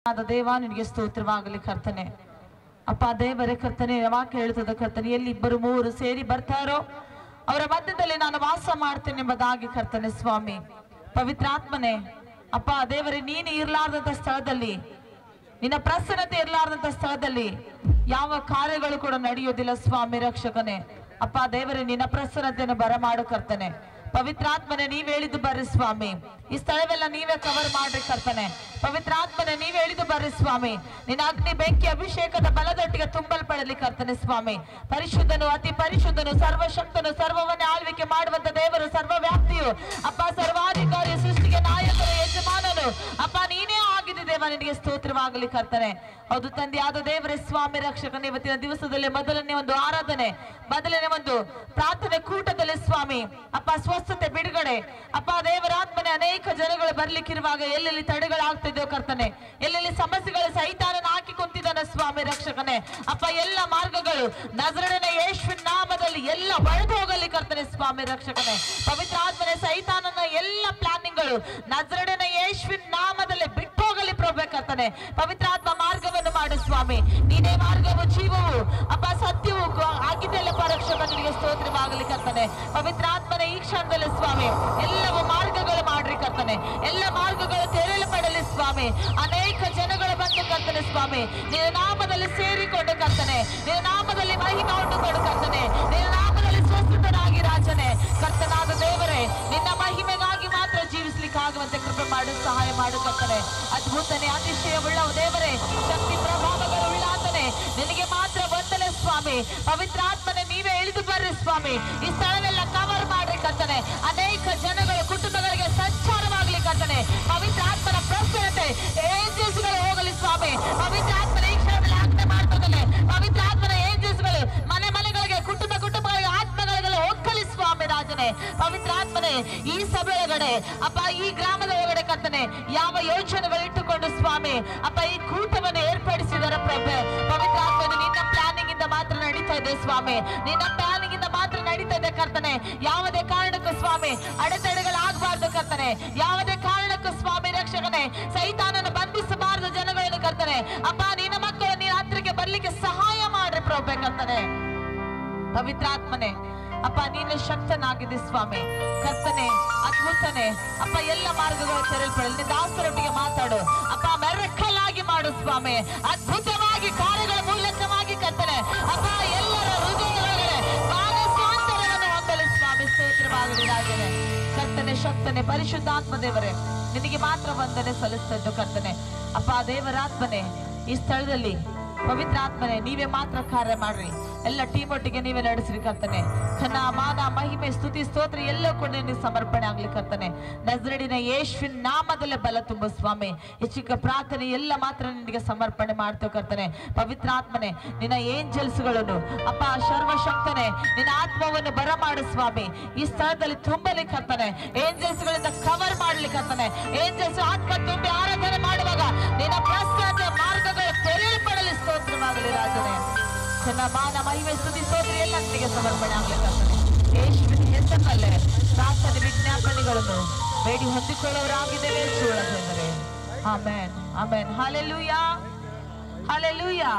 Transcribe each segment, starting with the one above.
ಆದ ದೇವ ನಿನಗೆ ಸ್ತೋತ್ರವಾಗಲಿ ಕರ್ತನೆ. ಅಪ್ಪ ದೇವರೇ ಕರ್ತನೆ, ವಾಕ್ಯ ಹೇಳ್ತದ ಕರ್ತನೆ, ಎಲ್ಲಿ ಇಬ್ಬರು ಮೂವರು ಸೇರಿ ಬರ್ತಾರೋ ಅವರ ಮಧ್ಯದಲ್ಲಿ ನಾನು ವಾಸ ಮಾಡ್ತೇನೆ ಎಂಬುದಾಗಿ ಕರ್ತನೆ ಸ್ವಾಮಿ. ಪವಿತ್ರಾತ್ಮನೆ ಅಪ್ಪ ದೇವರೇ, ನೀನು ಇರ್ಲಾರ್ದಂತ ಸ್ಥಳದಲ್ಲಿ, ನಿನ್ನ ಪ್ರಸನ್ನತೆ ಇರ್ಲಾರ್ದಂತ ಸ್ಥಳದಲ್ಲಿ ಯಾವ ಕಾರ್ಯಗಳು ಕೂಡ ನಡೆಯೋದಿಲ್ಲ ಸ್ವಾಮಿ ರಕ್ಷಕನೇ. ಅಪ್ಪ ದೇವರೇ, ನಿನ್ನ ಪ್ರಸನ್ನತೆಯನ್ನು ಬರಮಾಡು ಕರ್ತನೆ. ಪವಿತ್ರಾತ್ಮನೆ ನೀವ್ ಹೇಳಿದ್ದು ಬರ್ರಿ ಸ್ವಾಮಿ, ಈ ಸ್ಥಳವೆಲ್ಲ ನೀವೇ ಕವರ್ ಮಾಡ್ರಿ ಕರ್ತನೆ. ಪವಿತ್ರಾತ್ಮನೆ ನೀವ್ ಹೇಳಿದ್ದು ಬರ್ರಿ ಸ್ವಾಮಿ, ನಿನ್ನ ಅಗ್ನಿ ಬೆಂಕಿ ಅಭಿಷೇಕದ ಬಲದೊಟ್ಟಿಗೆ ತುಂಬಲ್ಪಡಲಿ ಕರ್ತನೆ ಸ್ವಾಮಿ. ಪರಿಶುದ್ಧನು, ಅತಿ ಪರಿಶುದ್ಧನು, ಸರ್ವಶಕ್ತನು, ಸರ್ವವನ್ನೇ ಆಳ್ವಿಕೆ ಮಾಡುವಂತ ದೇವರು, ಸರ್ವವ್ಯಾಪ್ತಿಯು ಅಪ್ಪ, ಸರ್ವಾಧಿಕಾರಿ, ಸೃಷ್ಟಿಗೆ ನಾಯಕರು, ಯಜಮಾನನು ಅಪ್ಪ ನೀನೇ ಆಗಿದೆ ದೇವ, ನಿನಗೆ ಸ್ತೋತ್ರವಾಗಲಿ ಕರ್ತನೆ. ಹೌದು ತಂದೆ ಆದ ದೇವರೇ ಸ್ವಾಮಿ ರಕ್ಷಕನೇ, ಇವತ್ತಿನ ದಿವಸದಲ್ಲಿ ಮೊದಲನೇ ಒಂದು ಆರಾಧನೆ, ಮೊದಲನೇ ಒಂದು ಪ್ರಾರ್ಥನೆ ಕೂಟದಲ್ಲಿ ಸ್ವಾಮಿ ಅಪ್ಪ ಸ್ವಸ್ಥತೆ, ಬಿಡುಗಡೆ ಅಪ್ಪ ದೇವರಾತ್ಮನೆ, ಅನೇಕ ಜನಗಳು ಬರ್ಲಿಕ್ಕಿರುವಾಗ ಎಲ್ಲೆಲ್ಲಿ ತಡೆಗಳಾಗ್ತಿದ್ದೋ ಕರ್ತನೆ, ಎಲ್ಲೆಲ್ಲಿ ಸಮಸ್ಯೆಗಳು ಸೈತಾನನ ಹಾಕಿ ಕುಂತಿದ್ದಾನೆ ಸ್ವಾಮಿ ರಕ್ಷಕನೇ. ಅಪ್ಪ ಎಲ್ಲ ಮಾರ್ಗಗಳು ನಜರೇಡನ ಯೇಸುವಿನ ನಾಮದಲ್ಲಿ ಎಲ್ಲ ಒಡೆದು ಹೋಗಲಿ ಕರ್ತನೆ ಸ್ವಾಮಿ ರಕ್ಷಕನೇ. ಪವಿತ್ರಾತ್ಮನೆ ಸೈತಾನನ ಎಲ್ಲ ಪ್ಲಾನಿಂಗ್ಗಳು ನಜರೇಡನ ಯೇಸುವಿನ ನಾಮದಲ್ಲಿ ಬಿಟ್ಟು ಹೋಗಲಿ ಪ್ರಭು ಕರ್ತನೆ. ಪವಿತ್ರಾತ್ಮ ಮಾರ್ಗವನ್ನು ಮಾಡು ಸ್ವಾಮಿ, ನೀನೇ ಮಾರ್ಗವು, ಜೀವವು ಅಪ್ಪ ಸತ್ಯವು ಆಗಿದ್ದೆಲ್ಲ ಪರಕ್ಷಕ, ನಿನಗೆ ಸ್ತೋತ್ರವಾಗಲಿ ಕರ್ತನೆ. ಪವಿತ್ರಾತ್ಮನ ಈ ಕ್ಷಣದಲ್ಲಿ ಸ್ವಾಮಿ ಎಲ್ಲವೂ ಮಾರ್ಗಗಳು ಮಾಡ್ರಿ ಕರ್ತನೆ, ಎಲ್ಲ ಮಾರ್ಗಗಳು ತೆರೆಯಲ್ಪಡಲಿ ಸ್ವಾಮಿ. ಅನೇಕ ಜನಗಳು ಬಂದು ಕರ್ತನೆ ಸ್ವಾಮಿ ನಿನ್ನ ನಾಮದಲ್ಲಿ ಸೇರಿಕೊಂಡು ಕರ್ತನೆ, ನಿನ್ನ ನಾಮದಲ್ಲಿ ಮಹಿಮೆ ಉಂಟುಕೊಂಡು ಕರ್ತನೆ, ನಿನ್ನ ನಾಮದಲ್ಲಿ ಸ್ವಸ್ಥತನಾಗಿ ರಾಜನೇ ಕರ್ತನಾದ ದೇವರೇ, ನಿನ್ನ ಮಹಿಮೆಗಾಗಿ ಮಾತ್ರ ಜೀವಿಸ್ಲಿಕ್ಕಾಗುವಂತೆ ಕೃಪೆ ಮಾಡು, ಸಹಾಯ ಮಾಡು ಕರ್ತನೆ. ಅದ್ಭುತನೇ, ಅತಿಶಯವುಳ್ಳ ದೇವರೇ, ಶಕ್ತಿ ಪ್ರಭಾವಗಳು ಉಳ್ಳಾತನೆ, ನಿನಗೆ ಮಾತ್ರ ವಂದನೆ ಸ್ವಾಮಿ. ಪವಿತ್ರಾತ್ಮನೆ ನೀವೇ ಇಳಿದು ಬರ್ರಿ ಸ್ವಾಮಿ, ಈ ಸ್ಥಳವೆಲ್ಲ ಕವರ್ ಮಾಡ್ರಿ ಕರ್ತನೆ. ಅನೇಕ ಜನಗಳು ಕುಟುಂಬಗಳಿಗೆ ಸಂಚಾರವಾಗಲಿ ಕರ್ತನೆ. ಪವಿತ್ರಾತ್ಮನ ಪ್ರಸನ್ನತೆ ಏಂಜಲ್ಸ್ಗಳು ಹೋಗಲಿ ಸ್ವಾಮಿ. ಪವಿತ್ರಾತ್ಮನ ಈ ಕ್ಷಣದಲ್ಲಿ ಆಜ್ಞೆ ಮಾಡ್ತದಲ್ಲೇ, ಪವಿತ್ರಾತ್ಮನ ಏಂಜಲ್ಸ್ಗಳು ಮನೆ ಮನೆಗಳಿಗೆ, ಕುಟುಂಬಗಳಿಗೆ, ಆತ್ಮಗಳಿಗೆಲ್ಲ ಹೋಗಲಿ ಸ್ವಾಮಿ ರಾಜನೇ. ಪವಿತ್ರಾತ್ಮನೆ ಈ ಸಭೆ ಒಳಗಡೆ ಅಪ್ಪ, ಈ ಗ್ರಾಮದ ಒಳಗಡೆ ಕರ್ತನೆ, ಯಾವ ಯೋಜನೆಗಳು ಇಟ್ಟುಕೊಂಡು ಸ್ವಾಮಿ ಅಪ್ಪ ಈ ಕೂಟವನ್ನು ಏರ್ಪಡಿಸಿದಾರ ಪ್ರಭೆ. ಪವಿತ್ರಾತ್ಮನೆ ನಿನ್ನ ಪ್ಲಾನಿಂಗ್ ಇಂದ ಮಾತ್ರ ನಡೀತಾ ಇದೆ ಸ್ವಾಮಿ, ನಿನ್ನ ಪ್ಲಾನಿಂಗ್ ಇಂದ ಮಾತ್ರ ನಡೀತಾ ಇದೆ ಕರ್ತನೆ. ಯಾವುದೇ ಕಾರಣಕ್ಕೂ ಸ್ವಾಮಿ ಅಡೆತಡೆಗಳಾಗಬಾರ್ದು ಕರ್ತನೆ, ಯಾವುದೇ ಕಾರಣಕ್ಕೂ ಸ್ವಾಮಿ ರಕ್ಷಕನೇ ಸೈತಾನನ್ನು ಬಂಧಿಸಬಾರದು ಜನಗಳನ್ನು ಕರ್ತನೆ. ಅಪ್ಪ ನಿನ್ನ ಮಕ್ಕಳು ನಿನ್ನ ಹತ್ತಿರಕ್ಕೆ ಬರ್ಲಿಕ್ಕೆ ಸಹಾಯ ಮಾಡ್ರಿ ಪ್ರಭೆ ಕರ್ತನೆ. ಪವಿತ್ರಾತ್ಮನೆ ಅಪ್ಪ ನೀನು ಶಕ್ತನಾಗಿದೆ ಸ್ವಾಮಿ ಕರ್ತನೆ, ಅದ್ಭುತನೆ ಅಪ್ಪ, ಎಲ್ಲ ಮಾರ್ಗಗಳು ತೆರೆಯಲ್ಪಡಲಿ. ನಿನ್ನ ದಾಸರೊಟ್ಟಿಗೆ ಮಾತಾಡು ಅಪ್ಪ, ಮೆರಕಲ್ ಆಗಿ ಮಾಡು ಸ್ವಾಮಿ, ಅದ್ಭುತವಾಗಿ ಕಾರ್ಯಗಳ ಮೂಲಕವಾಗಿ ಕರ್ತನೆ ಅಪ್ಪ, ಎಲ್ಲರ ಹೃದಯದೊಳಗಡೆ ಮಾನಸಾಂತರವನ್ನು ಹೊಂದಲಿ ಸ್ವಾಮಿ. ಸ್ತೋತ್ರವಾಗಲಿ ರಾಜನೇ ಕರ್ತನೆ, ಶಕ್ತನೆ, ಪರಿಶುದ್ಧಾತ್ಮ ದೇವರೇ, ನಿನಗೆ ಮಾತ್ರ ವಂದನೆ ಸಲ್ಲಿಸ್ತಾ ಇದ್ದು ಕರ್ತನೆ. ಅಪ್ಪ ದೇವರಾತ್ಮನೆ ಈ ಸ್ಥಳದಲ್ಲಿ ಪವಿತ್ರಾತ್ಮನೆ ನೀವೇ ಮಾತ್ರ ಕಾರ್ಯ ಮಾಡ್ರಿ, ಎಲ್ಲ ಟೀಮ್ ಒಟ್ಟಿಗೆ ನೀವೇ ನಡೆಸ್ರಿ ಕರ್ತನೆ. ಘನ ಮಾನ ಮಹಿಮೆ ಸ್ತುತಿ ಸ್ತೋತ್ರ ಎಲ್ಲ ಕೂಡ ನಿನಗೆ ಸಮರ್ಪಣೆ ಆಗ್ಲಿ ಕರ್ತನೆ. ನಜರೇಡಿನ ಯೇಸುವಿನ ನಾಮದಲ್ಲೇ ಬಲ ತುಂಬ ಸ್ವಾಮಿ. ಈ ಚಿಕ್ಕ ಪ್ರಾರ್ಥನೆ ಎಲ್ಲ ಮಾತ್ರ ನಿನಗೆ ಸಮರ್ಪಣೆ ಮಾಡ್ತೇವೆ ಕರ್ತನೆ. ಪವಿತ್ರಾತ್ಮನೆ ನಿನ್ನ ಏಂಜಲ್ಸ್ಗಳನ್ನು ಅಪ್ಪ, ಸರ್ವಶಕ್ತನೆ ನಿನ್ನ ಆತ್ಮವನ್ನು ಬರಮಾಡು ಸ್ವಾಮಿ, ಈ ಸ್ಥಳದಲ್ಲಿ ತುಂಬಲಿ ಕರ್ತನೆ. ಏಂಜಲ್ಸ್ಗಳಿಂದ ಕವರ್ ಮಾಡ್ಲಿ ಕರ್ತನೆ. ಏಂಜಲ್ಸ್ ಆತ್ಮ ತುಂಬಿ ಆರಾಧನೆ ಮಾಡುವಾಗ ನಿನ್ನ ಪ್ರಸಾದ ಮಾರ್ಗಗಳು ತೆರೆಯಲ್ಪಡಲಿ. ಸ್ತೋತ್ರವಾಗಲಿ ರಾಜನೇ. ಮಾನ ಮಹಿಮೆ ಸ್ತುತಿ ಸ್ತೋತ್ರ ಎಲ್ಲ ನಿನಗೆ ಸಮರ್ಪಣೆ ಆಗ್ಲಿಕ್ಕಂತಾನೆ. ಯೇಸುವಿನ ಹೆಸರಿನಲ್ಲೇ ಪ್ರಾರ್ಥನೆ ವಿಜ್ಞಾಪನೆಗಳನ್ನು ಬೇಡಿ ಹೊಂದಿಕೊಳ್ಳೋರಾಗಿದ್ದೇವೆ ದೇವರೇ. Amen, amen. Hallelujah, hallelujah.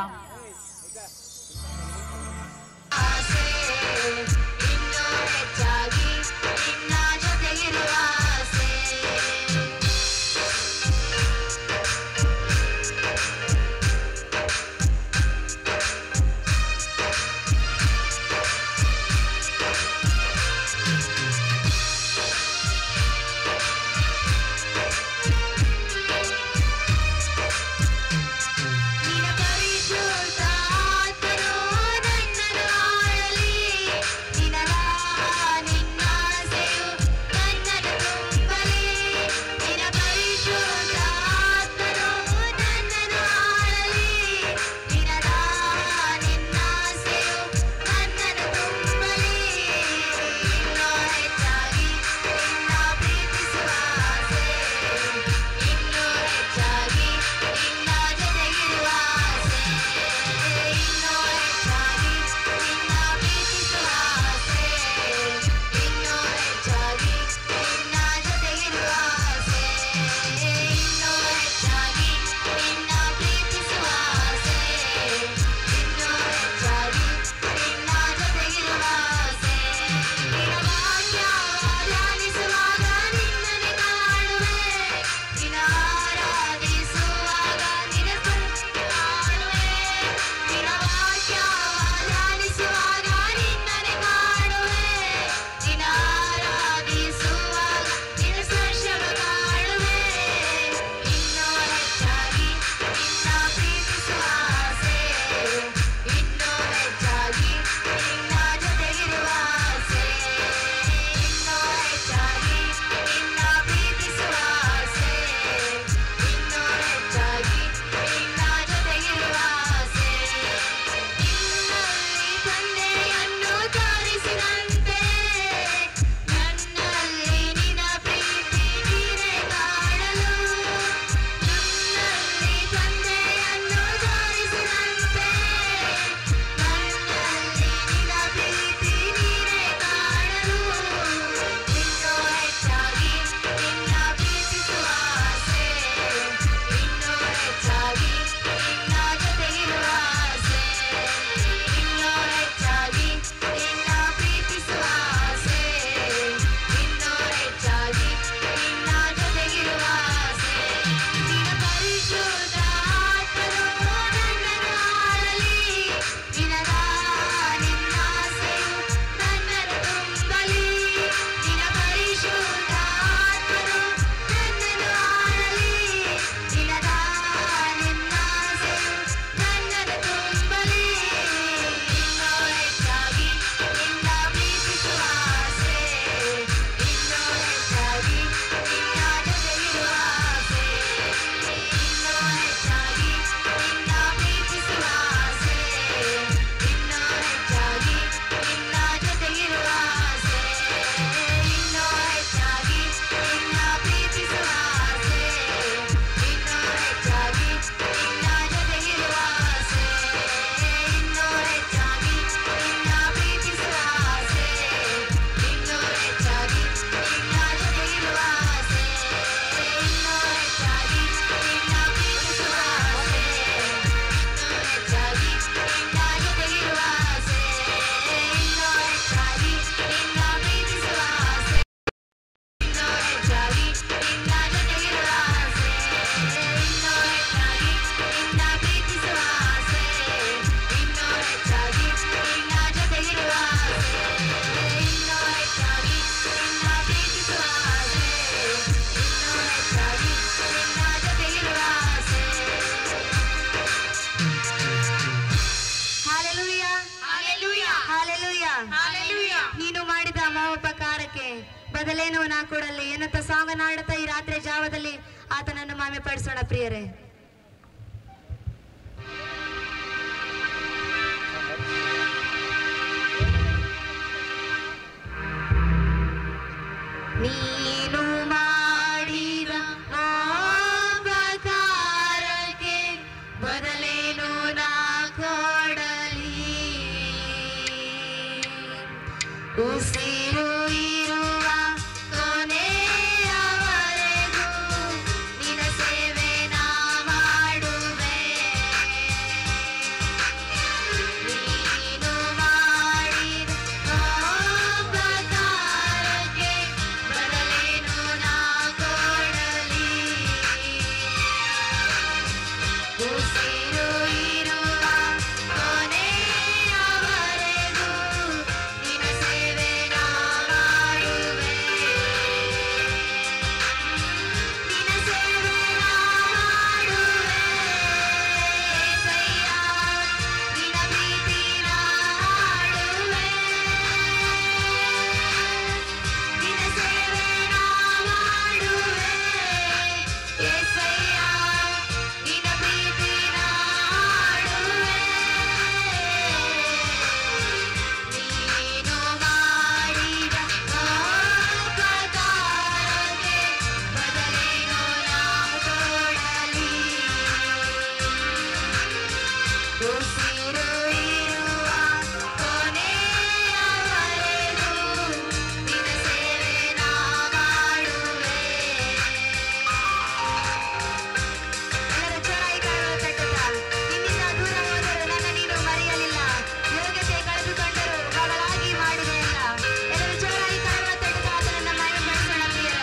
ಬದಲೇನೋ ನಾ ಕೊಡಲಿ ಎನ್ನುತ್ತ ಸಾಂಗನ್ನು ಹಾಡುತ್ತಾ ಈ ರಾತ್ರಿ ಜಾವದಲ್ಲಿ ಆತನನ್ನು ಮಹಿಮೆ ಪಡಿಸೋಣ ಪ್ರಿಯರೇ. ನೀನು ಮಾಡಿದ ಉಪಕಾರಕ್ಕೆ ಬದಲೇನು ನಾ ಕೊಡಲಿ, ಉಸಿರು ಇರುವ ಕೊನೆಯವರೆಗೂ ನಿನ್ನ ಸೇವೆ ನಾ ಮಾಡುವೆ. ನೀನು ಮಾಡಿದ ಉಪಕಾರಕ್ಕೆ ಬದಲೇನು ನಾ ಕೊಡಲಿ, ಉಸಿರು ಇರುವ ಕೊನೆಯವರೆಗೂ ನಿನ್ನ ಸೇವೆ ನಾ ಮಾಡುವೆ. ನಿನ್ನ ಸೇವೆ ನಾ ಮಾಡುವೆ ಏಸಯ್ಯ, ನಿನ್ನ ಪ್ರೀತಿ ನಾ ಹಾಡುವೆ. ನಿನ್ನ ಸೇವೆ ನಾ ಮಾಡುವೆ ಏಸಯ್ಯ, ನಿನ್ನ ಪ್ರೀತಿ ನಾ ಹಾಡುವೆ. ನೀನು ಮಾಡಿದ ಉಪಕಾರಕ್ಕೆ ಬದಲೇನು ನಾ ಕೊಡಲಿ, ಉಸಿರು ಇರುವ ಕೊನೆಯವರೆಗೂ ನಿನ್ನ ಸೇವೆ ನಾ ಮಾಡುವೆ. ಎಲ್ಲರೂ ಜೋರಾಗಿ ಕರಗಳು ತಟ್ಟುತ್ತಾ, ನಿನ್ನಿಂದ ದೂರ ಹೋದರೂ ನನ್ನ ನೀನು ಮರೆಯಲಿಲ್ಲ, ಯೋಗ್ಯತೆ ಕಳೆದುಕೊಂಡರೂ ಬದಲಾಗಿ ಮಾಡಿದೆಯಲ್ಲ. ಎಲ್ಲರೂ ಜೋರಾಗಿ ಕರಗಳು ತಟ್ಟುತ್ತಾ ಆತನನ್ನು ಮಹಿಮೆ ಪಡಿಸೋಣ ಪ್ರಿಯರೇ.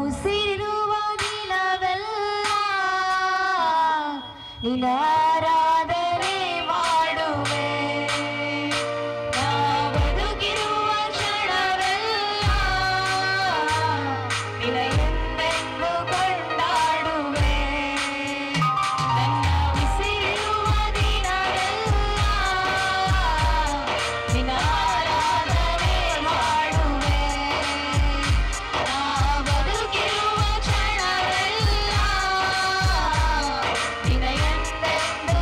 ಉಸಿರುವ ದಿನವೆಲ್ಲ ನಿನ್ನ ಆರಾಧನೆ ಮಾಡುವೆ. ನಾ ಬದುಕಿರುವ ಕ್ಷಣವೆಲ್ಲ ನಿನ್ನ ಎಂದೆಂದು ಕೊಂಡಾಡುವೆ. ನನ್ನ ಉಸಿರುವ ದಿನವೆಲ್ಲ ನಿನ್ನ ಆರಾಧನೆ ಮಾಡುವೆ. ನಾ ಬದುಕಿರುವ ಕ್ಷಣವೆಲ್ಲ ನಿನ್ನ ಎಂದೆಂದು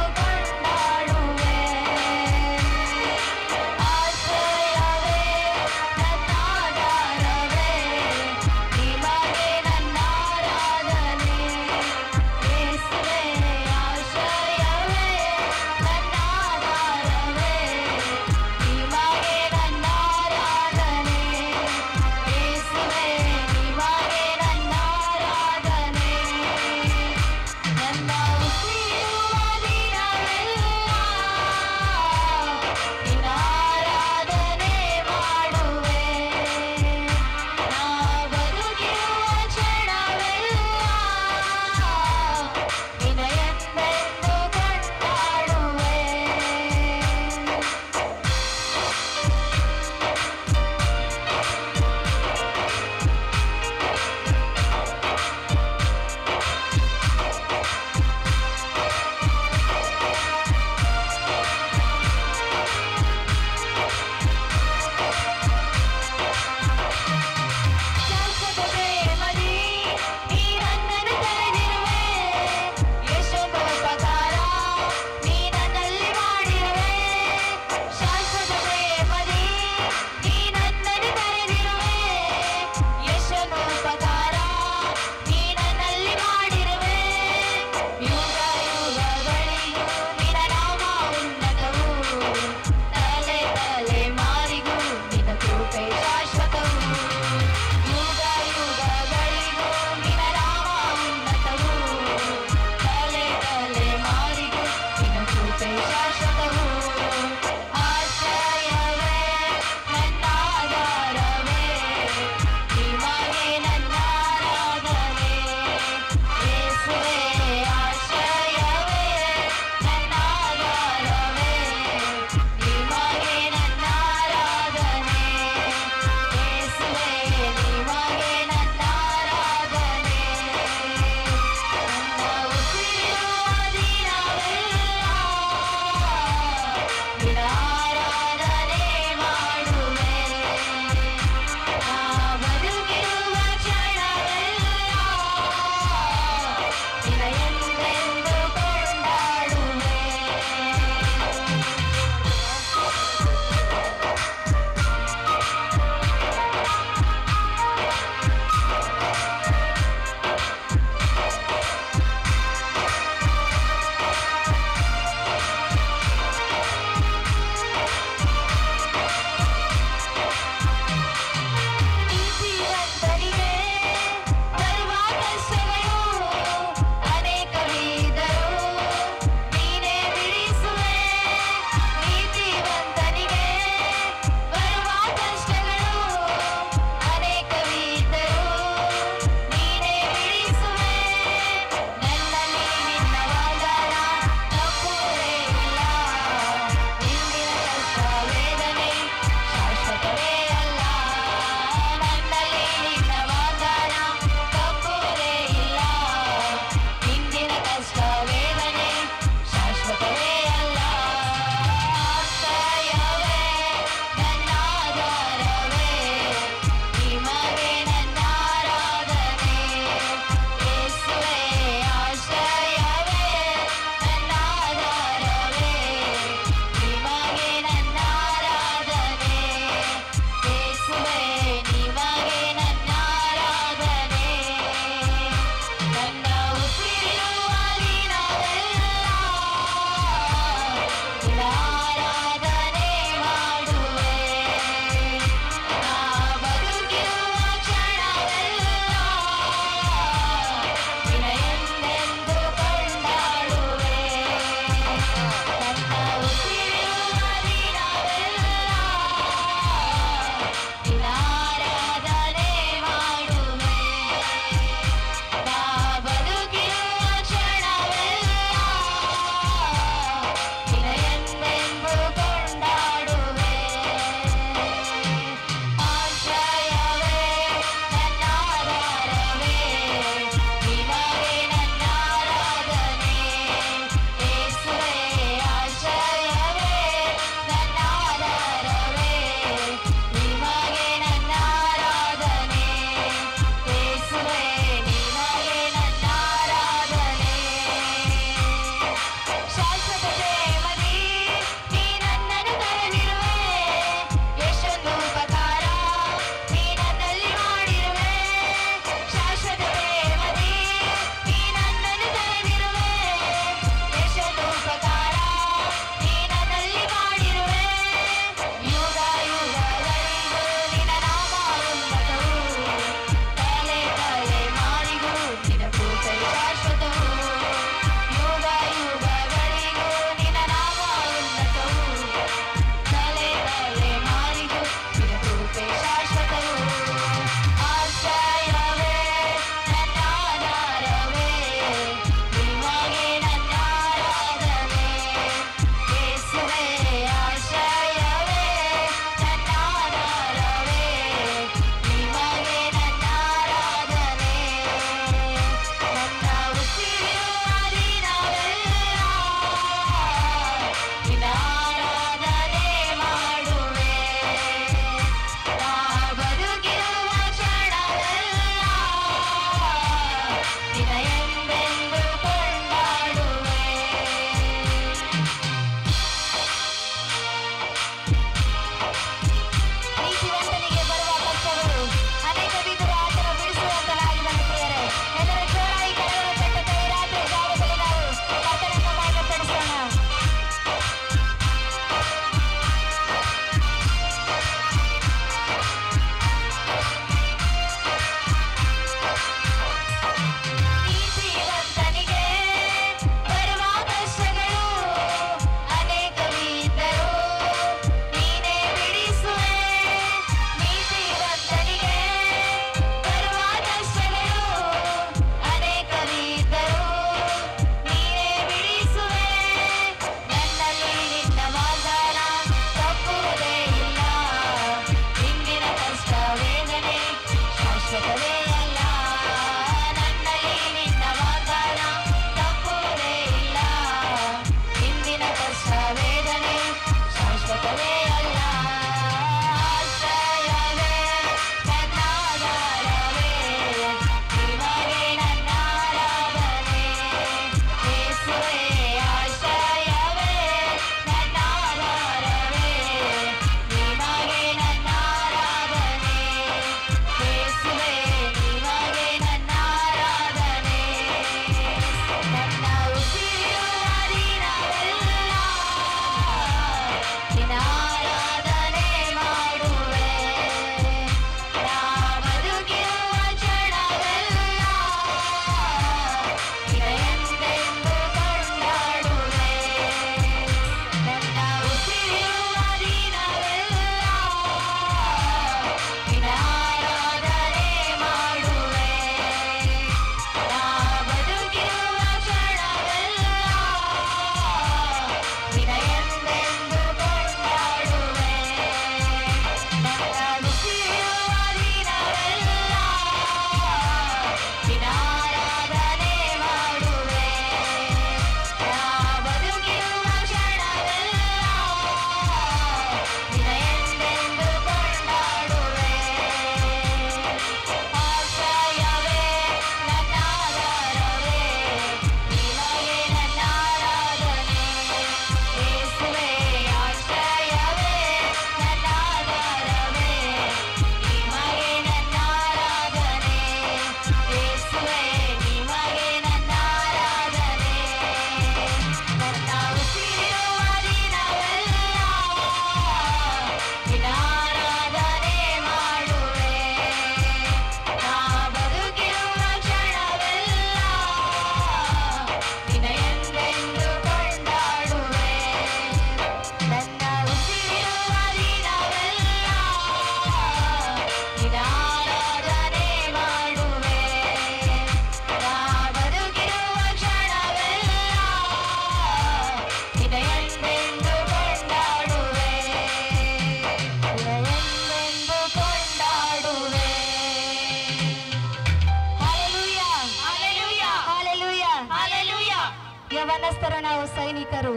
ಯವನಸ್ಥರು ನಾವು ಸೈನಿಕರು.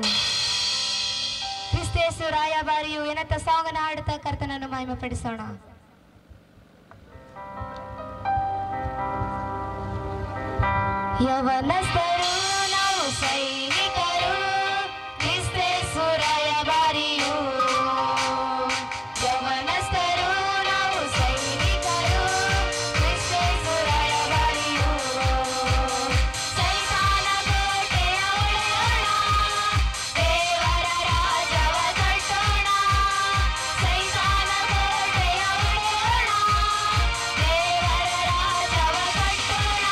ಕ್ರಿಸ್ತೇಸು ರಾಯಭಾರಿಯು ಏನಂತ ಸಾಂಗನ ಹಾಡುತ್ತಾ ಕರ್ತನನ್ನು ಮಹಿಮೆ ಪಡಿಸೋಣ. ಯವನಸ್ಥರು ನಾವು ಸೈನಿಕರು, ಕ್ರಿಸ್ತೇಸು ರಾಯಭಾರಿಯು. ಯವನಸ್ಥರು ನಾವು ಸೈನಿಕರು, ಕ್ರಿಸ್ತೇಸು ರಾಯಭಾರಿಯು. ಸೈತಾನ ಕೋಟೆಯ ಒಡೆಯೋಣ, ದೇವರ ರಾಜವ ಕಟ್ಟೋಣ. ಸೈತಾನ ಕೋಟೆಯ ಒಡೆಯೋಣ, ದೇವರ ರಾಜವ ಕಟ್ಟೋಣ.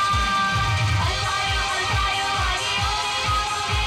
ಅಲ್ಪಾಯು ಅಲ್ಪಾಯು ಆಗಿ ಹೋಗಿ ನಾವು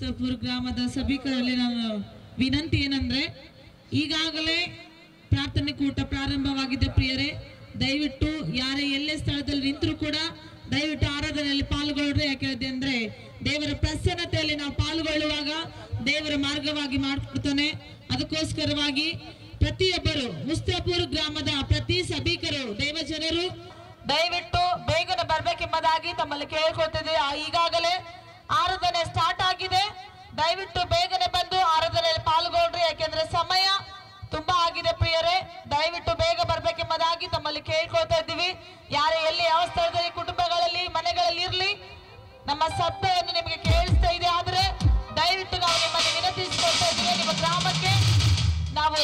ಮುಸ್ತಾಪುರ ಗ್ರಾಮದ ಸಭಿಕರಲ್ಲಿ ನಾನು ವಿನಂತಿ ಏನಂದ್ರೆ, ಈಗಾಗಲೇ ಪ್ರಾರ್ಥನೆ ಕೂಟ ಪ್ರಾರಂಭವಾಗಿದೆ ಪ್ರಿಯರೇ. ದಯವಿಟ್ಟು ಯಾರೇ ಎಲ್ಲೇ ಸ್ಥಳದಲ್ಲಿ ನಿಂತರೂ ಕೂಡ ದಯವಿಟ್ಟು ಆರಾಧನೆಯಲ್ಲಿ ಪಾಲ್ಗೊಳ್ಳ್ರಿ. ಯಾಕೆ ಅಂದ್ರೆ ದೇವರ ಪ್ರಸನ್ನತೆಯಲ್ಲಿ ನಾವು ಪಾಲ್ಗೊಳ್ಳುವಾಗ ದೇವರ ಮಾರ್ಗವಾಗಿ ಮಾಡ್ಕೊಡ್ತಾನೆ. ಅದಕ್ಕೋಸ್ಕರವಾಗಿ ಪ್ರತಿಯೊಬ್ಬರು ಮುಸ್ತಾಪುರ ಗ್ರಾಮದ ಪ್ರತಿ ಸಭಿಕರು ದೇವಜನರು ದಯವಿಟ್ಟು ಬೇಗನೆ ಬರ್ಬೇಕೆಂಬುದಾಗಿ ತಮ್ಮಲ್ಲಿ ಕೇಳ್ಕೊಳ್ತಿದ್ವಿ. ಈಗಾಗಲೇ ಆರಾಧನೆ ಸ್ಟಾರ್ಟ್ ಆಗಿದೆ. ದಯವಿಟ್ಟು ಬೇಗನೆ ಬಂದು ಆರಾಧನೆಯಲ್ಲಿ ಪಾಲ್ಗೊಳ್ಳ್ರಿ. ಯಾಕೆಂದ್ರೆ ಸಮಯ ತುಂಬಾ ಆಗಿದೆ ಪ್ರಿಯರೇ. ದಯವಿಟ್ಟು ಬೇಗ ಬರ್ಬೇಕೆಂಬುದಾಗಿ ತಮ್ಮಲ್ಲಿ ಕೇಳ್ಕೊಳ್ತಾ ಇದ್ದೀವಿ. ಯಾರೇ ಎಲ್ಲಿ ಯಾವ ಸ್ಥಳದಲ್ಲಿ ಕುಟುಂಬಗಳಲ್ಲಿ ಮನೆಗಳಲ್ಲಿ ಇರ್ಲಿ, ನಮ್ಮ ಶಬ್ದವನ್ನು ನಿಮಗೆ ಕೇಳಿಸ್ತಾ ಇದೆ. ಆದ್ರೆ ದಯವಿಟ್ಟು ನಾವು ನಿಮ್ಮನ್ನು ವಿನಂತಿಸಿಕೊಳ್ತಾ ಇದ್ದೀವಿ, ನಿಮ್ಮ ಗ್ರಾಮಕ್ಕೆ ನಾವು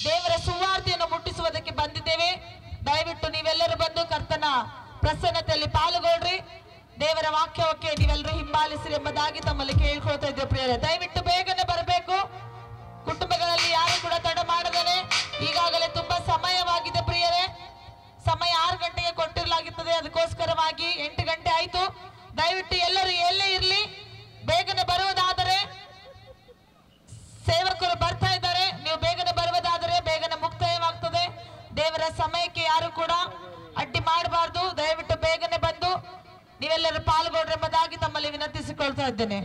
ದೇವರ ಸುವಾರ್ತೆಯನ್ನು ಮುಟ್ಟಿಸುವುದಕ್ಕೆ ಬಂದಿದ್ದೇವೆ. ದಯವಿಟ್ಟು ನೀವೆಲ್ಲರೂ ಬಂದು ಕರ್ತನ ಪ್ರಸನ್ನತೆಯಲ್ಲಿ ಪಾಲ್ಗೊಳ್ಳ್ರಿ. ದೇವರ ವಾಕ್ಯಕ್ಕೆ ನೀವೆಲ್ಲರೂ ಹಿಂಬಾಲಿಸಿರಿ ಎಂಬುದಾಗಿ ತಮ್ಮಲ್ಲಿ ಕೇಳ್ಕೊಳ್ತಾ ಇದ್ದೇವೆ ಪ್ರಿಯರೇ. ದಯವಿಟ್ಟು ಬೇಗನೆ ಬರಬೇಕು. ಕುಟುಂಬಗಳಲ್ಲಿ ಯಾರು ಕೂಡ ತಡ ಮಾಡದೇನೆ. ಈಗಾಗಲೇ ತುಂಬಾ ಸಮಯವಾಗಿದೆ ಪ್ರಿಯರೇ. ಸಮಯ 6 ಗಂಟೆಗೆ ಕೊಟ್ಟಿರಲಾಗುತ್ತದೆ. ಅದಕ್ಕೋಸ್ಕರವಾಗಿ 8 ಗಂಟೆ ಆಯ್ತು. ದಯವಿಟ್ಟು ಎಲ್ಲರೂ ಎಲ್ಲೇ ಇರ್ಲಿ, ಬೇಗನೆ ಬರುವುದಾದರೆ ಸೇವಕರು ಬರ್ತಾ ಇದ್ದಾರೆ. ನೀವು ಬೇಗನೆ ಬರುವುದಾದರೆ ಬೇಗನೆ ಮುಕ್ತಾಯವಾಗ್ತದೆ. ದೇವರ ಸಮಯಕ್ಕೆ ಯಾರು ಕೂಡ ಅಡ್ಡಿ ಮಾಡಬಾರ್ದು. ದಯವಿಟ್ಟು ಬೇಗನೆ ಬಂದು ನೀವೆಲ್ಲರೂ ಪಾಲ್ಗೊಳ್ಳ್ರಿ ಎಂಬುದಾಗಿ ತಮ್ಮಲ್ಲಿ ವಿನಂತಿಸಿಕೊಳ್ತಾ ಇದ್ದೇನೆ.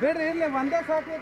ಬೇಡ್ರಿ ಇರ್ಲಿ ಒಂದೇ ಸಾಕು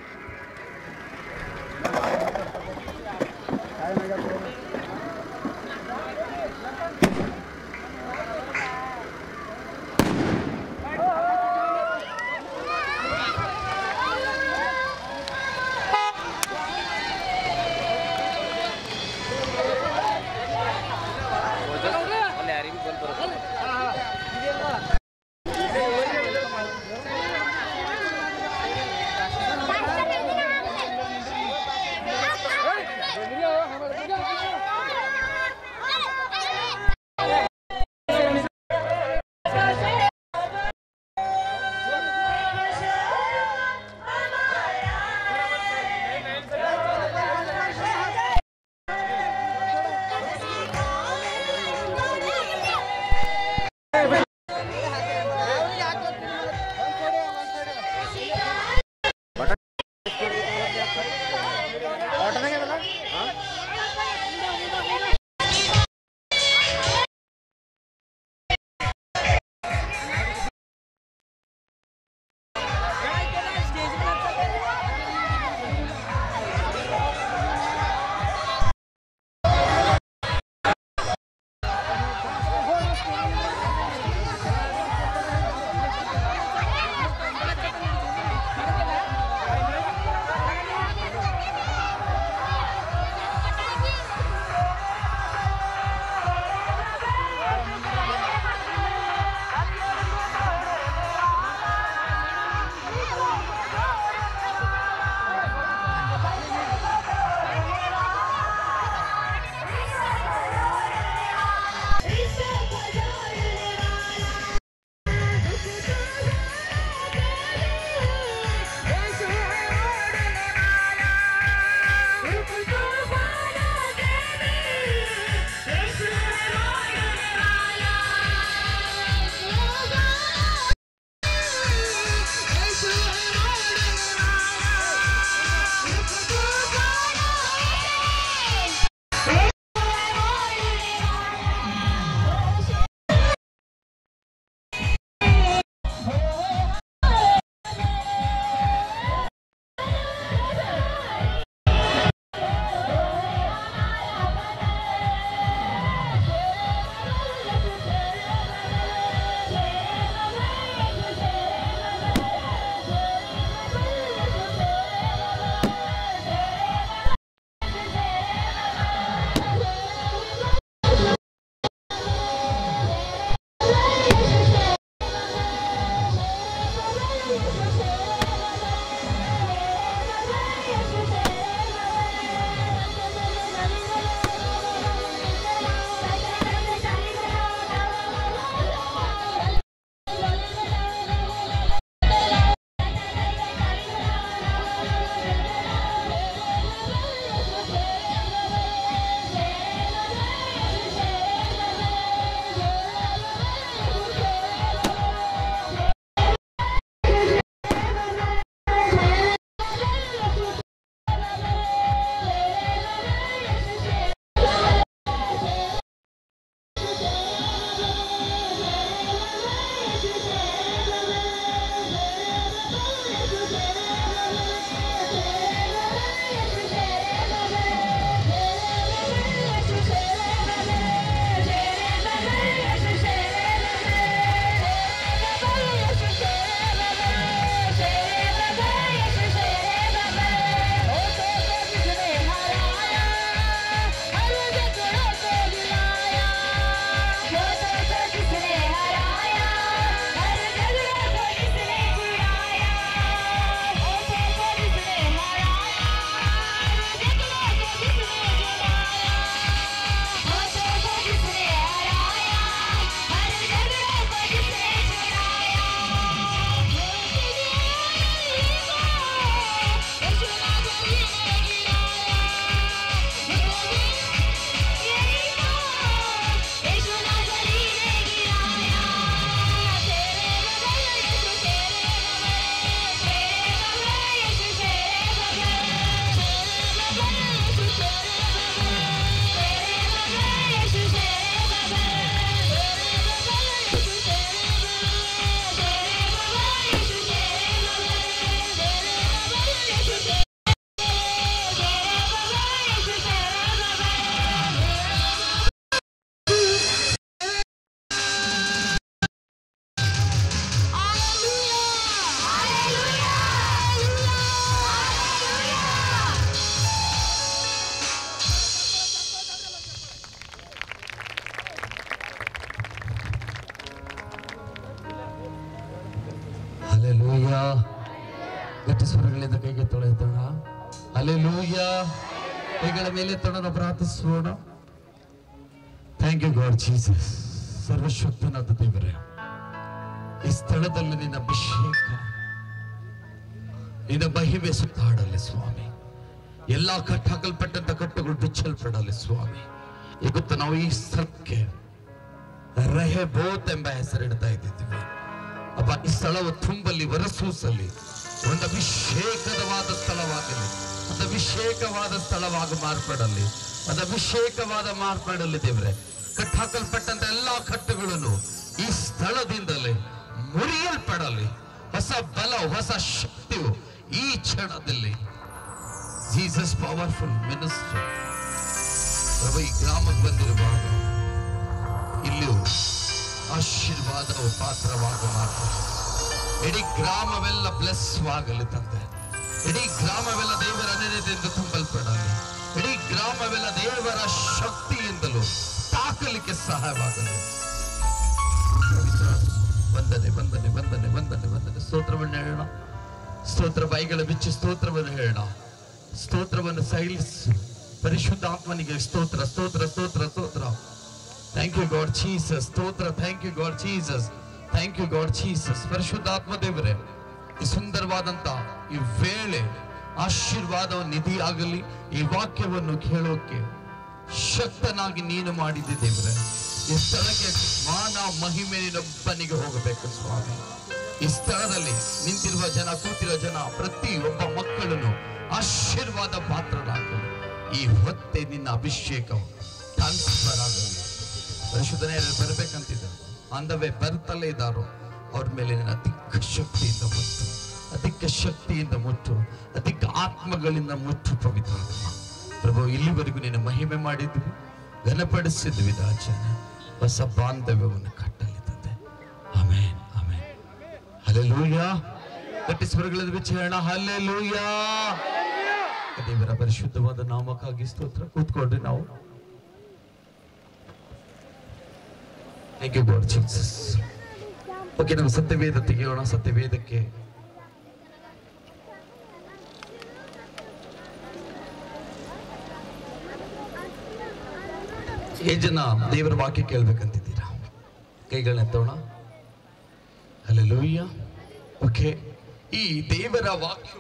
ಸ್ವರಗಳಿಂದ ಕೈಗೆ ತೊಳೆಯೋಣ. ಹಲ್ಲೆಲೂಯಾ. ಕೈಗಳ ಮೇಲೆ ತೊಳೆದು ಪ್ರಾರ್ಥಿಸೋಣ. Thank you God Jesus. ಸರ್ವಶಕ್ತನಾದ ದೇವರೇ, ಈ ಸ್ಥಳದಲ್ಲಿ ನಿನ್ನ ಅಭಿಷೇಕ, ನಿನ್ನ ಮಹಿಮೆ ಸುತ್ತಾಡಲಿ ಸ್ವಾಮಿ. ಎಲ್ಲಾ ಕಟ್ಟಾಕಲ್ಪಟ್ಟಂತ ಕಟ್ಟುಗಳು ಬಿಚ್ಚಲ್ಪಡಲಿ ಸ್ವಾಮಿ. ಇವತ್ತು ನಾವು ಈ ಸ್ಥಳಕ್ಕೆ ರೆಹೋಬೋತ್ ಎಂಬ ಹೆಸರಿಡ್ತಾ ಇದ್ದೀವಿ ಅಪ್ಪ. ಈ ಸ್ಥಳವು ತುಂಬಲಿ, ಹೊರಸೂಸಲಿ, ಒಂದು ಅಭಿಷೇಕವಾದ ಸ್ಥಳವಾಗಲಿ, ಒಂದು ಅಭಿಷೇಕವಾದ ಸ್ಥಳವಾಗಿ ಮಾರ್ಪಡಲಿ, ಒಂದು ಅಭಿಷೇಕವಾದ ಮಾರ್ಪಡಲಿ ದೇವರೇ. ಕಟ್ಟಾಕಲ್ಪಟ್ಟಂತ ಎಲ್ಲಾ ಕಟ್ಟುಗಳನ್ನು ಈ ಸ್ಥಳದಿಂದಲೇ ಮುರಿಯಲ್ಪಡಲಿ. ಹೊಸ ಬಲ, ಹೊಸ ಶಕ್ತಿಯು ಈ ಕ್ಷಣದಲ್ಲಿ ಜೀಸಸ್ ಪವರ್ಫುಲ್ ಮಿನಿಸ್ಟರ್ ಪ್ರಭು ಈ ಗ್ರಾಮಕ್ಕೆ ಬಂದಿರುವಾಗ ಇಲ್ಲಿಯೂ ಆಶೀರ್ವಾದವು ಪಾತ್ರವಾಗ ಮಾಡ್ತಾರೆ. ಇಡೀ ಗ್ರಾಮವೆಲ್ಲ ಬ್ಲೆಸ್ ಆಗಲಿ ತಂದೆ. ಇಡೀ ಗ್ರಾಮವೆಲ್ಲ ದೇವರ ಅನುಗ್ರಹದಿಂದ ತುಂಬಲ್ಪಡಲಿ. ಇಡೀ ಗ್ರಾಮವೆಲ್ಲ ದೇವರ ಶಕ್ತಿಯಿಂದಲೂ ತಾಕಲಿಕ್ಕೆ ಸಹಾಯವಾಗಲಿ. ವಂದನೆ ವಂದನೆ ವಂದನೆ ವಂದನೆ ವಂದನೆ. ಸ್ತೋತ್ರವನ್ನು ಹೇಳೋಣ. ಸ್ತೋತ್ರ ಬಾಯಿಗಳ ಬಿಚ್ಚಿ ಸ್ತೋತ್ರವನ್ನು ಹೇಳೋಣ. ಸ್ತೋತ್ರವನ್ನು ಸೈಲಿಸು. ಪರಿಶುದ್ಧಾತ್ಮನಿಗೆ ಸ್ತೋತ್ರ ಸ್ತೋತ್ರ ಸ್ತೋತ್ರ ಸ್ತೋತ್ರ. Thank you God Jesus. ಸ್ತೋತ್ರ. Thank you God Jesus. Thank you God Jesus. ಪರಿಶುದ್ಧಾತ್ಮ ದೇವರೇ, ಈ ಸುಂದರವಾದಂತ ಈ ವೇಳೆ ಆಶೀರ್ವಾದ ನಿಧಿ ಆಗಲಿ. ಈ ವಾಕ್ಯವನ್ನು ಕೇಳೋಕೆ ಶಕ್ತನಾಗಿ ನೀನು ಮಾಡಿದ್ದೆ ದೇವರೇ. ಈ ಸ್ಥಳಕ್ಕೆ ಮಾನ ಮಹಿಮೆ ನೀನೊಬ್ಬನಿಗೆ ಹೋಗಬೇಕು ಸ್ವಾಮಿ. ಈ ಸ್ಥಳದಲ್ಲಿ ನಿಂತಿರುವ ಜನ, ಕೂತಿರುವ ಜನ, ಪ್ರತಿ ಒಬ್ಬ ಮಕ್ಕಳನ್ನು ಆಶೀರ್ವಾದ ಪಾತ್ರರಾಗಲಿ. ಈ ಹೊತ್ತೆ ನಿನ್ನ ಅಭಿಷೇಕ ಟ್ರಾನ್ಸ್ಫರ್ ಆಗಲಿ. ಪರಿಶುದ್ಧನೇ ಬರಬೇಕಂತಿದ್ದಾರೆ, ಅಂದವೇ ಬರ್ತಲೇ ಇದ್ದಾರೋ ಅವ್ರ ಮೇಲೆ ನಿನ್ನ ಅಧಿಕ ಶಕ್ತಿಯಿಂದ ಮುಟ್ಟು, ಅಧಿಕ ಶಕ್ತಿಯಿಂದ ಮುಟ್ಟು, ಅಧಿಕ ಆತ್ಮಗಳಿಂದ ಮುಟ್ಟು ಪವಿತ್ರ ಪ್ರಭು. ಇಲ್ಲಿವರೆಗೂ ನಿನ್ನ ಮಹಿಮೆ ಮಾಡಿದ್ವಿ, ಘನಪಡಿಸಿದ್ವಿ ರಾಜನ. ಹೊಸ ಬಾಂಧವ್ಯವನ್ನು ಕಟ್ಟಲಿದೆ. ಆಮೇನ್ ಆಮೇನ್. ಹಲ್ಲೆಲೂಯಾ. ಗಟ್ಟಿ ಸ್ವರಗಳಲ್ಲಿ ವಿಚಾರಣ. ಹಲ್ಲೆಲೂಯಾ. ದೇವರ ಪರಿಶುದ್ಧವಾದ ನಾಮಕ್ಕಾಗಿ ಸ್ತೋತ್ರ. ಕೂತ್ಕೊಳ್ರಿ ನಾವು. Thank you God Jesus. Okay, ನಾವು ಸತ್ಯವೇದ ತೆಗೆಯೋಣ. ಸತ್ಯವೇದಕ್ಕೆ ಏ ಜನ ದೇವರ ವಾಕ್ಯ ಕೇಳ್ಬೇಕಂತಿದ್ದೀರಾ? ಕೈಗಳನ್ನ ಎತ್ತೋಣ. ಹಲ್ಲೆಲೂಯಾ. ಓಕೆ, ಈ ದೇವರ ವಾಕ್ಯ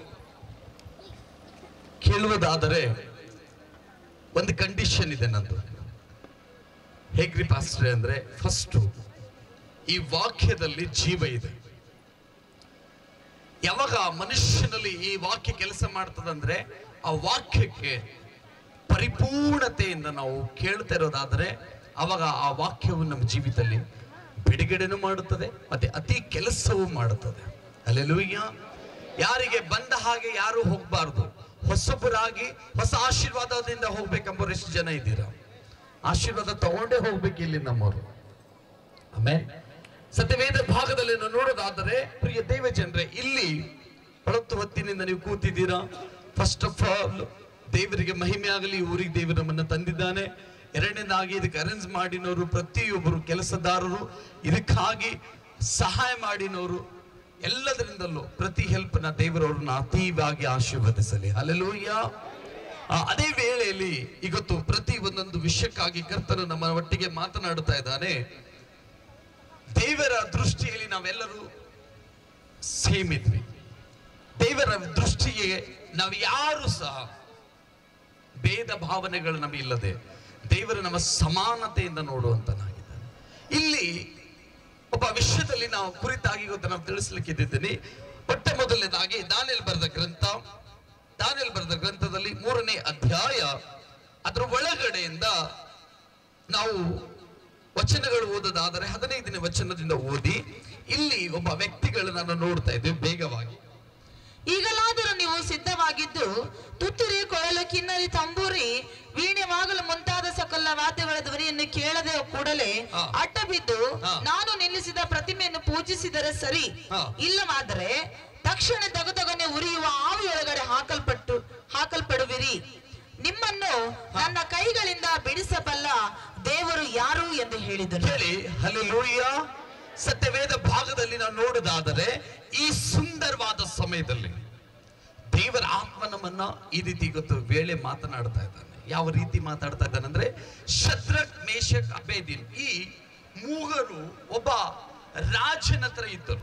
ಕೇಳುವುದಾದರೆ ಒಂದು ಕಂಡೀಷನ್ ಇದೆ ನಂದು. ಹೇಗ್ರಿ ಪಾಸ್ಟ್ರೆ ಅಂದ್ರೆ, ಫಸ್ಟ್ ಈ ವಾಕ್ಯದಲ್ಲಿ ಜೀವ ಇದೆ. ಯಾವಾಗ ಮನುಷ್ಯನಲ್ಲಿ ಈ ವಾಕ್ಯ ಕೆಲಸ ಮಾಡ್ತದಂದ್ರೆ, ಆ ವಾಕ್ಯಕ್ಕೆ ಪರಿಪೂರ್ಣತೆಯಿಂದ ನಾವು ಕೇಳ್ತಾ ಇರೋದಾದ್ರೆ, ಅವಾಗ ಆ ವಾಕ್ಯವು ನಮ್ಮ ಜೀವಿತದಲ್ಲಿ ಬಿಡುಗಡೆನೂ ಮಾಡುತ್ತದೆ, ಮತ್ತೆ ಅತಿ ಕೆಲಸವೂ ಮಾಡುತ್ತದೆ. ಹಲ್ಲೆಲೂಯಾ. ಯಾರಿಗೆ ಬಂದ ಹಾಗೆ ಯಾರು ಹೋಗ್ಬಾರ್ದು. ಹೊಸಬರಾಗಿ ಹೊಸ ಆಶೀರ್ವಾದದಿಂದ ಹೋಗ್ಬೇಕೆಂಬರು ಎಷ್ಟು ಜನ ಇದ್ದೀರಾ? ಆಶೀರ್ವಾದ ತಗೊಂಡೇ ಹೋಗ್ಬೇಕು ಇಲ್ಲಿ ನಮ್ಮವರು. ಆಮೇಲೆ ಸತ್ಯವೇದ ಭಾಗದಲ್ಲಿ ನಾವು ನೋಡೋದಾದರೆ, ಪ್ರಿಯ ದೇವ ಜನರೇ, ಇಲ್ಲಿ ಹೊಳತು ಹೊತ್ತಿನಿಂದ ನೀವು ಕೂತಿದ್ದೀರಾ. ಫಸ್ಟ್ ಆಫ್ ಆಲ್ ದೇವರಿಗೆ ಮಹಿಮೆ ಆಗಲಿ. ಊರಿಗೆ ದೇವರು ನಮ್ಮನ್ನ ತಂದಿದ್ದಾನೆ. ಎರಡನೇದಾಗಿ ಇದಕ್ಕೆ ಅರೇಂಜ್ ಮಾಡಿನವರು, ಪ್ರತಿಯೊಬ್ಬರು ಕೆಲಸದಾರರು, ಇದಕ್ಕಾಗಿ ಸಹಾಯ ಮಾಡಿನವರು, ಎಲ್ಲದರಿಂದಲೂ ಪ್ರತಿ ಹೆಲ್ಪ್ನ ದೇವರವ್ರನ್ನ ಅತೀವಾಗಿ ಆಶೀರ್ವದಿಸಲಿ. ಹಲ್ಲೆಲೂಯಾ. ಅದೇ ವೇಳೆಯಲ್ಲಿ ಇವತ್ತು ಪ್ರತಿ ಒಂದೊಂದು ವಿಷಯಕ್ಕಾಗಿ ಕರ್ತನು ನಮ್ಮ ಒಟ್ಟಿಗೆ ಮಾತನಾಡುತ್ತಾ ಇದ್ದಾನೆ. ದೇವರ ದೃಷ್ಟಿಯಲ್ಲಿ ನಾವೆಲ್ಲರೂ ಸೇಮ್ ಇದ್ವಿ. ದೇವರ ದೃಷ್ಟಿಗೆ ನಾವು ಯಾರು ಸಹ ಭೇದ ಭಾವನೆಗಳು ನಮಗೆ ಇಲ್ಲದೆ ದೇವರು ನಮ್ಮ ಸಮಾನತೆಯಿಂದ ನೋಡುವಂತನಾಗಿದ್ದಾನೆ. ಇಲ್ಲಿ ಒಬ್ಬ ವಿಷಯದಲ್ಲಿ ನಾವು ಕುರಿತಾಗಿ ಇವತ್ತು ನಾವು ತಿಳಿಸ್ಲಿಕ್ಕಿದ್ದೀನಿ. ಮೊಟ್ಟ ಮೊದಲನೇದಾಗಿ ದಾನಿಯೇಲ್ ಬರೆದ ಗ್ರಂಥದಲ್ಲಿ 3ನೇ ಅಧ್ಯಾಯ, ಅದರ ಒಳಗಡೆಯಿಂದ ನಾವು ವಚನಗಳು ಓದೋದಾದರೆ 15ನೇ ವಚನದಿಂದ ಓದಿ. ಇಲ್ಲಿ ಒಬ್ಬ ವ್ಯಕ್ತಿಗಳನ್ನ ನೋಡ್ತಾ ಇದ್ದೇವೆ ಬೇಗವಾಗಿ. ಈಗಲಾದರೂ ನೀವು ಸಿದ್ಧವಾಗಿದ್ದು ತುತ್ತೂರಿ, ಕೊಳಲು, ಕಿನ್ನರಿ, ತಂಬೂರಿ, ವೀಣೆ, ಮಾಗಲು ಮುಂತಾದ ಸಕಲ ವಾದ್ಯಗಳ ಧ್ವನಿಯನ್ನು ಕೇಳದೆ ಕೂಡಲೇ ಅಡ್ಡ ಬಿದ್ದು ನಾನು ನಿಲ್ಲಿಸಿದ ಪ್ರತಿಮೆಯನ್ನು ಪೂಜಿಸಿದರೆ ಸರಿ. ಇಲ್ಲವಾದರೆ ತಕ್ಷಣ ದಗದಗನೆ ಉರಿಯುವ ಆವಿಯೊಳಗಡೆ ಹಾಕಲ್ಪಡುವಿರಿ. ನಿಮ್ಮನ್ನು ನನ್ನ ಕೈಗಳಿಂದ ಬಿಡಿಸಬಲ್ಲ ದೇವರು ಯಾರು ಎಂದು ಹೇಳಿದರು. ಹೇಳಿ ಹಲ್ಲೆಲೂಯಾ. ಸತ್ಯವೇದ ಭಾಗದಲ್ಲಿ ನಾವು ನೋಡೋದಾದರೆ, ಈ ಸುಂದರವಾದ ಸಮಯದಲ್ಲಿ ದೇವರ ಆತ್ಮ ನಮ್ಮನ್ನ ಈ ರೀತಿ ಇವತ್ತು ವೇಳೆ ಮಾತನಾಡ್ತಾ ಇದ್ದಾನೆ. ಯಾವ ರೀತಿ ಮಾತಾಡ್ತಾ ಇದ್ದಾನೆ ಅಂದ್ರೆ, ಶದ್ರಕ್ ಮೇಷಕ್ ಅಬೇದಿನ್ ಈ ಮೂವರು ಒಬ್ಬ ರಾಜನ ಹತ್ರ ಇದ್ದರು.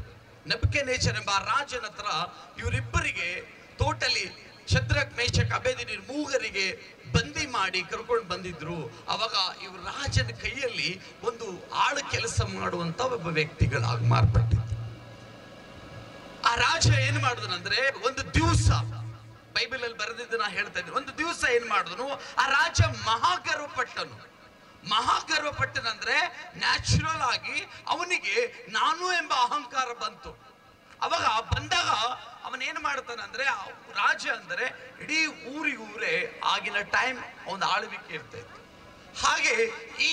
ನೆಬೂಕದ್ನೆಚ್ಚರ್ ಎಂಬ ರಾಜನ ಹತ್ರ ಇವರಿಬ್ಬರಿಗೆ ಟೋಟಲಿ ಶದ್ರಕ್ ಮೇಷಕ್ ಅಬೇದಿನ್ ಮೂವರಿಗೆ ಬಂದಿ ಮಾಡಿ ಕರ್ಕೊಂಡು ಬಂದಿದ್ರು. ಅವಾಗ ಇವ್ರ ರಾಜನ ಕೈಯಲ್ಲಿ ಒಂದು ಆಳು ಕೆಲಸ ಮಾಡುವಂತ ಒಬ್ಬ ವ್ಯಕ್ತಿಗಳಾಗಿ ಮಾರ್ಪಟ್ಟಿದ್ರು. ಆ ರಾಜ ಏನ್ ಮಾಡಿದನಂದ್ರೆ, ಒಂದು ದಿವಸ ಬೈಬಲ್ ಅಲ್ಲಿ ಬರೆದಿದ್ದು ನಾ ಹೇಳ್ತಾ ಇದ್ದೀನಿ, ಒಂದು ದಿವಸ ಏನ್ ಮಾಡಿದನು, ಆ ರಾಜ ಮಹಾಗರ್ವಪಟ್ಟನಂದ್ರೆ ನ್ಯಾಚುರಲ್ ಆಗಿ ಅವನಿಗೆ ನಾನು ಎಂಬ ಅಹಂಕಾರ ಬಂತು. ಅವಾಗ ಬಂದಾಗ ಅವನೇನ್ ಮಾಡ್ತಾನಂದ್ರೆ, ರಾಜ ಅಂದ್ರೆ ಇಡೀ ಊರೇ ಆಗಿನ ಟೈಮ್ ಒಂದು ಆಳ್ವಿಕೆ ಇರ್ತಾ ಇತ್ತು. ಹಾಗೆ ಈ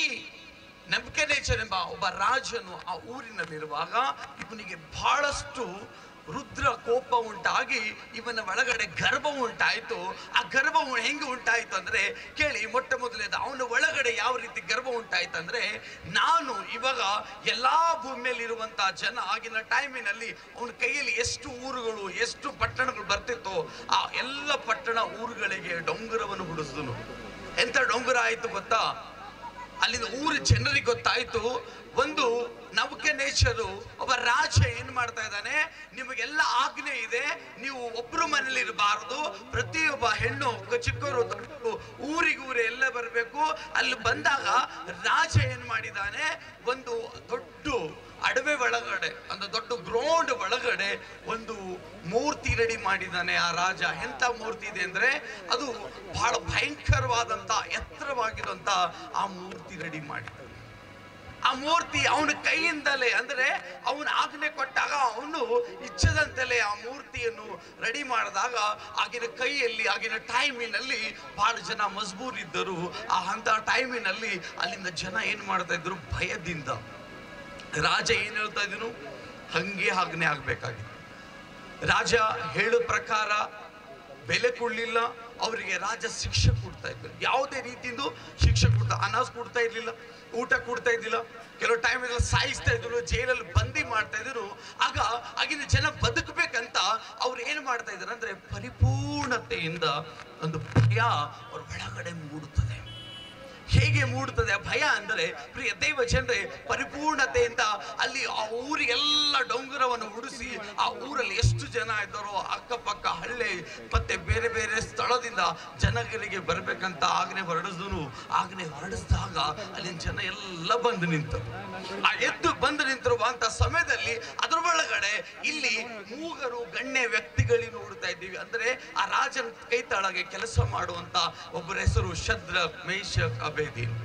ನೆಬೂಕದ್ನೆಚ್ಚರ್ ಎಂಬ ಒಬ್ಬ ರಾಜನು ಆ ಊರಿನಲ್ಲಿರುವಾಗ ಇವನಿಗೆ ಬಹಳಷ್ಟು ರುದ್ರ ಕೋಪ ಉಂಟಾಗಿ ಇವನ ಒಳಗಡೆ ಗರ್ವ ಉಂಟಾಯ್ತು. ಆ ಗರ್ವ ಹೆಂಗೆ ಉಂಟಾಯ್ತು ಅಂದ್ರೆ ಕೇಳಿ, ಮೊಟ್ಟ ಮೊದಲೇದ ಅವನ ಒಳಗಡೆ ಯಾವ ರೀತಿ ಗರ್ವ ಉಂಟಾಯ್ತು ಅಂದ್ರೆ, ನಾನು ಇವಾಗ ಎಲ್ಲಾ ಭೂಮಿಯಲ್ಲಿ ಇರುವಂತಹ ಜನ ಆಗಿನ ಟೈಮಿನಲ್ಲಿ ಅವನ ಕೈಯಲ್ಲಿ ಎಷ್ಟು ಊರುಗಳು ಎಷ್ಟು ಪಟ್ಟಣಗಳು ಬರ್ತಿತ್ತು, ಆ ಎಲ್ಲ ಪಟ್ಟಣ ಊರುಗಳಿಗೆ ಡೊಂಗುರವನ್ನು ಹುಡಿಸಿದನು. ಎಂತ ಡೊಂಗುರ ಆಯ್ತು ಗೊತ್ತಾ? ಅಲ್ಲಿಂದ ಊರ ಜನರಿಗೆ ಗೊತ್ತಾಯ್ತು, ಒಂದು ನೆಬೂಕದ್ನೆಚ್ಚರ್ ಒಬ್ಬ ರಾಜ ಏನ್ ಮಾಡ್ತಾ ಇದ್ದಾನೆ, ನಿಮಗೆಲ್ಲ ಆಜ್ಞೆ ಇದೆ, ನೀವು ಒಬ್ರು ಮನೇಲಿ ಇರಬಾರದು, ಪ್ರತಿಯೊಬ್ಬ ಹೆಣ್ಣು ಚಿಕ್ಕವರು ಊರೇ ಎಲ್ಲ ಬರಬೇಕು. ಅಲ್ಲಿ ಬಂದಾಗ ರಾಜ ಏನ್ ಮಾಡಿದ್ದಾನೆ, ಒಂದು ದೊಡ್ಡ ಅಡವೆ ಒಳಗಡೆ, ಒಂದು ದೊಡ್ಡ ಗ್ರೌಂಡ್ ಒಳಗಡೆ ಒಂದು ಮೂರ್ತಿ ರೆಡಿ ಮಾಡಿದ್ದಾನೆ ಆ ರಾಜ. ಎಂತ ಮೂರ್ತಿ ಇದೆ ಅಂದ್ರೆ, ಅದು ಬಹಳ ಭಯಂಕರವಾದಂತ ಎತ್ತರವಾಗಿರುವಂತ ಆ ಮೂರ್ತಿ ರೆಡಿ ಮಾಡಿದ್ದಾನೆ. ಆ ಮೂರ್ತಿ ಅವನ ಕೈಯಿಂದಲೇ, ಅಂದ್ರೆ ಅವನ ಆಜ್ಞೆ ಕೊಟ್ಟಾಗ ಅವನು ಇಚ್ಛದಂತೆಲೇ ಆ ಮೂರ್ತಿಯನ್ನು ರೆಡಿ ಮಾಡಿದಾಗ ಆಗಿನ ಕೈಯಲ್ಲಿ ಆಗಿನ ಟೈಮಿನಲ್ಲಿ ಬಹಳ ಜನ ಮಜಬೂರ್ ಇದ್ದರು. ಆ ಅಂತ ಟೈಮಿನಲ್ಲಿ ಅಲ್ಲಿಂದ ಜನ ಏನ್ ಮಾಡ್ತಾ ಇದ್ರು, ಭಯದಿಂದ. ರಾಜ ಏನ್ ಹೇಳ್ತಾ ಇದ್ರು, ಹಂಗೆ ಆಜ್ಞೆ ಆಗ್ಬೇಕಾಗಿತ್ತು. ರಾಜ ಹೇಳೋ ಪ್ರಕಾರ ಬೆಲೆ ಕೊಡ್ಲಿಲ್ಲ ಅವರಿಗೆ. ರಾಜ ಶಿಕ್ಷೆ ಕೊಡ್ತಾ ಇದ್ರು, ಯಾವುದೇ ರೀತಿಯಿಂದ ಶಿಕ್ಷೆ ಕೊಡ್ತಾ, ಅನಾಜ್ ಕೊಡ್ತಾ ಇರ್ಲಿಲ್ಲ, ಊಟ ಕೊಡ್ತಾ ಇದ್ದಿಲ್ಲ, ಕೆಲವು ಟೈಮ್ ಸಾಯಿಸ್ತಾ ಇದ್ರು, ಜೈಲಲ್ಲಿ ಬಂದಿ ಮಾಡ್ತಾ ಇದ್ರು. ಆಗ ಆಗಿನ ಜನ ಬದುಕಬೇಕಂತ ಅವ್ರು ಏನ್ ಮಾಡ್ತಾ ಇದ್ರು ಅಂದ್ರೆ, ಪರಿಪೂರ್ಣತೆಯಿಂದ ಒಂದು ಭಯ ಅವ್ರ ಒಳಗಡೆ ಮೂಡುತ್ತದೆ. ಹೇಗೆ ಮೂಡುತ್ತದೆ ಭಯ ಅಂದರೆ, ಪ್ರಿಯ ದೈವ ಜನರೇ, ಪರಿಪೂರ್ಣತೆಯಿಂದ ಅಲ್ಲಿ ಆ ಊರಿಗೆಲ್ಲ ಡೊಂಗುರವನ್ನು ಉಡಿಸಿ, ಆ ಊರಲ್ಲಿ ಎಷ್ಟು ಜನ ಇದ್ದಾರೋ ಅಕ್ಕಪಕ್ಕ ಹಳ್ಳಿ ಮತ್ತೆ ಬೇರೆ ಬೇರೆ ಸ್ಥಳದಿಂದ ಜನಗಳಿಗೆ ಬರ್ಬೇಕಂತ ಆಜ್ಞೆ ಹೊರಡಿಸಿದನು. ಆಜ್ಞೆ ಹೊರಡಿಸಿದಾಗ ಅಲ್ಲಿನ ಜನ ಎಲ್ಲ ಬಂದು ನಿಂತರು. ಆ ಎದ್ದು ಬಂದು ನಿಂತಿರುವಂತ ಸಮಯದಲ್ಲಿ ಅದರ ಒಳಗಡೆ ಇಲ್ಲಿ ಮೂಗರು ಗಣ್ಯ ವ್ಯಕ್ತಿಗಳಿಗೆ ನೋಡ್ತಾ ಇದ್ದೀವಿ. ಅಂದ್ರೆ ಆ ರಾಜನ ಕೈ ತಳಗೆ ಕೆಲಸ ಮಾಡುವಂತ ಒಬ್ಬರ ಹೆಸರು ಶದ್ರಕ್ ಮೇಷಕ್ ಅಬೇದಿನ್.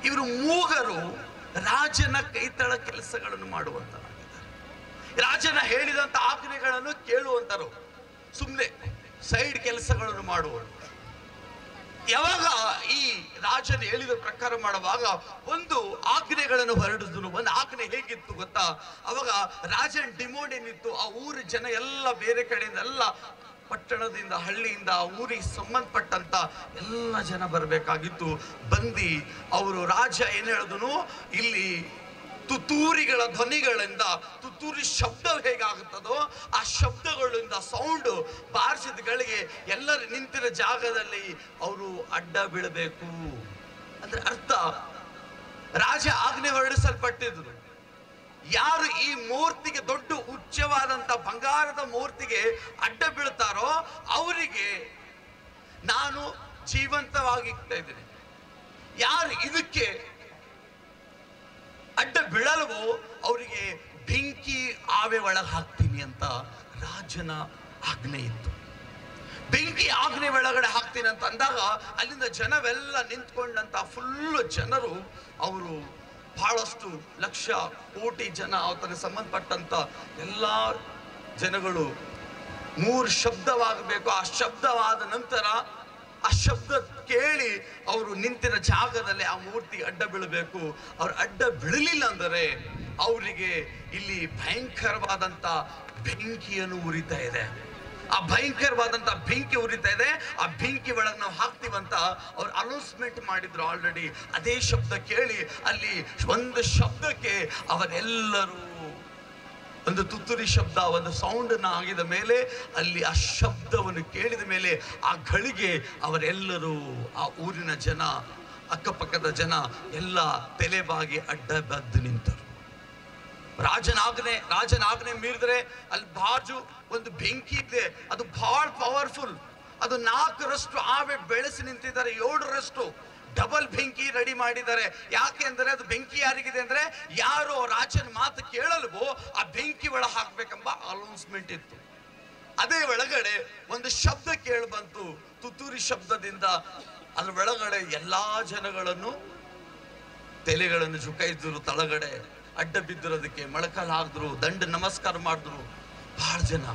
ಇವರು ಮೂಗರು ರಾಜನ ಕೈತಳ ಕೆಲಸಗಳನ್ನು ಮಾಡುವಂತರಾಗಿದ್ದಾರೆ. ರಾಜನ ಹೇಳಿದಂತ ಆಜ್ಞೆಗಳನ್ನು ಕೇಳುವಂತರು, ಸುಮ್ಮನೆ ಸೈಡ್ ಕೆಲಸಗಳನ್ನು ಮಾಡುವರು. ಯಾವಾಗ ಈ ರಾಜನ ಹೇಳಿದ ಪ್ರಕಾರ ಮಾಡುವಾಗ ಒಂದು ಆಜ್ಞೆಗಳನ್ನು ಹೊರಡಿಸಿದ್ರು. ಒಂದು ಆಜ್ಞೆ ಹೇಗಿತ್ತು ಗೊತ್ತಾ? ಅವಾಗ ರಾಜನ ಡಿಮಾಂಡ್ ಏನಿತ್ತು, ಆ ಊರ ಜನ ಎಲ್ಲ ಬೇರೆ ಕಡೆಯಿಂದ ಎಲ್ಲ ಪಟ್ಟಣದಿಂದ ಹಳ್ಳಿಯಿಂದ ಊರಿಗೆ ಸಂಬಂಧಪಟ್ಟಂತ ಎಲ್ಲ ಜನ ಬರಬೇಕಾಗಿತ್ತು. ಬಂದಿ ಅವರು ರಾಜ ಏನ್ ಹೇಳಿದನು, ಇಲ್ಲಿ ತುತ್ತೂರಿಗಳ ಧ್ವನಿಗಳಿಂದ, ತುತ್ತೂರಿ ಶಬ್ದ ಹೇಗಾಗುತ್ತದೋ ಆ ಶಬ್ದಗಳಿಂದ ಸೌಂಡ್ ಬಾರಿಸಿದಗಳಿಗೆ ಎಲ್ಲರೂ ನಿಂತಿರೋ ಜಾಗದಲ್ಲಿ ಅವರು ಅಡ್ಡ ಬೀಳಬೇಕು. ಅಂದ್ರೆ ಅರ್ಥ, ರಾಜ ಆಜ್ಞೆ ಹೊರಡಿಸಲ್ಪಟ್ಟಿದ್ರು. ಯಾರು ಈ ಮೂರ್ತಿಗೆ, ದೊಡ್ಡ ಉಚ್ಚವಾದಂತ ಬಂಗಾರದ ಮೂರ್ತಿಗೆ ಅಡ್ಡ ಬೀಳ್ತಾರೋ ಅವರಿಗೆ ನಾನು ಜೀವಂತವಾಗಿ ಇಡ್ತಾ ಇದ್ದೀನಿ. ಯಾರು ಇದಕ್ಕೆ ಅಡ್ಡ ಬೀಳಲ್ವೋ ಅವರಿಗೆ ಬೆಂಕಿ ಆವೆ ಒಳಗೆ ಹಾಕ್ತೀನಿ ಅಂತ ರಾಜನ ಆಜ್ಞೆ ಇತ್ತು. ಬೆಂಕಿ ಆಜ್ಞೆ ಒಳಗಡೆ ಹಾಕ್ತೀನಿ ಅಂತ ಅಂದಾಗ ಅಲ್ಲಿಂದ ಜನವೆಲ್ಲ ನಿಂತ್ಕೊಂಡಂತ ಫುಲ್ ಜನರು, ಅವರು ಬಹಳಷ್ಟು ಲಕ್ಷ ಕೋಟಿ ಜನ ಅವರಿಗೆ ಸಂಬಂಧಪಟ್ಟಂತ ಎಲ್ಲಾ ಜನಗಳು 3 ಶಬ್ದವಾಗಬೇಕು. ಆ ಶಬ್ದವಾದ ನಂತರ ಆ ಶಬ್ದ ಕೇಳಿ ಅವರು ನಿಂತಿನ ಜಾಗದಲ್ಲಿ ಆ ಮೂರ್ತಿ ಅಡ್ಡ ಬೀಳಬೇಕು. ಅವ್ರು ಅಡ್ಡ ಬೀಳಲಿಲ್ಲ ಅಂದರೆ ಅವರಿಗೆ ಇಲ್ಲಿ ಭಯಂಕರವಾದಂತ ಬೆಂಕಿಯನ್ನು ಉರಿತಾ ಇದೆ. ಆ ಭಯಂಕರವಾದಂತ ಬೆಂಕಿ ಉರಿತಾ ಇದೆ. ಆ ಬೆಂಕಿ ಒಳಗೆ ನಾವು ಹಾಕ್ತೀವಂತ ಅವ್ರು ಅನೌನ್ಸ್ಮೆಂಟ್ ಮಾಡಿದ್ರು ಆಲ್ರೆಡಿ. ಅದೇ ಶಬ್ದ ಕೇಳಿ ಅಲ್ಲಿ ಒಂದು ಶಬ್ದಕ್ಕೆ ಅವರೆಲ್ಲರೂ ಒಂದು ತುತ್ತೂರಿ ಶಬ್ದ, ಒಂದು ಸೌಂಡ್ ಆಗಿದ ಮೇಲೆ ಅಲ್ಲಿ ಆ ಶಬ್ದವನ್ನು ಕೇಳಿದ ಮೇಲೆ ಆ ಗಳಿಗೆ ಅವರೆಲ್ಲರೂ, ಆ ಊರಿನ ಜನ, ಅಕ್ಕಪಕ್ಕದ ಜನ ಎಲ್ಲ ತಲೆಬಾಗಿ ಅಡ್ಡ ಬದ್ದು ನಿಂತರು. ರಾಜನಾಜ್ಞೆ ಮೀರಿದ್ರೆ ಅಲ್ಲಿ ಬಾಜು ಒಂದು ಬೆಂಕಿ ಇದೆ, ಅದು ಬಹಳ ಪವರ್ಫುಲ್. ಅದು 4ರಷ್ಟು ಆವೆ ಬೆಳೆಸಿ ನಿಂತಿದ್ದಾರೆ, 7ರಷ್ಟು ಡಬಲ್ ಬೆಂಕಿ ರೆಡಿ ಮಾಡಿದ್ದಾರೆ. ಯಾಕೆ ಅಂದ್ರೆ ಅದು ಬೆಂಕಿ ಯಾರಿಗಿದೆ ಅಂದ್ರೆ ಯಾರು ರಾಜನ ಮಾತು ಕೇಳಲ್ವೋ ಆ ಬೆಂಕಿ ಒಳ ಹಾಕ್ಬೇಕೆಂಬ ಅನೌನ್ಸ್ಮೆಂಟ್ ಇತ್ತು. ಅದೇ ಒಳಗಡೆ ಒಂದು ಶಬ್ದ ಕೇಳಿ ಬಂತು, ತುತ್ತೂರಿ ಶಬ್ದದಿಂದ. ಅದ್ರ ಒಳಗಡೆ ಎಲ್ಲಾ ಜನಗಳನ್ನು ತಲೆಗಳನ್ನು ಜುಕಾಯಿಸಿದ್ರು, ತಳಗಡೆ ಅಡ್ಡ ಬಿದ್ದಿರೋದಕ್ಕೆ ಮೊಳಕಾಲು ಹಾಕಿದ್ರು, ದಂಡ ನಮಸ್ಕಾರ ಮಾಡಿದ್ರು ಬಹಳ ಜನ.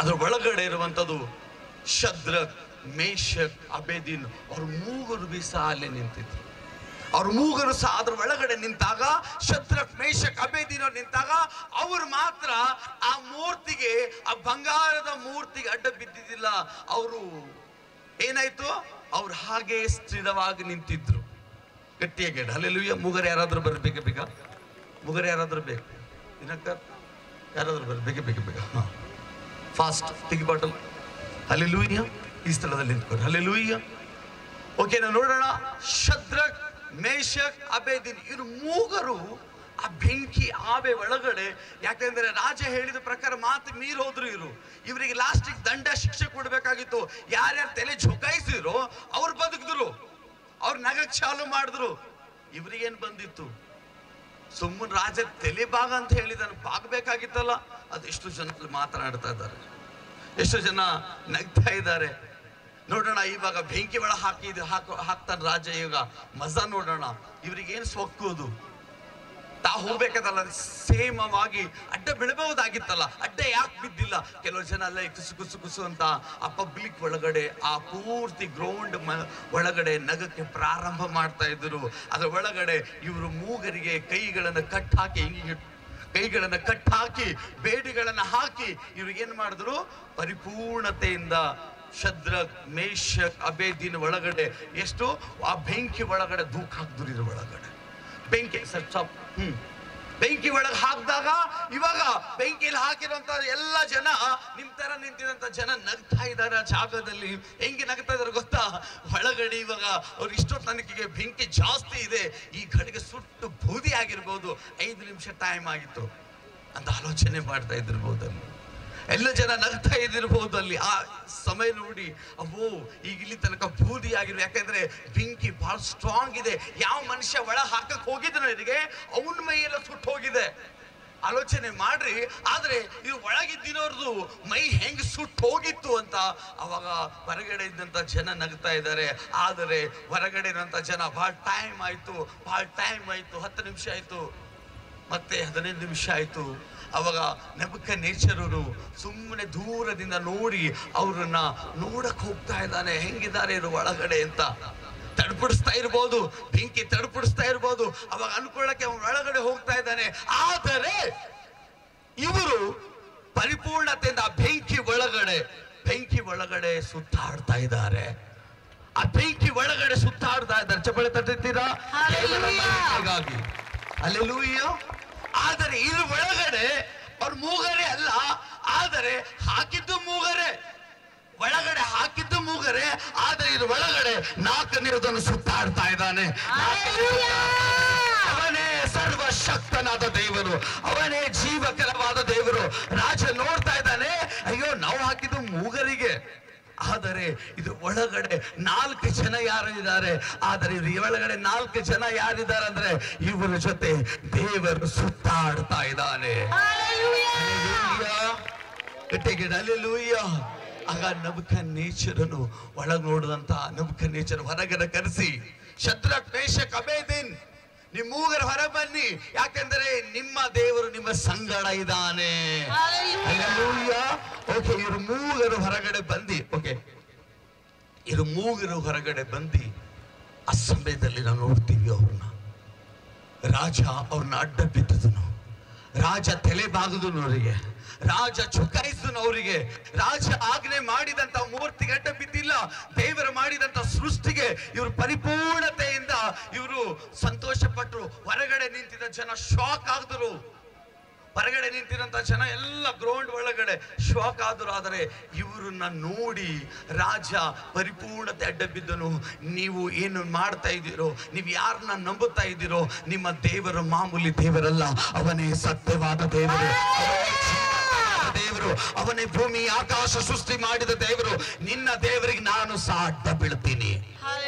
ಅದ್ರ ಒಳಗಡೆ ಇರುವಂತದ್ದು ಶದ್ರಕ್, ಮೇಷಕ್, ಅಬೇದಿನ್ ಅವ್ರ ಮೂಗರು ಸಹ ಅಲ್ಲೇ ನಿಂತಿದ್ರು. ಅವ್ರ ಮೂಗರು ಸಹ ಅದ್ರ ಒಳಗಡೆ ನಿಂತಾಗ, ಶದ್ರಕ್, ಮೇಷಕ್, ಅಬೇದಿನ್ ಅವ್ರು ನಿಂತಾಗ ಅವ್ರು ಮಾತ್ರ ಆ ಮೂರ್ತಿಗೆ, ಆ ಬಂಗಾರದ ಮೂರ್ತಿಗೆ ಅಡ್ಡ ಬಿದ್ದಿದ್ದಿಲ್ಲ. ಅವರು ಏನಾಯ್ತು, ಅವ್ರು ಹಾಗೆ ಸ್ಥಿರವಾಗಿ ನಿಂತಿದ್ರು ಗಟ್ಟಿಯಾಗಿ. ಹಲ್ಲೆಲೂಯಾ. ಮೂಗರು ಯಾರಾದ್ರೂ ಬರ್ಬೇಕ ಬೇಗ, ಮೂಗರು ಯಾರಾದ್ರೂ ಬೇಕು, ದಿನಕ್ಕ ಯಾರಾದ್ರೂ ಬರ್ಬೇಕ ಬೇಗ ಫಾಸ್ಟ್ ತಿಗಿ ಬಾಟಲ್. ಹಲ್ಲೆಲೂಯಾ. ಈ ಸ್ಥಳದಲ್ಲಿ ನಿಂತ್ಕೊಂಡು ಹಲ್ಲೆಲೂಯಾ. ಓಕೆ, ನಾವು ನೋಡೋಣ. ಶದ್ರಕ್, ಮೇಷಕ್, ಅಬೇದಿನ್ ಇವರು ಮೂಗರು ಆ ಬೆಂಕಿ ಆವೆ ಒಳಗಡೆ. ಯಾಕೆಂದ್ರೆ ರಾಜ ಹೇಳಿದ ಪ್ರಕಾರ ಮಾತು ಮೀರಿ ಹೋದ್ರು ಇವರು. ಇವರಿಗೆ ಲಾಸ್ಟಿಗೆ ದಂಡ ಶಿಕ್ಷೆ ಕೊಡ್ಬೇಕಾಗಿತ್ತು. ಯಾರ್ಯಾರು ತಲೆ ಝೊಕಾಯಿಸಿದ್ರು ಅವ್ರು ಬದುಕಿದ್ರು, ಅವ್ರು ನಗಕ್ ಚಾಲು ಮಾಡಿದ್ರು. ಇವ್ರಿಗೇನ್ ಬಂದಿತ್ತು, ಸುಮ್ಮನೆ ರಾಜ ತಲೆ ಭಾಗ ಅಂತ ಹೇಳಿದಾನೆ, ಬಾಗಬೇಕಾಗಿತ್ತಲ್ಲ. ಅದೆಷ್ಟು ಜನ ಮಾತನಾಡ್ತಾ ಇದ್ದಾರೆ, ಎಷ್ಟು ಜನ ನಗ್ತಾ ಇದ್ದಾರೆ. ನೋಡೋಣ ಇವಾಗ ಬೆಂಕಿ ಒಳ ಹಾಕ್ತಾನೆ ರಾಜ. ಈಗ ಮಜಾ ನೋಡೋಣ. ಇವ್ರಿಗೇನು ಸೊಕ್ಕೋದು, ತಾ ಹೋಗ್ಬೇಕದಲ್ಲ, ಸೇಮವಾಗಿ ಅಡ್ಡ ಬೀಳಬಹುದಾಗಿತ್ತಲ್ಲ, ಅಡ್ಡ ಯಾಕೆ ಬಿದ್ದಿಲ್ಲ? ಕೆಲವು ಜನ ಅಲ್ಲ ಕುಸು ಕುಸು ಅಂತ ಆ ಪಬ್ಲಿಕ್ ಒಳಗಡೆ, ಆ ಪೂರ್ತಿ ಗ್ರೌಂಡ್ ಒಳಗಡೆ ನಗಕ್ಕೆ ಪ್ರಾರಂಭ ಮಾಡ್ತಾ ಇದ್ರು. ಅದ್ರ ಒಳಗಡೆ ಇವರು ಮೂಗರಿಗೆ ಕೈಗಳನ್ನು ಕಟ್ಟಾಕಿ ಬೇಡಿಗಳನ್ನ ಹಾಕಿ ಇವ್ರಿಗೇನ್ ಮಾಡಿದ್ರು, ಪರಿಪೂರ್ಣತೆಯಿಂದ ಶದ್ರಕ್, ಮೇಷಕ್, ಅಬೇದಿನ್ ಒಳಗಡೆ ಎಷ್ಟು ಆ ಬೆಂಕಿ ಒಳಗಡೆ ದೂಕ ಹಾಕಿದ್ರು. ಇದ್ರ ಒಳಗಡೆ ಬೆಂಕಿ ಬೆಂಕಿ ಒಳಗೆ ಹಾಕಿದಾಗ ಇವಾಗ ಬೆಂಕಿಯಲ್ಲಿ ಹಾಕಿರುವಂತ ಎಲ್ಲ ಜನ ನಿಮ್ ತರ ನಿಂತಿದಂತ ಜನ ನಗ್ತಾ ಇದ್ದಾರೆ ಆ ಜಾಗದಲ್ಲಿ. ಹೆಂಗೆ ನಗ್ತಾ ಇದಾರೆ ಗೊತ್ತಾ? ಒಳಗಡೆ ಇವಾಗ ಅವ್ರು ಇಷ್ಟೊತ್ತು ತನಕಿಗೆ ಬೆಂಕಿ ಜಾಸ್ತಿ ಇದೆ, ಈ ಘಳಿಗೆ ಸುಟ್ಟು ಬೂದಿ ಆಗಿರ್ಬೋದು, 5 ನಿಮಿಷ ಟೈಮ್ ಆಗಿತ್ತು ಅಂತ ಆಲೋಚನೆ ಮಾಡ್ತಾ ಇದ್ದಿರ್ಬೋದು. ಅಲ್ಲಿ ಎಲ್ಲ ಜನ ನಗ್ತಾ ಇದ್ದಿರ್ಬೋದು. ಅಲ್ಲಿ ಆ ಸಮಯ ನೋಡಿ, ಅಬ್ಬೋ ಈಗ ಇಲ್ಲಿ ತನಕ ಬೂದಿ ಆಗಿರ್ಬೋದು. ಯಾಕಂದ್ರೆ ಬೆಂಕಿ ಬಹಳ ಸ್ಟ್ರಾಂಗ್ ಇದೆ. ಯಾವ ಮನುಷ್ಯ ಒಳ ಹಾಕಕ್ ಹೋಗಿದ್ರು ಇದಕ್ಕೆ ಅವನ ಮೈಯೆಲ್ಲ ಸುಟ್ಟು ಹೋಗಿದೆ. ಆಲೋಚನೆ ಮಾಡ್ರಿ. ಆದ್ರೆ ಇದು ಒಳಗಿದ್ದಿನವ್ರದ್ದು ಮೈ ಹೆಂಗ್ ಸುಟ್ಟು ಹೋಗಿತ್ತು ಅಂತ ಅವಾಗ ಹೊರಗಡೆ ಇದ್ದಂತ ಜನ ನಗ್ತಾ ಇದ್ದಾರೆ. ಆದರೆ ಹೊರಗಡೆ ಇರುವಂತ ಜನ ಬಹಳ ಟೈಮ್ ಆಯ್ತು 10 ನಿಮಿಷ ಆಯ್ತು, ಮತ್ತೆ 15 ನಿಮಿಷ ಆಯ್ತು. ಅವಾಗ ನೆಬೂಕದ್ನೆಚ್ಚರನು ಸುಮ್ಮನೆ ದೂರದಿಂದ ನೋಡಿ ಅವ್ರನ್ನ ನೋಡಕ್ ಹೋಗ್ತಾ ಇದ್ದಾನೆ, ಹೆಂಗಿದ್ದಾರೆ ಇವರು ಒಳಗಡೆ ಅಂತ. ತಡ್ಪಿಡಿಸ್ತಾ ಇರ್ಬೋದು, ಬೆಂಕಿ ತಡ್ಪಿಡಿಸ್ತಾ ಇರ್ಬೋದು. ಅವಾಗ ಅನ್ಕೊಳ್ಳಕ್ಕೆ ಅವನ ಒಳಗಡೆ ಹೋಗ್ತಾ ಇದ್ದಾನೆ. ಆದರೆ ಇವರು ಪರಿಪೂರ್ಣತೆಯಿಂದ ಬೆಂಕಿ ಒಳಗಡೆ ಸುತ್ತಾಡ್ತಾ ಇದ್ದಾರೆ. ಆ ಬೆಂಕಿ ಒಳಗಡೆ ಸುತ್ತಾಡ್ತಾ ಇದ್ದಾರೆ. ಚಪ್ಪಳೆ ತಟ್ಟುತ್ತೀರಾ? ಹಾಗಾಗಿ ಹಲ್ಲೆಲೂಯಾ. ಆದರೆ ಇದ್ರ ಒಳಗಡೆ ಅವ್ರ ಮೂಗರೇ ಅಲ್ಲ, ಆದರೆ ಹಾಕಿದ್ದು ಮೂಗರೇ, ಒಳಗಡೆ ಹಾಕಿದ್ದು ಮೂಗರೇ. ಆದರೆ ಇದ್ರ ಒಳಗಡೆ 4ನೇದನ್ನು ಸುತ್ತಾಡ್ತಾ ಇದ್ದಾನೆ. ಅವನೇ ಸರ್ವಶಕ್ತನಾದ ದೇವರು, ಅವನೇ ಜೀವಕರವಾದ ದೇವರು. ರಾಜ ನೋಡ್ತಾ ಇದ್ದಾನೆ, ಅಯ್ಯೋ ನಾವು ಹಾಕಿದ್ದು ಮೂಗರಿಗೆ, ಆದರೆ ಇದು ಒಳಗಡೆ 4 ಜನ ಯಾರು ಇದ್ದಾರೆ. ಆದರೆ ಇವ್ರ ಒಳಗಡೆ 4 ಜನ ಯಾರಿದ್ದಾರೆ ಅಂದ್ರೆ ಇವರ ಜೊತೆ ದೇವರು ಸುತ್ತಾಡ್ತಾ ಇದ್ದಾನೆ. ಆಗ ನೆಬೂಕದ್ನೆಚ್ಚರನು ಒಳಗೆ ನೋಡಿದಂತ ನೆಬೂಕದ್ನೆಚ್ಚರ ಹೊರಗಡೆ ಕರೆಸಿ, ಶದ್ರಕ್, ಮೇಷಕ್, ಅಬೇದಿನ್ ನಿಮ್ ಮೂಗರು ಹೊರ ಬನ್ನಿ, ಯಾಕೆಂದ್ರೆ ನಿಮ್ಮ ದೇವರು ನಿಮ್ಮ ಸಂಗಡ ಇದ್ದಾನೆ. ಓಕೆ, ಇವ್ರ ಮೂಗರು ಹೊರಗಡೆ ಬಂದಿ. ಓಕೆ, ಇವ್ರ ಮೂಗರು ಹೊರಗಡೆ ಬಂದಿ ಆ ಸಮಯದಲ್ಲಿ ನಾವು ನೋಡ್ತೀವಿ ಅವ್ರನ್ನ. ರಾಜ ಅವ್ರನ್ನ ಅಡ್ಡ ಬಿದ್ದದನು, ರಾಜ ತಲೆ ಬಾಗದನು ಅವರಿಗೆ, ರಾಜ ಚುಕಾಯಿಸಿದನು ಅವರಿಗೆ. ರಾಜ ಆಜ್ಞೆ ಮಾಡಿದಂತ ಮೂರ್ತಿಗೆ ಅಡ್ಡ ಬಿದ್ದಿಲ್ಲ, ದೇವರು ಮಾಡಿದಂತ ಸೃಷ್ಟಿಗೆ ಇವರು ಪರಿಪೂರ್ಣತೆಯಿಂದ ಇವರು ಸಂತೋಷ ಪಟ್ಟರು. ಹೊರಗಡೆ ನಿಂತಿದ್ದ ಜನ ಶಾಕ್ ಆಗಿದ್ರು. ಹೊರಗಡೆ ನಿಂತಿರಂತ ಜನ ಎಲ್ಲ ಗ್ರೌಂಡ್ ಒಳಗಡೆ ಶಾಕ್ ಆದರು. ಆದರೆ ಇವರನ್ನ ನೋಡಿ ರಾಜ ಪರಿಪೂರ್ಣತೆ ಅಡ್ಡ ಬಿದ್ದನು. ನೀವು ಏನು ಮಾಡ್ತಾ ಇದ್ದೀರೋ, ನೀವು ಯಾರನ್ನ ನಂಬುತ್ತಾ ಇದ್ದೀರೋ, ನಿಮ್ಮ ದೇವರು ಮಾಮೂಲಿ ದೇವರಲ್ಲ, ಅವನೇ ಸತ್ಯವಾದ ದೇವರು, ದೇವರು, ಅವನೇ ಭೂಮಿ ಆಕಾಶ ಸೃಷ್ಟಿ ಮಾಡಿದ ದೇವರು. ನಿನ್ನ ದೇವರಿಗೆ ನಾನು ಸಹ ಅಡ್ಡ ಬೀಳ್ತೀನಿ.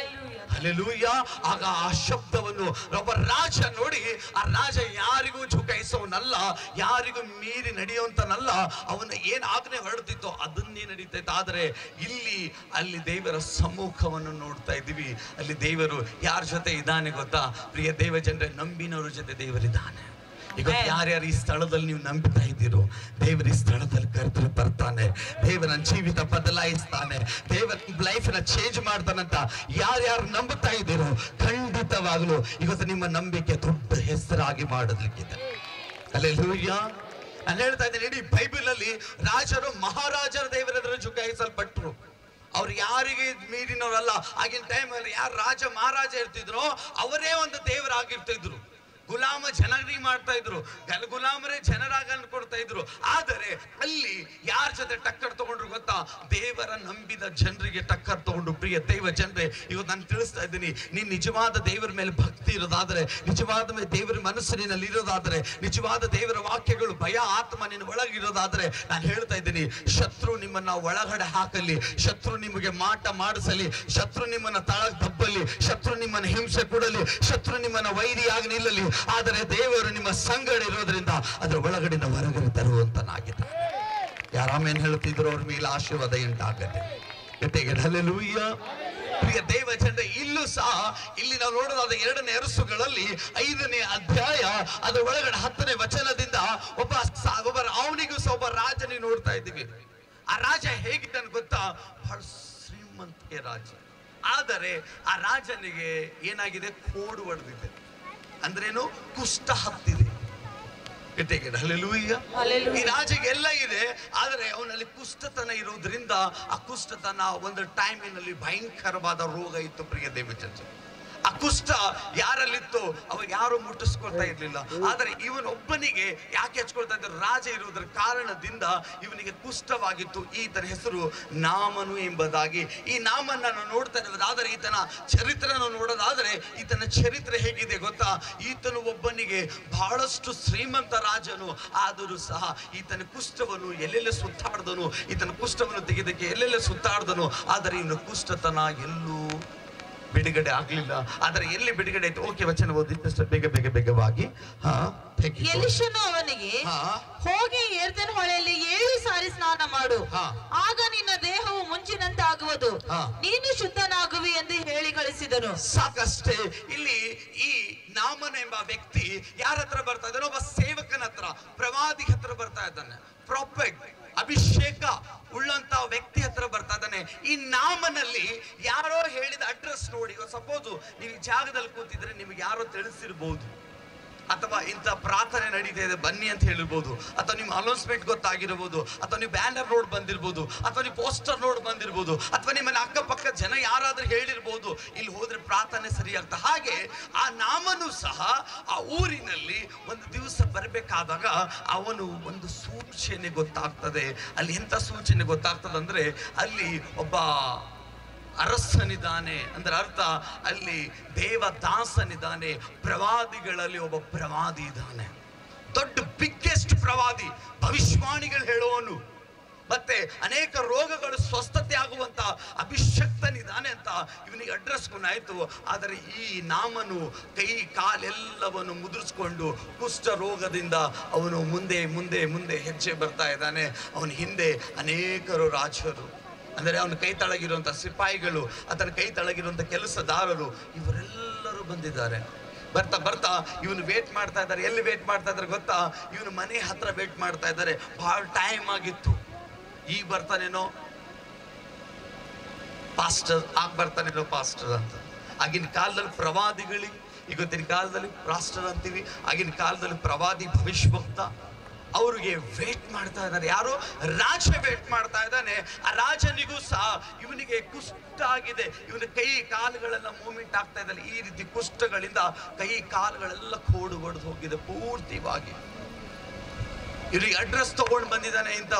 ಹಲ್ಲೆಲೂಯಾ. ಆಗ ಆ ಶಬ್ದವನ್ನು ಒಬ್ಬ ರಾಜ ನೋಡಿ, ಆ ರಾಜ ಯಾರಿಗೂ ಝುಕಾಯಿಸೋನಲ್ಲ, ಯಾರಿಗೂ ಮೀರಿ ನಡೆಯುವಂತನಲ್ಲ. ಅವನ ಏನ್ ಆಜ್ಞೆ ಹೊರಡ್ತಿತ್ತೋ ಅದನ್ನೇ ನಡೀತೈತೆ. ಆದರೆ ಅಲ್ಲಿ ದೇವರ ಸಮ್ಮುಖವನ್ನು ನೋಡ್ತಾ ಇದ್ದೀವಿ. ಅಲ್ಲಿ ದೇವರು ಯಾರ ಜೊತೆ ಇದ್ದಾನೆ ಗೊತ್ತಾ ಪ್ರಿಯ ದೇವ ಜನರೇ? ನಂಬಿನವ್ರ ಜೊತೆ ದೇವರಿದ್ದಾನೆ. ಈಗ ಯಾರ್ಯಾರು ಈ ಸ್ಥಳದಲ್ಲಿ ನೀವು ನಂಬ್ತಾ ಇದ್ದೀರೋ, ದೇವರ ಈ ಸ್ಥಳದಲ್ಲಿ ಕರೆದ್ರೆ ಬರ್ತಾನೆ, ದೇವರ ಜೀವಿತ ಬದಲಾಯಿಸ್ತಾನೆ, ದೇವರ ಲೈಫ್ ನ ಚೇಂಜ್ ಮಾಡ್ತಾನಂತ ಯಾರ್ಯಾರು ನಂಬುತ್ತಾ ಇದ್ದೀರೋ ಖಂಡಿತವಾಗ್ಲು ಇವತ್ತು ನಿಮ್ಮ ನಂಬಿಕೆ ದೊಡ್ಡ ಹೆಸರಾಗಿ ಮಾಡೋದಕ್ಕಿದೆ. ಹಲ್ಲೆಲೂಯಾ. ನಾನು ಹೇಳ್ತಾ ಇದ್ದೀನಿ, ಇಡೀ ಬೈಬಲ್ ಅಲ್ಲಿ ರಾಜರು ಮಹಾರಾಜರ ದೇವರೆದುರು ಜುಗಾಯಿಸಲ್ಪಟ್ರು. ಅವ್ರು ಯಾರಿಗೆ ಮೀರಿನವರಲ್ಲ. ಆಗಿನ ಟೈಮಲ್ಲಿ ಯಾರು ರಾಜ ಮಹಾರಾಜ ಇರ್ತಿದ್ರು ಅವರೇ ಒಂದು ದೇವರಾಗಿರ್ತಿದ್ರು. ಗುಲಾಮ ಜನರಿಗೆ ಮಾಡ್ತಾ ಇದ್ರು, ಗುಲಾಮರೇ ಜನರಾಗ ಕೊಡ್ತಾ ಇದ್ರು. ಆದರೆ ಅಲ್ಲಿ ಯಾರ ಜೊತೆ ಟಕ್ಕರ್ ತಗೊಂಡ್ರು ಗೊತ್ತಾ? ದೇವರ ನಂಬಿದ ಜನರಿಗೆ ಟಕ್ಕರ್ ತಗೊಂಡು. ಪ್ರಿಯ ದೇವ ಜನರೇ, ಇವತ್ತು ನಾನು ತಿಳಿಸ್ತಾ ಇದ್ದೀನಿ, ನೀನ್ ನಿಜವಾದ ದೇವರ ಮೇಲೆ ಭಕ್ತಿ ಇರೋದಾದ್ರೆ, ನಿಜವಾದ ದೇವರ ಮನಸ್ಸಿನಲ್ಲಿ ಇರೋದಾದ್ರೆ, ನಿಜವಾದ ದೇವರ ವಾಕ್ಯಗಳು ಭಯ ಆತ್ಮ ನಿನ್ನ ಒಳಗಿರೋದಾದ್ರೆ, ನಾನು ಹೇಳ್ತಾ ಇದ್ದೀನಿ, ಶತ್ರು ನಿಮ್ಮನ್ನ ಒಳಗಡೆ ಹಾಕಲಿ, ಶತ್ರು ನಿಮಗೆ ಮಾಟ ಮಾಡಿಸಲಿ, ಶತ್ರು ನಿಮ್ಮನ್ನ ತಳಗ್ ದಬ್ಬಲಿ, ಶತ್ರು ನಿಮ್ಮನ್ನ ಹಿಂಸೆ ಕೊಡಲಿ, ಶತ್ರು ನಿಮ್ಮನ್ನ ವೈರಿಯಾಗಿ ನಿಲ್ಲಲಿ, ಆದರೆ ದೇವರು ನಿಮ್ಮ ಸಂಗಡ ಇರೋದ್ರಿಂದ ಅದರ ಒಳಗಡೆಯಿಂದ ಹೊರಗಡೆ ತರುವಂತನಾಗಿದೆ. ಯಾರಾಮೇನ್ ಹೇಳ್ತಿದ್ರು ಅವ್ರ ಮೇಲೆ ಆಶೀರ್ವಾದ ಉಂಟಾಗತ್ತೆ. ಹಲ್ಲೆಲೂಯಾ. ಪ್ರಿಯ ದೇವ ಜನರೇ, ಇಲ್ಲೂ ಸಹ ಇಲ್ಲಿ ನಾವು ನೋಡೋದಾದ 2ನೇ ಅರಸುಗಳಲ್ಲಿ 5ನೇ ಅಧ್ಯಾಯ ಅದರ ಒಳಗಡೆ 10ನೇ ವಚನದಿಂದ ಒಬ್ಬ ಅವನಿಗೂ ಸಹ ಒಬ್ಬ ರಾಜನಿಗೆ ನೋಡ್ತಾ ಇದ್ದೀವಿ. ಆ ರಾಜ ಹೇಗಿದ್ದಾನೆ ಗೊತ್ತಾ? ಬಹಳ ಶ್ರೀಮಂತಿಕೆ ರಾಜ. ಆದರೆ ಆ ರಾಜನಿಗೆ ಏನಾಗಿದೆ? ಕೋಡು ಹೊಡೆದಿದೆ. ಅಂದ್ರೇನು? ಕುಷ್ಠ ಹತ್ತಿದೆ. ಹಲ್ಲೆಲೂಯಾ. ಈ ರಾಜಗೆ ಎಲ್ಲ ಇದೆ, ಆದರೆ ಅವನಲ್ಲಿ ಕುಷ್ಠತನ ಇರುವುದರಿಂದ ಆ ಕುಷ್ಠತನ ಒಂದು ಟೈಮಿನಲ್ಲಿ ಭಯಂಕರವಾದ ರೋಗ ಇತ್ತು. ಪ್ರಿಯ ದೇವಚರ್ಚೆ, ಆ ಕುಷ್ಠ ಯಾರಲ್ಲಿತ್ತು ಅವಾಗ ಯಾರು ಮುಟ್ಟಿಸ್ಕೊಳ್ತಾ ಇರ್ಲಿಲ್ಲ. ಆದರೆ ಇವನೊಬ್ಬನಿಗೆ ಯಾಕೆ ಹಚ್ಕೊಳ್ತಾ ಇದ್ರು? ರಾಜ ಇರುವುದರ ಕಾರಣದಿಂದ ಇವನಿಗೆ ಕುಷ್ಠವಾಗಿತ್ತು. ಈತನ ಹೆಸರು ನಾಮನು ಎಂಬುದಾಗಿ. ಈ ನಾಮನ್ನ ನಾವು ನೋಡ್ತಾ ಇರೋದಾದರೆ, ಈತನ ಚರಿತ್ರೆ ನೋಡೋದಾದರೆ, ಈತನ ಚರಿತ್ರೆ ಹೇಗಿದೆ ಗೊತ್ತಾ? ಈತನು ಒಬ್ಬನಿಗೆ ಬಹಳಷ್ಟು ಶ್ರೀಮಂತ ರಾಜನು, ಆದರೂ ಸಹ ಈತನ ಕುಷ್ಠವನ್ನು ಎಲ್ಲೆಲ್ಲ ಸುತ್ತಾಡ್ದನು, ಈತನ ಕುಷ್ಠವನ್ನು ತೆಗೆದಕ್ಕೆ ಎಲ್ಲೆಲ್ಲ ಸುತ್ತಾಡ್ದನು. ಆದರೆ ಇವನು ಕುಷ್ಠತನ ಎಲ್ಲೂ ಬಿಡುಗಡೆ ಆಗ್ಲಿಲ್ಲ. ಆದರೆ ಎಲ್ಲಿ ಬಿಡುಗಡೆ ಆಯ್ತು? ಓಕೆ, ವಚನ ಓದಿದ್ದಷ್ಟು ಬೇಗವಾಗಿ. ಎಲಿಷನು ಅವನಿಗೆ, ಹೋಗಿ ಯೊರ್ದನ್ ಹೊಳೆಯಲ್ಲಿ 7 ಸಾರಿ ಸ್ನಾನ ಮಾಡು, ಆಗ ನಿನ್ನ ದೇಹವು ಮುಂಚಿನಂತೆ ಆಗುವುದು, ನೀನು ಶುದ್ಧನಾಗುವಿ ಎಂದು ಹೇಳಿ ಕಳಿಸಿದನು. ಸಾಕಷ್ಟೇ. ಇಲ್ಲಿ ಈ ನಾಮನ ಎಂಬ ವ್ಯಕ್ತಿ ಯಾರ ಹತ್ರ ಬರ್ತಾ ಇದ್ದಾನೆ? ಒಬ್ಬ ಸೇವಕನ ಹತ್ರ, ಪ್ರವಾದಿ ಹತ್ರ ಬರ್ತಾ ಇದ್ದಾನೆ. ಪ್ರಾಫೆಟ್, ಅಭಿಷೇಕ ಉಳ್ಳಂತ ವ್ಯಕ್ತಿ ಹತ್ರ ಬರ್ತಾ ಇದ್ದಾನೆ. ಈ ನಾಮನಲ್ಲಿ ಯಾರೋ ಹೇಳಿದ ಅಡ್ರೆಸ್ ನೋಡಿ. ಸಪೋಸ್ ನೀವು ಈ ಜಾಗದಲ್ಲಿ ಕೂತಿದ್ರೆ ನಿಮ್ಗೆ ಯಾರೋ ತಿಳಿಸಿರ್ಬಹುದು, ಅಥವಾ ಇಂಥ ಪ್ರಾರ್ಥನೆ ನಡೀತಾ ಇದೆ ಬನ್ನಿ ಅಂತ ಹೇಳಿರ್ಬೋದು, ಅಥವಾ ನಿಮ್ಮ ಅನೌನ್ಸ್ಮೆಂಟ್ ಗೊತ್ತಾಗಿರ್ಬೋದು, ಅಥವಾ ನೀವು ಬ್ಯಾನರ್ ನೋಡ್ ಬಂದಿರ್ಬೋದು, ಅಥವಾ ನೀವು ಪೋಸ್ಟರ್ ನೋಡ್ ಬಂದಿರ್ಬೋದು, ಅಥವಾ ನಿಮ್ಮನ್ನ ಅಕ್ಕಪಕ್ಕ ಜನ ಯಾರಾದ್ರೂ ಹೇಳಿರ್ಬೋದು ಇಲ್ಲಿ ಹೋದ್ರೆ ಪ್ರಾರ್ಥನೆ ಸರಿಯಾಗ್ತದೆ. ಹಾಗೆ ಆ ನಾಮನು ಸಹ ಆ ಊರಿನಲ್ಲಿ ಒಂದು ದಿವಸ ಬರಬೇಕಾದಾಗ ಅವನು ಒಂದು ಸೂಚನೆ ಗೊತ್ತಾಗ್ತದೆ. ಅಲ್ಲಿ ಎಂತ ಸೂಚನೆ ಗೊತ್ತಾಗ್ತದೆ ಅಂದ್ರೆ, ಅಲ್ಲಿ ಒಬ್ಬ ಅರಸನಿದ್ದಾನೆ. ಅಂದ್ರೆ ಅರ್ಥ ಅಲ್ಲಿ ದೇವದಾಸನಿದ್ದಾನೆ, ಪ್ರವಾದಿಗಳಲ್ಲಿ ಒಬ್ಬ ಪ್ರವಾದಿ ಇದ್ದಾನೆ, ದೊಡ್ಡ ಬಿಗ್ಗೆಸ್ಟ್ ಪ್ರವಾದಿ, ಭವಿಷ್ಯವಾಣಿಗಳು ಹೇಳುವವನು, ಮತ್ತೆ ಅನೇಕ ರೋಗಗಳು ಸ್ವಸ್ಥತೆ ಆಗುವಂತ ಅಭಿಷಕ್ತನಿದ್ದಾನೆ ಅಂತ ಇವನಿಗೆ ಅಡ್ರೆಸ್ ಆಯ್ತು. ಆದರೆ ಈ ನಾಮನು ಕೈ ಕಾಲೆಲ್ಲವನ್ನು ಮುದ್ರಿಸ್ಕೊಂಡು ಕುಷ್ಠ ರೋಗದಿಂದ ಅವನು ಮುಂದೆ ಮುಂದೆ ಮುಂದೆ ಹೆಜ್ಜೆ ಬರ್ತಾ ಇದ್ದಾನೆ. ಅವನ ಹಿಂದೆ ಅನೇಕರು ರಾಜರು, ಅಂದರೆ ಅವನ ಕೈ ತಳಗಿರುವಂಥ ಸಿಪಾಯಿಗಳು, ಆತನ ಕೈ ತಳಗಿರುವಂಥ ಕೆಲಸದಾರರು, ಇವರೆಲ್ಲರೂ ಬಂದಿದ್ದಾರೆ. ಬರ್ತಾ ಬರ್ತಾ ಇವನು ವೇಟ್ ಮಾಡ್ತಾ ಇದ್ದಾರೆ. ಎಲ್ಲಿ ವೇಟ್ ಮಾಡ್ತಾ ಇದ್ದಾರೆ ಗೊತ್ತಾ? ಇವನು ಮನೆ ಹತ್ರ ವೇಟ್ ಮಾಡ್ತಾ ಇದ್ದಾರೆ. ಬಹಳ ಟೈಮ್ ಆಗಿತ್ತು. ಈಗ ಬರ್ತಾನೇನೋ ಪಾಸ್ಟರ್, ಬರ್ತಾನೇನೋ ಪಾಸ್ಟರ್ ಅಂತ. ಆಗಿನ ಕಾಲದಲ್ಲಿ ಪ್ರವಾದಿಗಳಿಗೆ, ಇವತ್ತಿನ ಕಾಲದಲ್ಲಿ ಪಾಸ್ಟರ್ ಅಂತೀವಿ, ಆಗಿನ ಕಾಲದಲ್ಲಿ ಪ್ರವಾದಿ, ಭವಿಷ್ಯಭಕ್ತ, ಅವ್ರಿಗೆ ವೇಟ್ ಮಾಡ್ತಾ ಇದ್ದಾರೆ. ಯಾರು? ರಾಜ ವೇಟ್ ಮಾಡ್ತಾ ಇದ್ದಾನೆ. ಆ ರಾಜನಿಗೂ ಸಹ ಇವನಿಗೆ ಕುಷ್ಠ ಆಗಿದೆ. ಇವನ ಕೈ ಕಾಲುಗಳೆಲ್ಲ ಮೂವ್ಮೆಂಟ್ ಆಗ್ತಾ ಇದ್ದಾರೆ. ಈ ರೀತಿ ಕುಷ್ಠಗಳಿಂದ ಕೈ ಕಾಲುಗಳೆಲ್ಲ ಕೋಡು ಹೊಡೆದು ಹೋಗಿದೆ ಪೂರ್ತಿವಾಗಿ. ಇವ್ರಿಗೆ ಅಡ್ರೆಸ್ ತಗೊಂಡು ಬಂದಿದ್ದಾನೆ ಇಂತ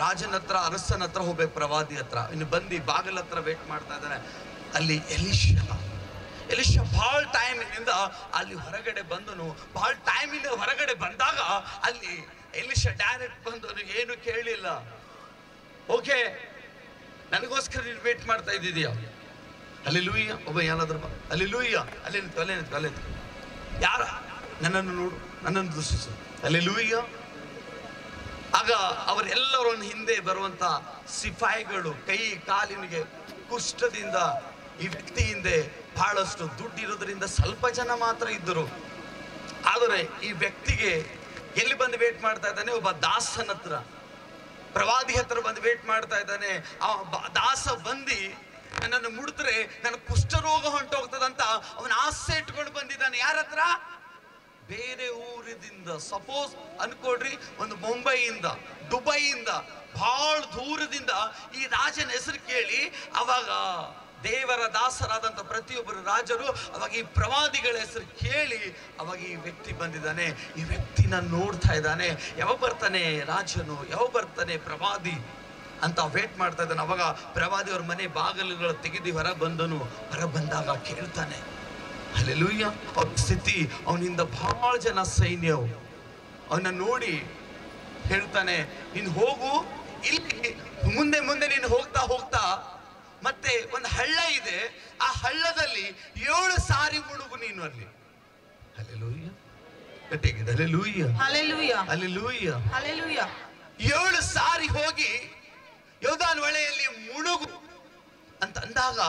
ರಾಜನ ಹತ್ರ, ಅರಸನ ಹತ್ರ ಹೋಗ್ಬೇಕು, ಪ್ರವಾದಿ ಹತ್ರ. ಇನ್ನು ಬಂದು ಬಾಗಿಲ ಹತ್ರ ವೇಟ್ ಮಾಡ್ತಾ ಇದ್ದಾನೆ. ಅಲ್ಲಿ ಎಲಿಷಾ ಬಹಳ ಟೈಮಿನಿಂದ ಅಲ್ಲಿ ಹೊರಗಡೆ ಬಂದನು. ಬಹಳ ಟೈಮಿಂದ ಹೊರಗಡೆ ಬಂದಾಗ ಅಲ್ಲಿ ಎಲಿಷಾ ಡೈರೆಕ್ಟ್ ಬಂದನು, ಏನು ಕೇಳಿಲ್ಲ. ಓಕೆ, ನನಗೋಸ್ಕರ ನೀನು ವೇಟ್ ಮಾಡ್ತಾ ಇದ್ದಿದ್ಯಾ? ಹಲ್ಲೆಲೂಯಾ. ಒಬ್ಬ ಏನಾದ್ರು ಹಲ್ಲೆಲೂಯಾ, ಅಲ್ಲೇ ನಿಂತು ಯಾರ ನನ್ನನ್ನು ನೋಡು, ನನ್ನನ್ನು ದೃಷ್ಟಿಸು. ಹಲ್ಲೆಲೂಯಾ. ಆಗ ಅವರೆಲ್ಲರನ್ನು ಹಿಂದೆ ಬರುವಂತ ಸಿಪಾಯಿಗಳು ಕೈ ಕಾಲಿನಿಗೆ ಕುಷ್ಠದಿಂದ ಈ ವ್ಯಕ್ತಿ ಹಿಂದೆ ಬಹಳಷ್ಟು ದುಡ್ಡಿರೋದ್ರಿಂದ ಸ್ವಲ್ಪ ಜನ ಮಾತ್ರ ಇದ್ದರು. ಆದರೆ ಈ ವ್ಯಕ್ತಿಗೆ ಎಲ್ಲಿ ಬಂದು ವೇಟ್ ಮಾಡ್ತಾ ಇದ್ದಾನೆ? ಒಬ್ಬ ದಾಸನ ಹತ್ರ, ಪ್ರವಾದಿ ಹತ್ರ ಬಂದು ವೇಟ್ ಮಾಡ್ತಾ ಇದ್ದಾನೆ. ಆ ದಾಸ ಬಂದು ನನ್ನನ್ನು ಮುಡಿದ್ರೆ ನನ್ನ ಕುಷ್ಠರೋಗ ಹೊಂಟೋಗ್ತದಂತ ಅವನ ಆಸೆ ಇಟ್ಕೊಂಡು ಬಂದಿದ್ದಾನೆ. ಯಾರ ಹತ್ರ? ಬೇರೆ ಊರಿನಿಂದ. ಸಪೋಸ್ ಅನ್ಕೊಡ್ರಿ, ಒಂದು ಮುಂಬೈಯಿಂದ, ದುಬೈಯಿಂದ, ಬಹಳ ದೂರದಿಂದ ಈ ರಾಜನ ಹೆಸರು ಕೇಳಿ ಅವಾಗ ದೇವರ ದಾಸರಾದಂತ ಪ್ರತಿಯೊಬ್ಬರು ರಾಜರು ಅವಾಗ ಈ ಪ್ರವಾದಿಗಳ ಹೆಸರು ಕೇಳಿ ಅವಾಗ ಈ ವ್ಯಕ್ತಿ ಬಂದಿದ್ದಾನೆ. ಈ ವ್ಯಕ್ತಿನ ನೋಡ್ತಾ ಇದ್ದಾನೆ. ಯಾವಾಗ ಬರ್ತಾನೆ ರಾಜನು, ಯಾವಾಗ ಬರ್ತಾನೆ ಪ್ರವಾದಿ ಅಂತ ವೇಟ್ ಮಾಡ್ತಾ ಇದ್ದಾನೆ. ಅವಾಗ ಪ್ರವಾದಿ ಅವ್ರ ಮನೆ ಬಾಗಿಲುಗಳು ತೆಗೆದು ಹೊರ ಬಂದನು. ಹೊರ ಬಂದಾಗ ಕೇಳ್ತಾನೆ, ಹಲ್ಲೆಲೂಯಾ. ಅವ್ರ ಸ್ಥಿತಿ, ಅವನಿಂದ ಬಹಳ ಜನ ಸೈನ್ಯವು ಅವನ ನೋಡಿ ಹೇಳ್ತಾನೆ, ನೀನು ಹೋಗು, ಇಲ್ಲಿ ಮುಂದೆ ಮುಂದೆ ನೀನು ಹೋಗ್ತಾ ಹೋಗ್ತಾ ಮತ್ತೆ ಒಂದು ಹಳ್ಳ ಇದೆ, ಆ ಹಳ್ಳದಲ್ಲಿ 7 ಸಾರಿ ಮುಳುಗು ನೀನು ಅಲ್ಲಿ. ಹಲ್ಲೆಲೂಯಾ. ಗಟ್ಟಿಗೆ ಹಲ್ಲೆಲೂಯಾ, ಹಲ್ಲೆಲೂಯಾ, ಹಲ್ಲೆಲೂಯಾ, ಹಲ್ಲೆಲೂಯಾ. 7 ಸಾರಿ ಹೋಗಿ ಯೋರ್ದಾನ್ ಹೊಳೆಯಲ್ಲಿ ಮುಳುಗು ಅಂತ ಅಂದಾಗ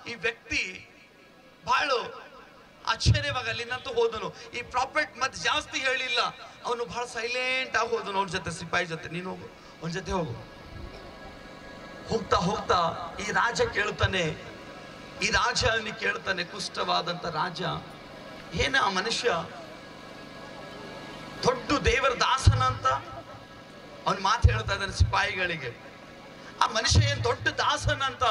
ಈ ವ್ಯಕ್ತಿ ಬಹಳ ಆಶ್ಚರ್ಯವಾಗಿ ಅಲ್ಲಿನಂತೂ ಹೋದನು. ಈ ಪ್ರಾಫಿಟ್ ಮತ್ತೆ ಜಾಸ್ತಿ ಹೇಳಿಲ್ಲ, ಅವನು ಬಹಳ ಸೈಲೆಂಟ್ ಆಗಿ ಹೋದನು. ಅವ್ರ ಜೊತೆ ಸಿಪಾಯಿ ಜೊತೆ, ನೀನು ಹೋಗು, ಅವನ ಜೊತೆ ಹೋಗು. ಹೋಗ್ತಾ ಹೋಗ್ತಾ ಈ ರಾಜ ಕೇಳ್ತಾನೆ, ಈ ರಾಜ ಕೇಳ್ತಾನೆ, ಕುಷ್ಠವಾದಂತ ರಾಜ, ಏನ ಆ ಮನುಷ್ಯ ದೊಡ್ಡ ದೇವರ ದಾಸನ ಅಂತ ಅವನ್ ಮಾತು ಹೇಳ್ತಾ ಇದ್ದಾನೆ ಸಿಪಾಯಿಗಳಿಗೆ. ಆ ಮನುಷ್ಯ ಏನ್ ದೊಡ್ಡ ದಾಸನ ಅಂತ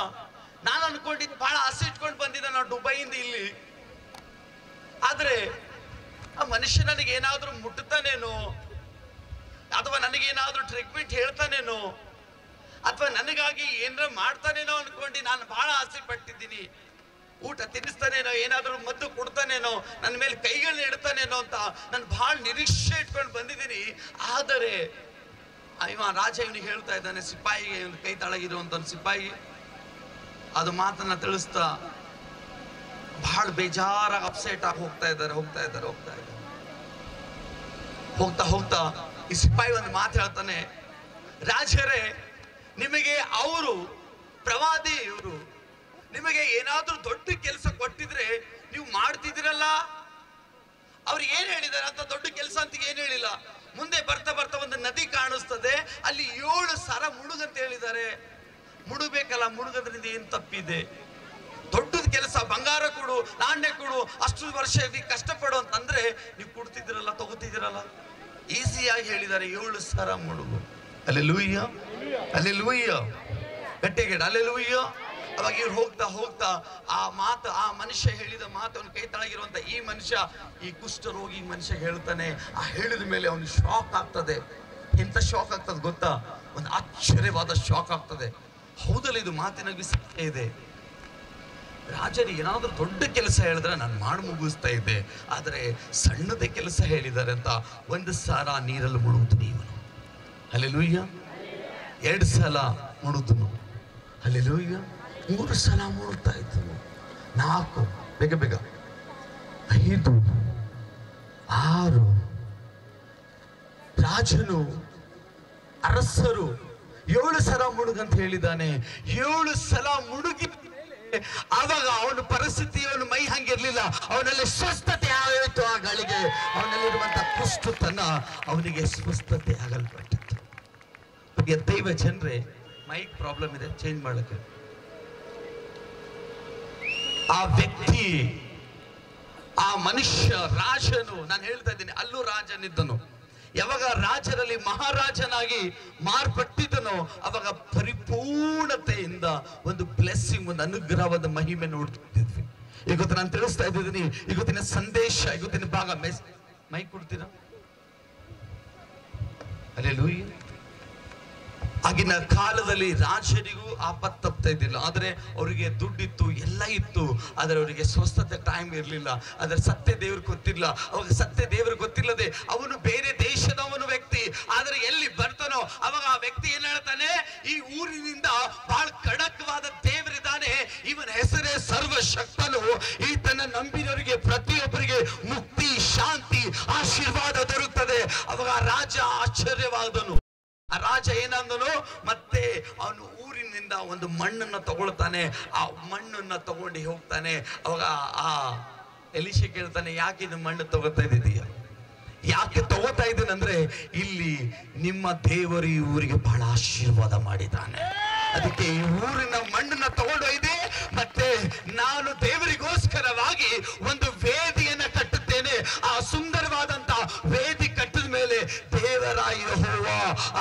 ನಾನು ಅನ್ಕೊಂಡಿದ್ದು, ಬಹಳ ಆಸೆ ಇಟ್ಕೊಂಡು ಬಂದಿದ್ದ ನಾವು ದುಬೈಯಿಂದ ಇಲ್ಲಿ. ಆದ್ರೆ ಆ ಮನುಷ್ಯ ನನಗೆ ಏನಾದ್ರೂ ಮುಟ್ಟುತ್ತಾನೇನೋ, ಅಥವಾ ನನಗೇನಾದ್ರೂ ಟ್ರೀಟ್ಮೆಂಟ್ ಹೇಳ್ತಾನೇನೋ, ಅಥವಾ ನನಗಾಗಿ ಏನಾರ ಮಾಡ್ತಾನೇನೋ ಅನ್ಕೊಂಡು ನಾನು ಬಹಳ ಆಸೆ ಪಟ್ಟಿದ್ದೀನಿ. ಊಟ ತಿನ್ನಿಸ್ತಾನೇನೋ, ಏನಾದ್ರೂ ಮದ್ದು ಕೊಡ್ತಾನೇನೋ, ನನ್ನ ಮೇಲೆ ಕೈಗಳನ್ನ ಇಡ್ತಾನೇನೋ ಅಂತ ನಾನು ಬಹಳ ನಿರೀಕ್ಷೆ ಇಟ್ಕೊಂಡು ಬಂದಿದ್ದೀನಿ. ಆದರೆ ಇವ ರಾಜ ಇವನಿಗೆ ಹೇಳ್ತಾ ಇದ್ದಾನೆ, ಸಿಪಾಯಿಗೆ, ಇವನು ಕೈ ತಳಗಿರುವಂತ ಸಿಪಾಯಿ ಅದು ಮಾತನ್ನ ತಿಳಿಸ್ತಾ ಬಹಳ ಬೇಜಾರಾಗಿ ಅಪ್ಸೆಟ್ ಆಗಿ ಹೋಗ್ತಾ ಇದ್ದಾರೆ. ಹೋಗ್ತಾ ಹೋಗ್ತಾ ಈ ಸಿಪಾಯಿ ಒಂದು ಮಾತು ಹೇಳ್ತಾನೆ, ರಾಜರೇ, ನಿಮಗೆ ಅವರು ಪ್ರವಾದಿ ಇವರು ನಿಮಗೆ ಏನಾದ್ರೂ ದೊಡ್ಡ ಕೆಲಸ ಕೊಟ್ಟಿದ್ರೆ ನೀವು ಮಾಡ್ತಿದ್ದೀರಲ್ಲ. ಅವ್ರು ಏನ್ ಹೇಳಿದ್ದಾರೆ ಅಂತ ದೊಡ್ಡ ಕೆಲಸ ಅಂತ ಏನ್ ಹೇಳಿಲ್ಲ. ಮುಂದೆ ಬರ್ತಾ ಬರ್ತಾ ಒಂದು ನದಿ ಕಾಣಿಸ್ತದೆ, ಅಲ್ಲಿ 7 ಸರ ಮುಳುಗಂತ ಹೇಳಿದ್ದಾರೆ. ಮುಳುಗಬೇಕಲ್ಲ, ಮುಳುಗೋದ್ರಿಂದ ಏನ್ ತಪ್ಪಿದೆ? ದೊಡ್ಡದ ಕೆಲಸ, ಬಂಗಾರ ಕೊಡು, ನಾಣ್ಯ ಕೊಡು, ಅಷ್ಟು ವರ್ಷ ಕಷ್ಟಪಡು ಅಂತಂದ್ರೆ ನೀವು ಕೊಡ್ತಿದ್ದೀರಲ್ಲ, ತಗೋತಿದ್ದೀರಲ್ಲ. ಈಸಿಯಾಗಿ ಹೇಳಿದ್ದಾರೆ, 7 ಸರ ಮುಳುಗು. ಹಲ್ಲೆಲೂಯಾ, ಹಲ್ಲೆಲೂಯಾ, ಗಟ್ಟಿಗೆ ಹಲ್ಲೆಲೂಯಾ. ಅವಾಗ ಇವ್ರು ಹೋಗ್ತಾ ಹೋಗ್ತಾ ಆ ಮನುಷ್ಯ ಹೇಳಿದ ಮಾತು, ಅವನ ಕೈ ತಳಗಿರುವಂತ ಈ ಮನುಷ್ಯ, ಈ ಕುಷ್ಠರೋಗಿ ಮನುಷ್ಯ ಹೇಳ್ತಾನೆ. ಆ ಹೇಳಿದ ಮೇಲೆ ಅವನಿಗೆ ಶಾಕ್ ಆಗ್ತದೆ. ಎಂತ ಶಾಕ್ ಆಗ್ತದೆ ಗೊತ್ತಾ? ಒಂದು ಆಶ್ಚರ್ಯವಾದ ಶಾಕ್ ಆಗ್ತದೆ. ಹೌದಲ್ಲ, ಇದು ಮಾತಿನಾಗಿ ಸತ್ಯ ಇದೆ. ರಾಜರಿಗೆ ಏನಾದ್ರೂ ದೊಡ್ಡ ಕೆಲಸ ಹೇಳಿದ್ರೆ ನಾನು ಮಾಡಿ ಮುಗಿಸ್ತಾ ಇದ್ದೆ, ಆದ್ರೆ ಸಣ್ಣದೇ ಕೆಲಸ ಹೇಳಿದ್ದಾರೆ ಅಂತ 1 ಸಾರ ನೀರಲ್ಲಿ ಮುಳುಗುತ್ತಾನೆ ಇವನು. ಹಲ್ಲೆಲೂಯಾ. 2 ಸಲ ಮುಳುಗುತ್ತನು. ಹಲ್ಲೆಲೂಯಾ. 3 ಸಲ ಮುಳುಗ್ತಾ ಇದ್ದನು. 4, ಬೇಗ ಬೇಗ 5, 6. ರಾಜನು, ಅರಸರು 7 ಸಲ ಮುಳುಗಂತ ಹೇಳಿದ್ದಾನೆ. 7 ಸಲ ಮುಳುಗಿ ಆವಾಗ ಅವನ ಪರಿಸ್ಥಿತಿ, ಅವನ ಮೈ ಹಂಗಿರ್ಲಿಲ್ಲ. ಅವನಲ್ಲಿ ಸ್ವಸ್ಥತೆ ಆಗೋಯ್ತು. ಆ ಗಳಿಗೆ ಅವನಲ್ಲಿರುವಂತ ಕುಷ್ಠತನ ಅವನಿಗೆ ಸ್ವಸ್ಥತೆ ಆಗಲ್ಪಟ್ಟಿತ್ತು. ದೈವ ಜನರೇ, ಮೈಕ್ ಪ್ರಾಬ್ಲಮ್ ಇದೆ, ಚೇಂಜ್ ಮಾಡಕ್ಕೆ. ಆ ವ್ಯಕ್ತಿ, ಆ ಮನುಷ್ಯ, ರಾಜನು, ನಾನು ಹೇಳ್ತಾ ಇದ್ದೀನಿ, ಅಲ್ಲೂ ರಾಜನಿದ್ದನು. ಯಾವಾಗ ರಾಜರಲ್ಲಿ ಮಹಾರಾಜನಾಗಿ ಮಾರ್ಪಟ್ಟಿದ್ದನೋ ಅವಾಗ ಪರಿಪೂರ್ಣತೆಯಿಂದ ಒಂದು ಬ್ಲೆಸ್ಸಿಂಗ್, ಒಂದು ಅನುಗ್ರಹವಾದ ಮಹಿಮೆ ನೋಡ್ತಿದ್ವಿ. ಇವತ್ತು ನಾನು ತಿಳಿಸ್ತಾ ಇದ್ದೀನಿ, ಇವತ್ತಿನ ಸಂದೇಶ, ಇವತ್ತಿನ ಭಾಗ ಮೈಕ್ ಕೊಡ್ತೀರಾ? ಹಲ್ಲೆಲೂಯಾ. ಆಗಿನ ಕಾಲದಲ್ಲಿ ರಾಜರಿಗೂ ಆಪತ್ತಪ್ತಾ ಇದ್ದಿಲ್ಲ, ಆದರೆ ಅವರಿಗೆ ದುಡ್ಡಿತ್ತು, ಎಲ್ಲ ಇತ್ತು, ಆದರೆ ಅವರಿಗೆ ಸ್ವಸ್ಥತೆ ಟೈಮ್ ಇರಲಿಲ್ಲ. ಆದರೆ ಸತ್ಯ ದೇವ್ರಿಗೆ ಗೊತ್ತಿಲ್ಲ. ಅವಾಗ ಸತ್ಯ ದೇವ್ರಿಗೆ ಗೊತ್ತಿಲ್ಲದೆ ಅವನು ಬೇರೆ ದೇಶದವನು ವ್ಯಕ್ತಿ, ಆದರೆ ಎಲ್ಲಿ ಬರ್ತಾನೋ ಅವಾಗ ಆ ವ್ಯಕ್ತಿ ಏನ್ ಹೇಳ್ತಾನೆ, ಈ ಊರಿನಿಂದ ಬಹಳ ಖಡಕ್ವಾದ ದೇವರಿದ್ದಾನೆ, ಇವನ ಹೆಸರೇ ಸರ್ವಶಕ್ತನು, ಈತನ ನಂಬಿನವರಿಗೆ ಪ್ರತಿಯೊಬ್ಬರಿಗೆ ಮುಕ್ತಿ, ಶಾಂತಿ, ಆಶೀರ್ವಾದ ದೊರೆಯುತ್ತದೆ. ಅವಾಗ ರಾಜ ಆಶ್ಚರ್ಯವಾದನು. ಆ ರಾಜ ಏನಂದನು, ಮತ್ತೆ ಅವನು ಊರಿನಿಂದ ಒಂದು ಮಣ್ಣನ್ನ ತಗೊಳ್ತಾನೆ, ಆ ಮಣ್ಣನ್ನ ತಗೊಂಡು ಹೋಗ್ತಾನೆ. ಅವಾಗ ಆ ಎಲಿಷಾ ಕೇಳ್ತಾನೆ, ಯಾಕೆ ಇದು ಮಣ್ಣು ತಗೋತಾ ಇದ್ದೀಯ? ಯಾಕೆ ತಗೋತಾ ಇದ್ದೀನಂದ್ರೆ, ಇಲ್ಲಿ ನಿಮ್ಮ ದೇವರು ಈ ಊರಿಗೆ ಬಹಳ ಆಶೀರ್ವಾದ ಮಾಡಿದ್ದಾನೆ, ಅದಕ್ಕೆ ಈ ಊರಿನ ಮಣ್ಣನ್ನ ತಗೊಂಡೊಯ್ದೆ, ಮತ್ತೆ ನಾನು ದೇವರಿಗೋಸ್ಕರವಾಗಿ ಒಂದು ವೇದಿಯನ್ನ ಕಟ್ಟುತ್ತೇನೆ. ಆ ಸುಂದರವಾದಂತ ವೇದಿ ಕಟ್ಟಿದ ಮೇಲೆ ದೇವರ ಯೆಹೋವ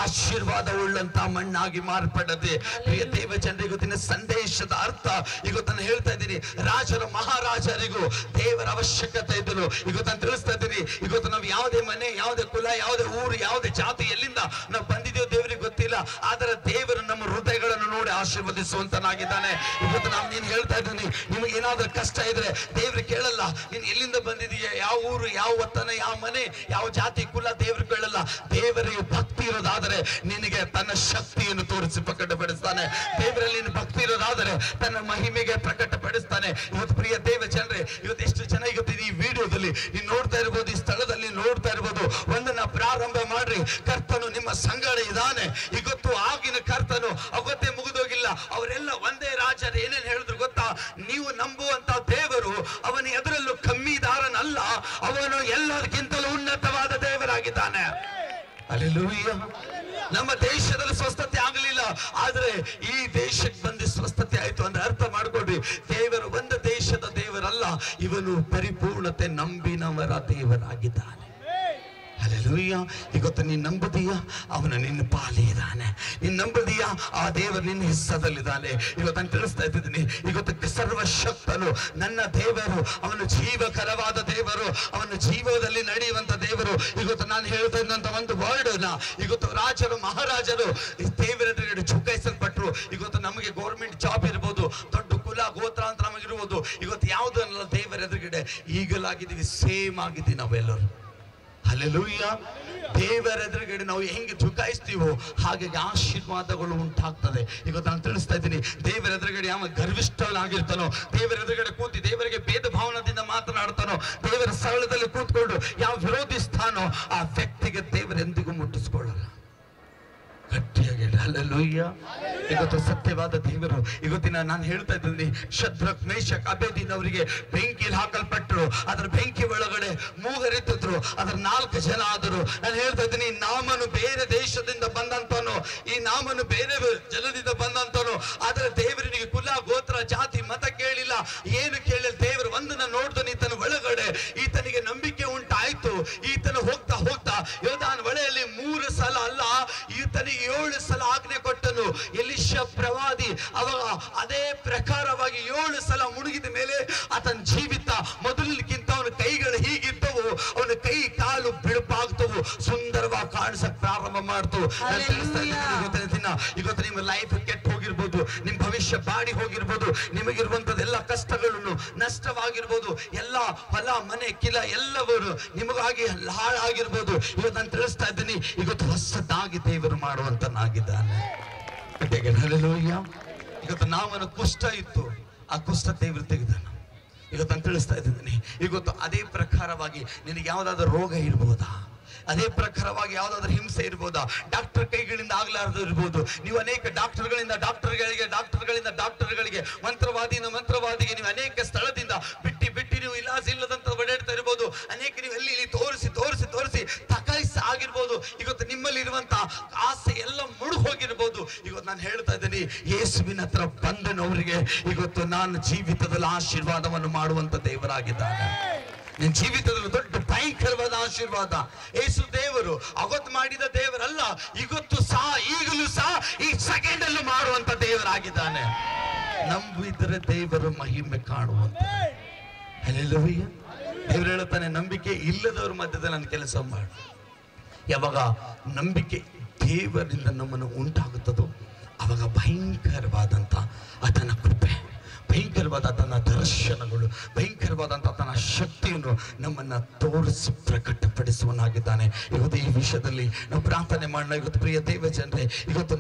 ಆಶೀರ್ವಾದ ಉಳ್ಳಂತ ಮಣ್ಣಾಗಿ ಮಾರ್ಪಡದೆ. ಪ್ರಿಯ ದೇವ ಜನರಿಗೆ ಇವತ್ತಿನ ಸಂದೇಶದ ಅರ್ಥ ಇವತ್ತು ಹೇಳ್ತಾ ಇದ್ದೀನಿ, ರಾಜರು ಮಹಾರಾಜರಿಗೂ ದೇವರ ಅವಶ್ಯಕತೆ ಇದ್ದರು. ಇವತ್ತು ನಾನು ತಿಳಿಸ್ತಾ ಇದ್ದೀನಿ, ಇವತ್ತು ನಾವು ಯಾವುದೇ ಮನೆ, ಯಾವುದೇ ಕುಲ, ಯಾವುದೇ ಊರು, ಯಾವುದೇ ಜಾತಿ, ಎಲ್ಲಿಂದ ನಾವು ಬಂದಿದ್ದೇವೆ ದೇವರಿಗೆ ಗೊತ್ತಿಲ್ಲ, ಆದರೆ ದೇವರು ನಮ್ಮ ಹೃದಯಗಳನ್ನು ನೋಡಿ ಆಶೀರ್ವದಿಸುವಂತನಾಗಿದ್ದಾನೆ. ಇವತ್ತು ನಾನು ನೀನು ಹೇಳ್ತಾ ಇದ್ದೀನಿ, ನಿಮಗೆ ಏನಾದ್ರೂ ಕಷ್ಟ ಇದ್ರೆ ದೇವ್ರು ಕೇಳಲ್ಲ ನೀನು ಎಲ್ಲಿಂದ ಬಂದಿದೀಯ, ಯಾವ ಊರು, ಯಾವ ವತನ, ಯಾವ ಮನೆ, ಯಾವ ಜಾತಿ ಕುಲ ದೇವ್ರು ಕೇಳಲ್ಲ. ದೇವರಿಗೆ ಭಕ್ತಿ ಇರೋದಾದರೆ ನಿನಗೆ ತನ್ನ ಶಕ್ತಿಯನ್ನು ತೋರಿಸಿ ಪ್ರಕಟಪಡಿಸ್ತಾನೆ. ದೇವರಲ್ಲಿ ಭಕ್ತಿ ಇರೋದಾದರೆ ತನ್ನ ಮಹಿಮೆಗೆ ಪ್ರಕಟಪಡಿಸ್ತಾನೆ. ಇವತ್ತು ಪ್ರಿಯ ದೇವ ಜನರೇ, ಇವತ್ತು ಎಷ್ಟು ಜನ ಇವತ್ತು ಈ ವಿಡಿಯೋದಲ್ಲಿ ನೀವು ನೋಡ್ತಾ ಇರ್ಬೋದು, ಈ ಸ್ಥಳದಲ್ಲಿ ನೋಡ್ತಾ ಇರ್ಬೋದು, ಒಂದನ್ನ ಪ್ರಾರಂಭ ಮಾಡ್ರಿ, ಕರ್ತನು ನಿಮ್ಮ ಸಂಗಡ ಇದ್ದಾನೆ. ಇವತ್ತು ಆಗಿನ ಕರ್ತನು ಅವತ್ತೇ ಮುಗಿದೋಗಿಲ್ಲ. ಅವರೆಲ್ಲ ಒಂದೇ ರಾಜರು ಏನೇನು ಹೇಳಿದ್ರು ಗೊತ್ತಾ, ನೀವು ನಂಬುವಂತ ದೇವರು ಅವನು ಎದರಲ್ಲೂ ಕಮ್ಮಿದಾರನಲ್ಲ, ಅವನು ಎಲ್ಲರಿಗಿಂತಲೂ ಉನ್ನತವಾದ ದೇವರಾಗಿದ್ದಾನೆ. ಹಲ್ಲೆಲೂಯಾ. ನಮ್ಮ ದೇಶದಲ್ಲಿ ಸ್ವಸ್ಥತೆ ಆಗಲಿಲ್ಲ, ಆದ್ರೆ ಈ ದೇಶಕ್ಕೆ ಬಂದು ಸ್ವಸ್ಥತೆ ಆಯ್ತು ಅಂದ್ರೆ ಅರ್ಥ ಮಾಡ್ಕೊಡ್ರಿ, ದೇವರು ಒಂದು ದೇಶದ ದೇವರಲ್ಲ, ಇವನು ಪರಿಪೂರ್ಣತೆ ನಂಬಿನವರ ದೇವರಾಗಿದ್ದಾನೆ. ಹಲ್ಲೆಲೂಯಾ. ಇವತ್ತು ನೀನು ನಂಬುದೀಯಾ, ಅವನು ನಿನ್ನ ಪಾಲಿದ್ದಾನೆ. ನೀನು ನಂಬುದೀಯಾ, ಆ ದೇವರು ನಿನ್ನ ಹಿಸ್ಸದಲ್ಲಿದ್ದಾನೆ. ಇವತ್ತು ನಾನು ತಿಳಿಸ್ತಾ ಇದ್ದೀನಿ, ಇವತ್ತು ಸರ್ವಶಕ್ತನು ನನ್ನ ದೇವರು, ಅವನು ಜೀವಕರವಾದ ದೇವರು, ಅವನ ಜೀವದಲ್ಲಿ ನಡೆಯುವಂತ ದೇವರು. ಇವತ್ತು ನಾನು ಹೇಳ್ತಾ ಇದ್ದಂತ ಒಂದು ವರ್ಡ್ ನ ಇವತ್ತು ರಾಜರು ಮಹಾರಾಜರು ದೇವರ ಎದುರುಗಡೆ ಚುಕ್ಕಾಯಿಸಲ್ಪಟ್ರು. ಇವತ್ತು ನಮಗೆ ಗೌರ್ಮೆಂಟ್ ಜಾಬ್ ಇರ್ಬೋದು, ದೊಡ್ಡ ಕುಲ ಗೋತ್ರ ಅಂತ ನಮಗಿರ್ಬೋದು, ಇವತ್ತು ಯಾವುದನ್ನೆಲ್ಲ ದೇವರ ಎದುರುಗಡೆ ಈಗಲಾಗಿದ್ದೀವಿ, ಸೇಮ್ ಆಗಿದ್ದೀವಿ ನಾವೆಲ್ಲರೂ. ಹಲ್ಲೆಲೂಯಾ. ದೇವರ ಎದುರುಗಡೆ ನಾವು ಹೆಂಗೆ ಚುಕಾಯಿಸ್ತೀವೋ ಹಾಗೆ ಆಶೀರ್ವಾದಗಳು ಉಂಟಾಗ್ತದೆ. ಇವತ್ತು ನಾನು ತಿಳಿಸ್ತಾ ಇದ್ದೀನಿ, ದೇವರ ಎದುರುಗಡೆ ಯಾವ ಗರ್ವಿಷ್ಠನಾಗಿರ್ತಾನೋ, ದೇವರ ಎದುರುಗಡೆ ಕೂತಿ ದೇವರಿಗೆ ಭೇದ ಭಾವನದಿಂದ ಮಾತನಾಡ್ತಾನೋ, ದೇವರ ಸ್ಥಳದಲ್ಲಿ ಕೂತ್ಕೊಂಡು ಯಾವ ವಿರೋಧಿಸ್ತಾನೋ ಆ ವ್ಯಕ್ತಿಗೆ ದೇವರೆಂದಿಗೂ ಮುಟ್ಟಿಸ್ಕೊಳ್ಳಲ್ಲ. ಗಟ್ಟಿಯಾಗಿ ಹಲ್ಲೆಲೂಯಾ. ಇವತ್ತು ಸತ್ಯವಾದ ದೇವರು, ಇವತ್ತಿನ ನಾನು ಹೇಳ್ತಾ ಇದ್ದೀನಿ, ಶದ್ರಕ್, ಮೇಷಕ್, ಅಬೇದಿನವರಿಗೆ ಬೆಂಕಿಯಲ್ಲಿ ಹಾಕಲ್ಪಟ್ಟರು, ಅದರ ಬೆಂಕಿ ಒಳಗಡೆ ಮೂಗರೆತ್ತಿದ್ರು, ಅದರ 4 ಜನ ಆದರು. ನಾನು ಹೇಳ್ತಾ ಇದ್ದೀನಿ, ನಾಮನು ಬೇರೆ ದೇಶದಿಂದ ಬಂದಂತನು, ಈ ನಾಮನು ಬೇರೆ ಜನದಿಂದ ಬಂದಂತನು, ಆದರೆ ದೇವರಿಗೆ ಕುಲ, ಗೋತ್ರ, ಜಾತಿ, ಮತ ಕೇಳಿಲ್ಲ, ಏನು ಕೇಳಿಲ್ಲ. ದೇವರು ಒಂದನ್ನ ನೋಡ್ತಾನೆ, ಈತನ ಒಳಗಡೆ ಈತನಿಗೆ ನಂಬಿಕೆ ಉಂಟಾಯ್ತು. ಈತನ ಹೋಗ್ತಾ ಹೋಗ್ತಾ ಯೋಧಾನ್ ಹೊಳೆಯಲ್ಲಿ 3 ಸಲ ಅಲ್ಲ, ಈತನಿಗೆ 7 ಸಲ ಆಜ್ಞೆ ಕೊಟ್ಟನು. ಎಲಿಷಾ ಪ್ರವಾದಿ ಅವಾಗ ಅದೇ ಪ್ರಕಾರವಾಗಿ 7 ಸಲ ಮುಳುಗಿದ ಮೇಲೆ ಆತನ ಜೀವಿತ ಮೊದಲಿಗಿಂತ ಅವನ ಕೈಗಳು ಹೀಗಿದ್ದವು, ಅವನ ಕೈ ಕಾಲು ಬಿಳುಪಾಗ್ತವು, ಸುಂದರವಾಗಿ ಕಾಣಿಸಕ್ ಪ್ರಾರಂಭ ಮಾಡ್ತು. ಇವತ್ತಿನ ದಿನ ಇವತ್ತು ನಿಮ್ಮ ಲೈಫ್ ಕೆಟ್ಟ ಹೋಗಿರ್ಬೋದು, ನಿಮ್ಮ ಭವಿಷ್ಯ ಬಾಡಿ ಹೋಗಿರ್ಬೋದು, ನಿಮಗಿರುವಂತದ್ದೆಲ್ಲ ಕಷ್ಟಗಳನ್ನು, ನಷ್ಟವಾಗಿರ್ಬೋದು, ಎಲ್ಲ ಹೊಲ ಮನೆ ಕಿಲ ಎಲ್ಲವರು ನಿಮಗಾಗಿ ಹಾಳಾಗಿರ್ಬೋದು. ಇವತ್ತು ನಾನು ತಿಳಿಸ್ತಾ ಇದ್ದೀನಿ, ಇವತ್ತು ಹೊಸದಾಗಿ ದೇವರು ಮಾಡುವಂತನಾಗಿದ್ದಾನೆ. ಹಲ್ಲೆಲೂಯಾ. ಇವತ್ತು ನಾವನು ಕುಷ್ಠ ಇತ್ತು, ಆ ಕುಷ್ಠ ದೇವರು ತೆಗೆದನು. ಇವತ್ತು ನಾನು ತಿಳಿಸ್ತಾ ಇದ್ದೀನಿ, ಇವತ್ತು ಅದೇ ಪ್ರಕಾರವಾಗಿ ನಿನಗೆ ಯಾವ್ದಾದ್ರು ರೋಗ ಇರ್ಬೋದಾ, ಅದೇ ಪ್ರಕಾರವಾಗಿ ಯಾವ್ದಾದ್ರು ಹಿಂಸೆ ಇರ್ಬೋದಾ, ಡಾಕ್ಟರ್ ಕೈಗಳಿಂದ ಆಗ್ಲಾರ್ದು ಇರ್ಬೋದು. ನೀವು ಅನೇಕ ಡಾಕ್ಟರ್ಗಳಿಂದ ಡಾಕ್ಟರ್ಗಳಿಗೆ ಮಂತ್ರವಾದಿಗೆ ನೀವು ಅನೇಕ ಸ್ಥಳದಿಂದ ಬಿಟ್ಟು ನೀವು ಇಲಾಜ್ ಇಲ್ಲದಂತ ಓಡಾಡ್ತಾ ಇರ್ಬೋದು. ಅನೇಕ ನೀವು ಇಲ್ಲಿ ತೋರಿಸಿ ತಕಾಯಿಸಿ ಆಗಿರ್ಬೋದು. ಇವತ್ತು ನಿಮ್ಮಲ್ಲಿ ಇರುವಂತ ಆಸೆ ಎಲ್ಲ ಮುಳುಗಿ ಹೋಗಿರ್ಬೋದು. ಇವತ್ತು ನಾನು ಹೇಳ್ತಾ ಇದ್ದೀನಿ, ಯೇಸುವಿನ ಹತ್ರ ಬಂದನವರಿಗೆ ಇವತ್ತು ನಾನು ಜೀವಿತದಲ್ಲಿ ಆಶೀರ್ವಾದವನ್ನು ಮಾಡುವಂತ ದೇವರಾಗಿದ್ದಾನೆ. ನಿನ್ನ ಜೀವಿತದಲ್ಲಿ ದೊಡ್ಡ ಭಯಂಕರವಾದ ಆಶೀರ್ವಾದ. ಯೇಸು ದೇವರು ಅವತ್ತು ಮಾಡಿದ ದೇವರಲ್ಲ, ಇವತ್ತು ಸಹ ಈಗಲೂ ಸಹ ಈ ಸೆಕೆಂಡ್ ಅಲ್ಲೂ ಮಾಡುವಂತ ದೇವರಾಗಿದ್ದಾನೆ. ನಂಬಿದರೆ ದೇವರ ಮಹಿಮೆ ಕಾಣುವಂತ. ಹಲ್ಲೆಲೂಯಾ. ದೇವರು ಹೇಳ್ತಾನೆ, ನಂಬಿಕೆ ಇಲ್ಲದವ್ರ ಮಧ್ಯದಲ್ಲಿ ನನ್ನ ಕೆಲಸ ಮಾಡು. ಯಾವಾಗ ನಂಬಿಕೆ ದೇವರಿಂದ ನಮ್ಮನ್ನು ಉಂಟಾಗುತ್ತದೋ ಆವಾಗ ಭಯಂಕರವಾದಂಥ ಆತನ ಕೃಪೆ, ಭಯಂಕರವಾದ ಆತನ ದರ್ಶನಗಳು, ಭಯಂಕರವಾದಂಥ ಆತನ ಶಕ್ತಿಯನ್ನು ನಮ್ಮನ್ನು ತೋರಿಸಿ ಪ್ರಕಟಪಡಿಸುವನಾಗಿದ್ದಾನೆ. ಇವತ್ತು ಈ ವಿಷಯದಲ್ಲಿ ನಾವು ಪ್ರಾರ್ಥನೆ ಮಾಡೋಣ. ಇವತ್ತು ಪ್ರಿಯ ದೇವ ಜನರೇ, ಇವತ್ತು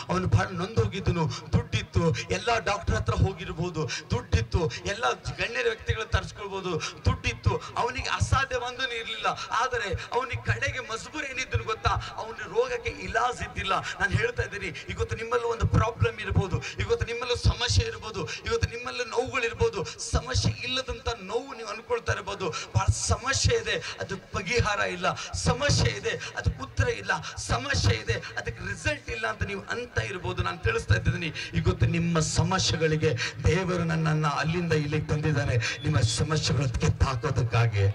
ಅವನು ಬಹಳ ನೊಂದೋಗಿದ್ದನು. ದುಡ್ಡಿತ್ತು, ಎಲ್ಲ ಡಾಕ್ಟರ್ ಹತ್ರ ಹೋಗಿರ್ಬೋದು, ದುಡ್ಡಿತ್ತು, ಎಲ್ಲ ಗಣ್ಯರ ವ್ಯಕ್ತಿಗಳು ತರಿಸ್ಕೊಳ್ಬೋದು, ದುಡ್ಡಿತ್ತು, ಅವನಿಗೆ ಅಸಾಧ್ಯ ಒಂದೂ ಇರಲಿಲ್ಲ. ಆದರೆ ಅವನಿಗೆ ಕಡೆಗೆ ಮಜಬೂರ್ ಏನಿದ್ದನು ಗೊತ್ತಾ, ಅವನ ರೋಗಕ್ಕೆ ಇಲಾಜ್ ಇದ್ದಿಲ್ಲ. ನಾನು ಹೇಳ್ತಾ ಇದ್ದೀನಿ, ಇವತ್ತು ನಿಮ್ಮಲ್ಲೂ ಒಂದು ಪ್ರಾಬ್ಲಮ್ ಇರ್ಬೋದು, ಇವತ್ತು ನಿಮ್ಮಲ್ಲೂ ಸಮಸ್ಯೆ ಇರ್ಬೋದು, ಇವತ್ತು ನಿಮ್ಮಲ್ಲೂ ನೋವುಗಳಿರ್ಬೋದು. ಸಮಸ್ಯೆ ಇಲ್ಲದಂತ ನೋವು ನೀವು ಅನ್ಕೊಳ್ತಾ ಇರ್ಬೋದು. ಬಹಳ ಸಮಸ್ಯೆ ಇದೆ, ಅದು ಪರಿಹಾರ ಇಲ್ಲ, ಸಮಸ್ಯೆ ಇದೆ, ಅದಕ್ಕೆ ಉತ್ತರ ಇಲ್ಲ, ಸಮಸ್ಯೆ ಇದೆ, ಅದಕ್ಕೆ ರಿಸಲ್ಟ್ ಇಲ್ಲ ಅಂತ ನೀವು ಅಂತ ಇರ್ಬೋದು. ನಾನು ತಿಳಿಸ್ತಾ ಇದ್ದೀನಿ, ಇವತ್ತು ನಿಮ್ಮ ಸಮಸ್ಯೆಗಳಿಗೆ ದೇವರು ನನ್ನನ್ನು ಅಲ್ಲಿಂದ ಇಲ್ಲಿಗೆ ತಂದಿದ್ದಾನೆ, ನಿಮ್ಮ ಸಮಸ್ಯೆಗಳು ಕಿತ್ತಾಕೋದಕ್ಕಾಗಿ.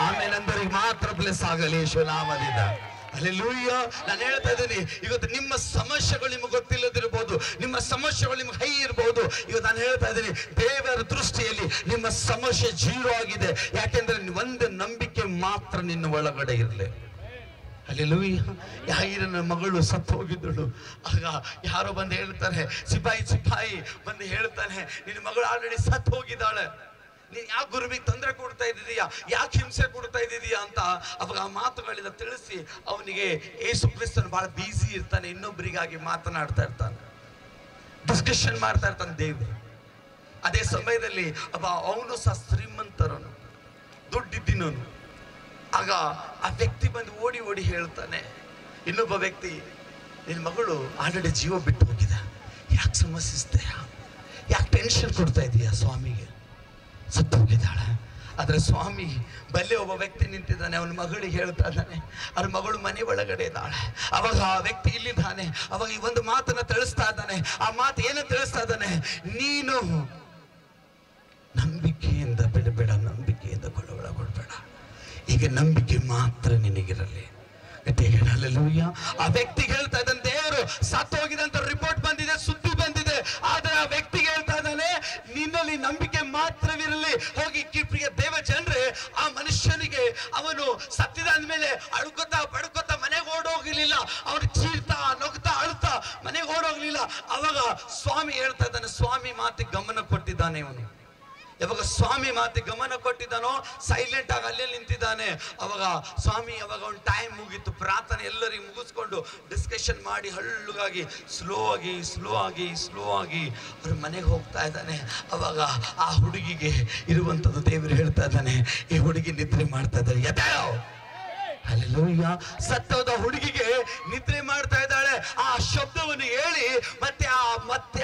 ಆಮೇಲೆ ಅಂದರಿಗೆ ಮಾತ್ರ ಪ್ಲೇಸ್ ಆಗಲಿ ಯೇಸುನಾಮದಿಂದ. ಹಲ್ಲೆಲೂಯಾ. ನಾನು ಹೇಳ್ತಾ ಇದ್ದೀನಿ, ಇವತ್ತು ನಿಮ್ಮ ಸಮಸ್ಯೆಗಳು ನಿಮಗೆ ಗೊತ್ತಿಲ್ಲದಿರ್ಬೋದು, ನಿಮ್ಮ ಸಮಸ್ಯೆಗಳು ನಿಮ್ಗೆ ಹೈ ಇರ್ಬೋದು. ಇವತ್ತು ನಾನು ಹೇಳ್ತಾ ಇದ್ದೀನಿ, ದೇವರ ದೃಷ್ಟಿಯಲ್ಲಿ ನಿಮ್ಮ ಸಮಸ್ಯೆ ಜೀರೋ ಆಗಿದೆ. ಯಾಕೆಂದ್ರೆ ಒಂದು ನಂಬಿಕೆ ಮಾತ್ರ ನಿನ್ನ ಒಳಗಡೆ ಇರಲಿ. ಹಲ್ಲೆಲೂಯಾ. ಯಾಯಿರನ ಮಗಳು ಸತ್ತು ಹೋಗಿದ್ದಳು. ಆಗ ಯಾರೋ ಬಂದು ಹೇಳ್ತಾರೆ, ಸಿಪಾಯಿ ಬಂದು ಹೇಳ್ತಾನೆ, ನಿನ್ನ ಮಗಳು ಆಲ್ರೆಡಿ ಸತ್ತು ಹೋಗಿದ್ದಾಳೆ, ನೀನ್ ಯಾಕೆ ಗುರುವಿಗೆ ತೊಂದರೆ ಕೊಡ್ತಾ ಇದ್ದೀಯಾ, ಯಾಕೆ ಹಿಂಸೆ ಕೊಡ್ತಾ ಇದ್ದೀಯಾ ಅಂತ ಅವಾಗ ಆ ಮಾತುಗಳಿಂದ ತಿಳಿಸಿ ಅವನಿಗೆ ಯೇಸು ಕ್ರಿಸ್ತನು ಬಹಳ ಬ್ಯುಸಿ ಇರ್ತಾನೆ, ಇನ್ನೊಬ್ಬರಿಗಾಗಿ ಮಾತನಾಡ್ತಾ ಇರ್ತಾನೆ, ಡಿಸ್ಕಷನ್ ಮಾಡ್ತಾ ಇರ್ತಾನೆ ದೇವರು. ಅದೇ ಸಮಯದಲ್ಲಿ ಅವನು ಸಹ ಶ್ರೀಮಂತರನು, ದುಡ್ಡಿದ್ದಿನವನು. ಆಗ ಆ ವ್ಯಕ್ತಿ ಬಂದು ಓಡಿ ಹೇಳ್ತಾನೆ, ಇನ್ನೊಬ್ಬ ವ್ಯಕ್ತಿ, ನಿನ್ನ ಮಗಳು ಆಲ್ರೆಡಿ ಜೀವ ಬಿಟ್ಟು ಹೋಗಿದೆ, ಯಾಕೆ ಸಮಸ್ಯಿಸ್ತೀಯ, ಯಾಕೆ ಟೆನ್ಷನ್ ಕೊಡ್ತಾ ಇದೀಯಾ, ಸ್ವಾಮಿಗೆ ಸತ್ತು ಹೋಗಿದ್ದಾಳೆ. ಆದ್ರೆ ಸ್ವಾಮಿ ಬಲ್ಲೆ ಒಬ್ಬ ವ್ಯಕ್ತಿ ನಿಂತಿದ್ದಾನೆ, ಅವನ ಮಗಳಿಗೆ ಹೇಳ್ತಾ ಇದ್ದಾನೆ, ಅವ್ರ ಮಗಳು ಮನೆ ಒಳಗಡೆ ಇದ್ದಾಳೆ. ಅವಾಗ ಆ ವ್ಯಕ್ತಿ ಇಲ್ಲಿದ್ದಾನೆ. ಅವಾಗ ಈ ಒಂದು ಮಾತನ್ನ ತಿಳಿಸ್ತಾ ಇದ್ದಾನೆ. ಆ ಮಾತು ಏನು ತಿಳಿಸ್ತಾ ಇದ್ದಾನೆ, ನೀನು ನಂಬಿಕೆಯಿಂದ ಬಿಡಬೇಡ, ನಂಬಿಕೆಯಿಂದ ಕೊಡಬೇಡ, ಈಗ ನಂಬಿಕೆ ಮಾತ್ರ ನಿನಗಿರಲಿ. ಹಲ್ಲೆಲೂಯಾ. ಆ ವ್ಯಕ್ತಿಗೆ ಹೇಳ್ತಾ ಇದ್ದಾನೆ, ದೇವರು ಸತ್ತು ಹೋಗಿದಂತ ರಿಪೋರ್ಟ್ ಬಂದಿದೆ, ಸುದ್ದಿ ಬಂದಿದೆ, ಆದ್ರೆ ಆ ವ್ಯಕ್ತಿಗೆ ಹೇಳ್ತಾ ಇದ್ದಾನೆ, ನಿನ್ನಲ್ಲಿ ನಂಬಿಕೆ ಮಾತ್ರವಿರಲಿ. ಹೋಗಿ ಪ್ರಿಯ ದೇವ ಜನರೇ, ಆ ಮನುಷ್ಯನಿಗೆ ಅವನು ಸತ್ತಿದ ಅಂದ್ಮೇಲೆ ಅಳ್ಕೊತಾ ಬಡ್ಕೊತಾ ಮನೆಗೆ ಓಡೋಗ್ಲಿಲ್ಲ, ಅವನು ಚೀರ್ತಾ ನೊಗ್ತಾ ಅಳ್ತಾ ಮನೆಗೆ ಓಡೋಗ್ಲಿಲ್ಲ. ಅವಾಗ ಸ್ವಾಮಿ ಹೇಳ್ತಾ ಇದ್ದಾನೆ, ಸ್ವಾಮಿ ಮಾತಿಗೆ ಗಮನ ಕೊಟ್ಟಿದ್ದಾನೆ ಇವನು. ಯಾವಾಗ ಸ್ವಾಮಿ ಮಾತಿ ಗಮನ ಕೊಟ್ಟಿದ್ದಾನೋ ಸೈಲೆಂಟ್ ಆಗಿ ಅಲ್ಲೇ ನಿಂತಿದ್ದಾನೆ. ಅವಾಗ ಸ್ವಾಮಿ ಅವಾಗ ಒಂದು ಟೈಮ್ ಮುಗೀತು, ಪ್ರಾರ್ಥನೆ ಎಲ್ಲರಿಗೂ ಮುಗಿಸ್ಕೊಂಡು ಡಿಸ್ಕಷನ್ ಮಾಡಿ ಹಳ್ಳುಗಾಗಿ ಸ್ಲೋ ಆಗಿ ಅವ್ರ ಮನೆಗೆ ಹೋಗ್ತಾ ಇದ್ದಾನೆ. ಅವಾಗ ಆ ಹುಡುಗಿಗೆ ಇರುವಂಥದ್ದು ದೇವರು ಹೇಳ್ತಾ ಇದ್ದಾನೆ, ಈ ಹುಡುಗಿ ನಿದ್ರೆ ಮಾಡ್ತಾ ಇದ್ದಾಳೆ. ಎದ್ದೇಳು. ಹಲ್ಲೆಲೂಯಾ. ಸತ್ತೋದ ಹುಡುಗಿಗೆ ನಿದ್ರೆ ಮಾಡ್ತಾ ಇದ್ದಾಳೆ. ಆ ಶಬ್ದವನ್ನು ಹೇಳಿ ಮತ್ತೆ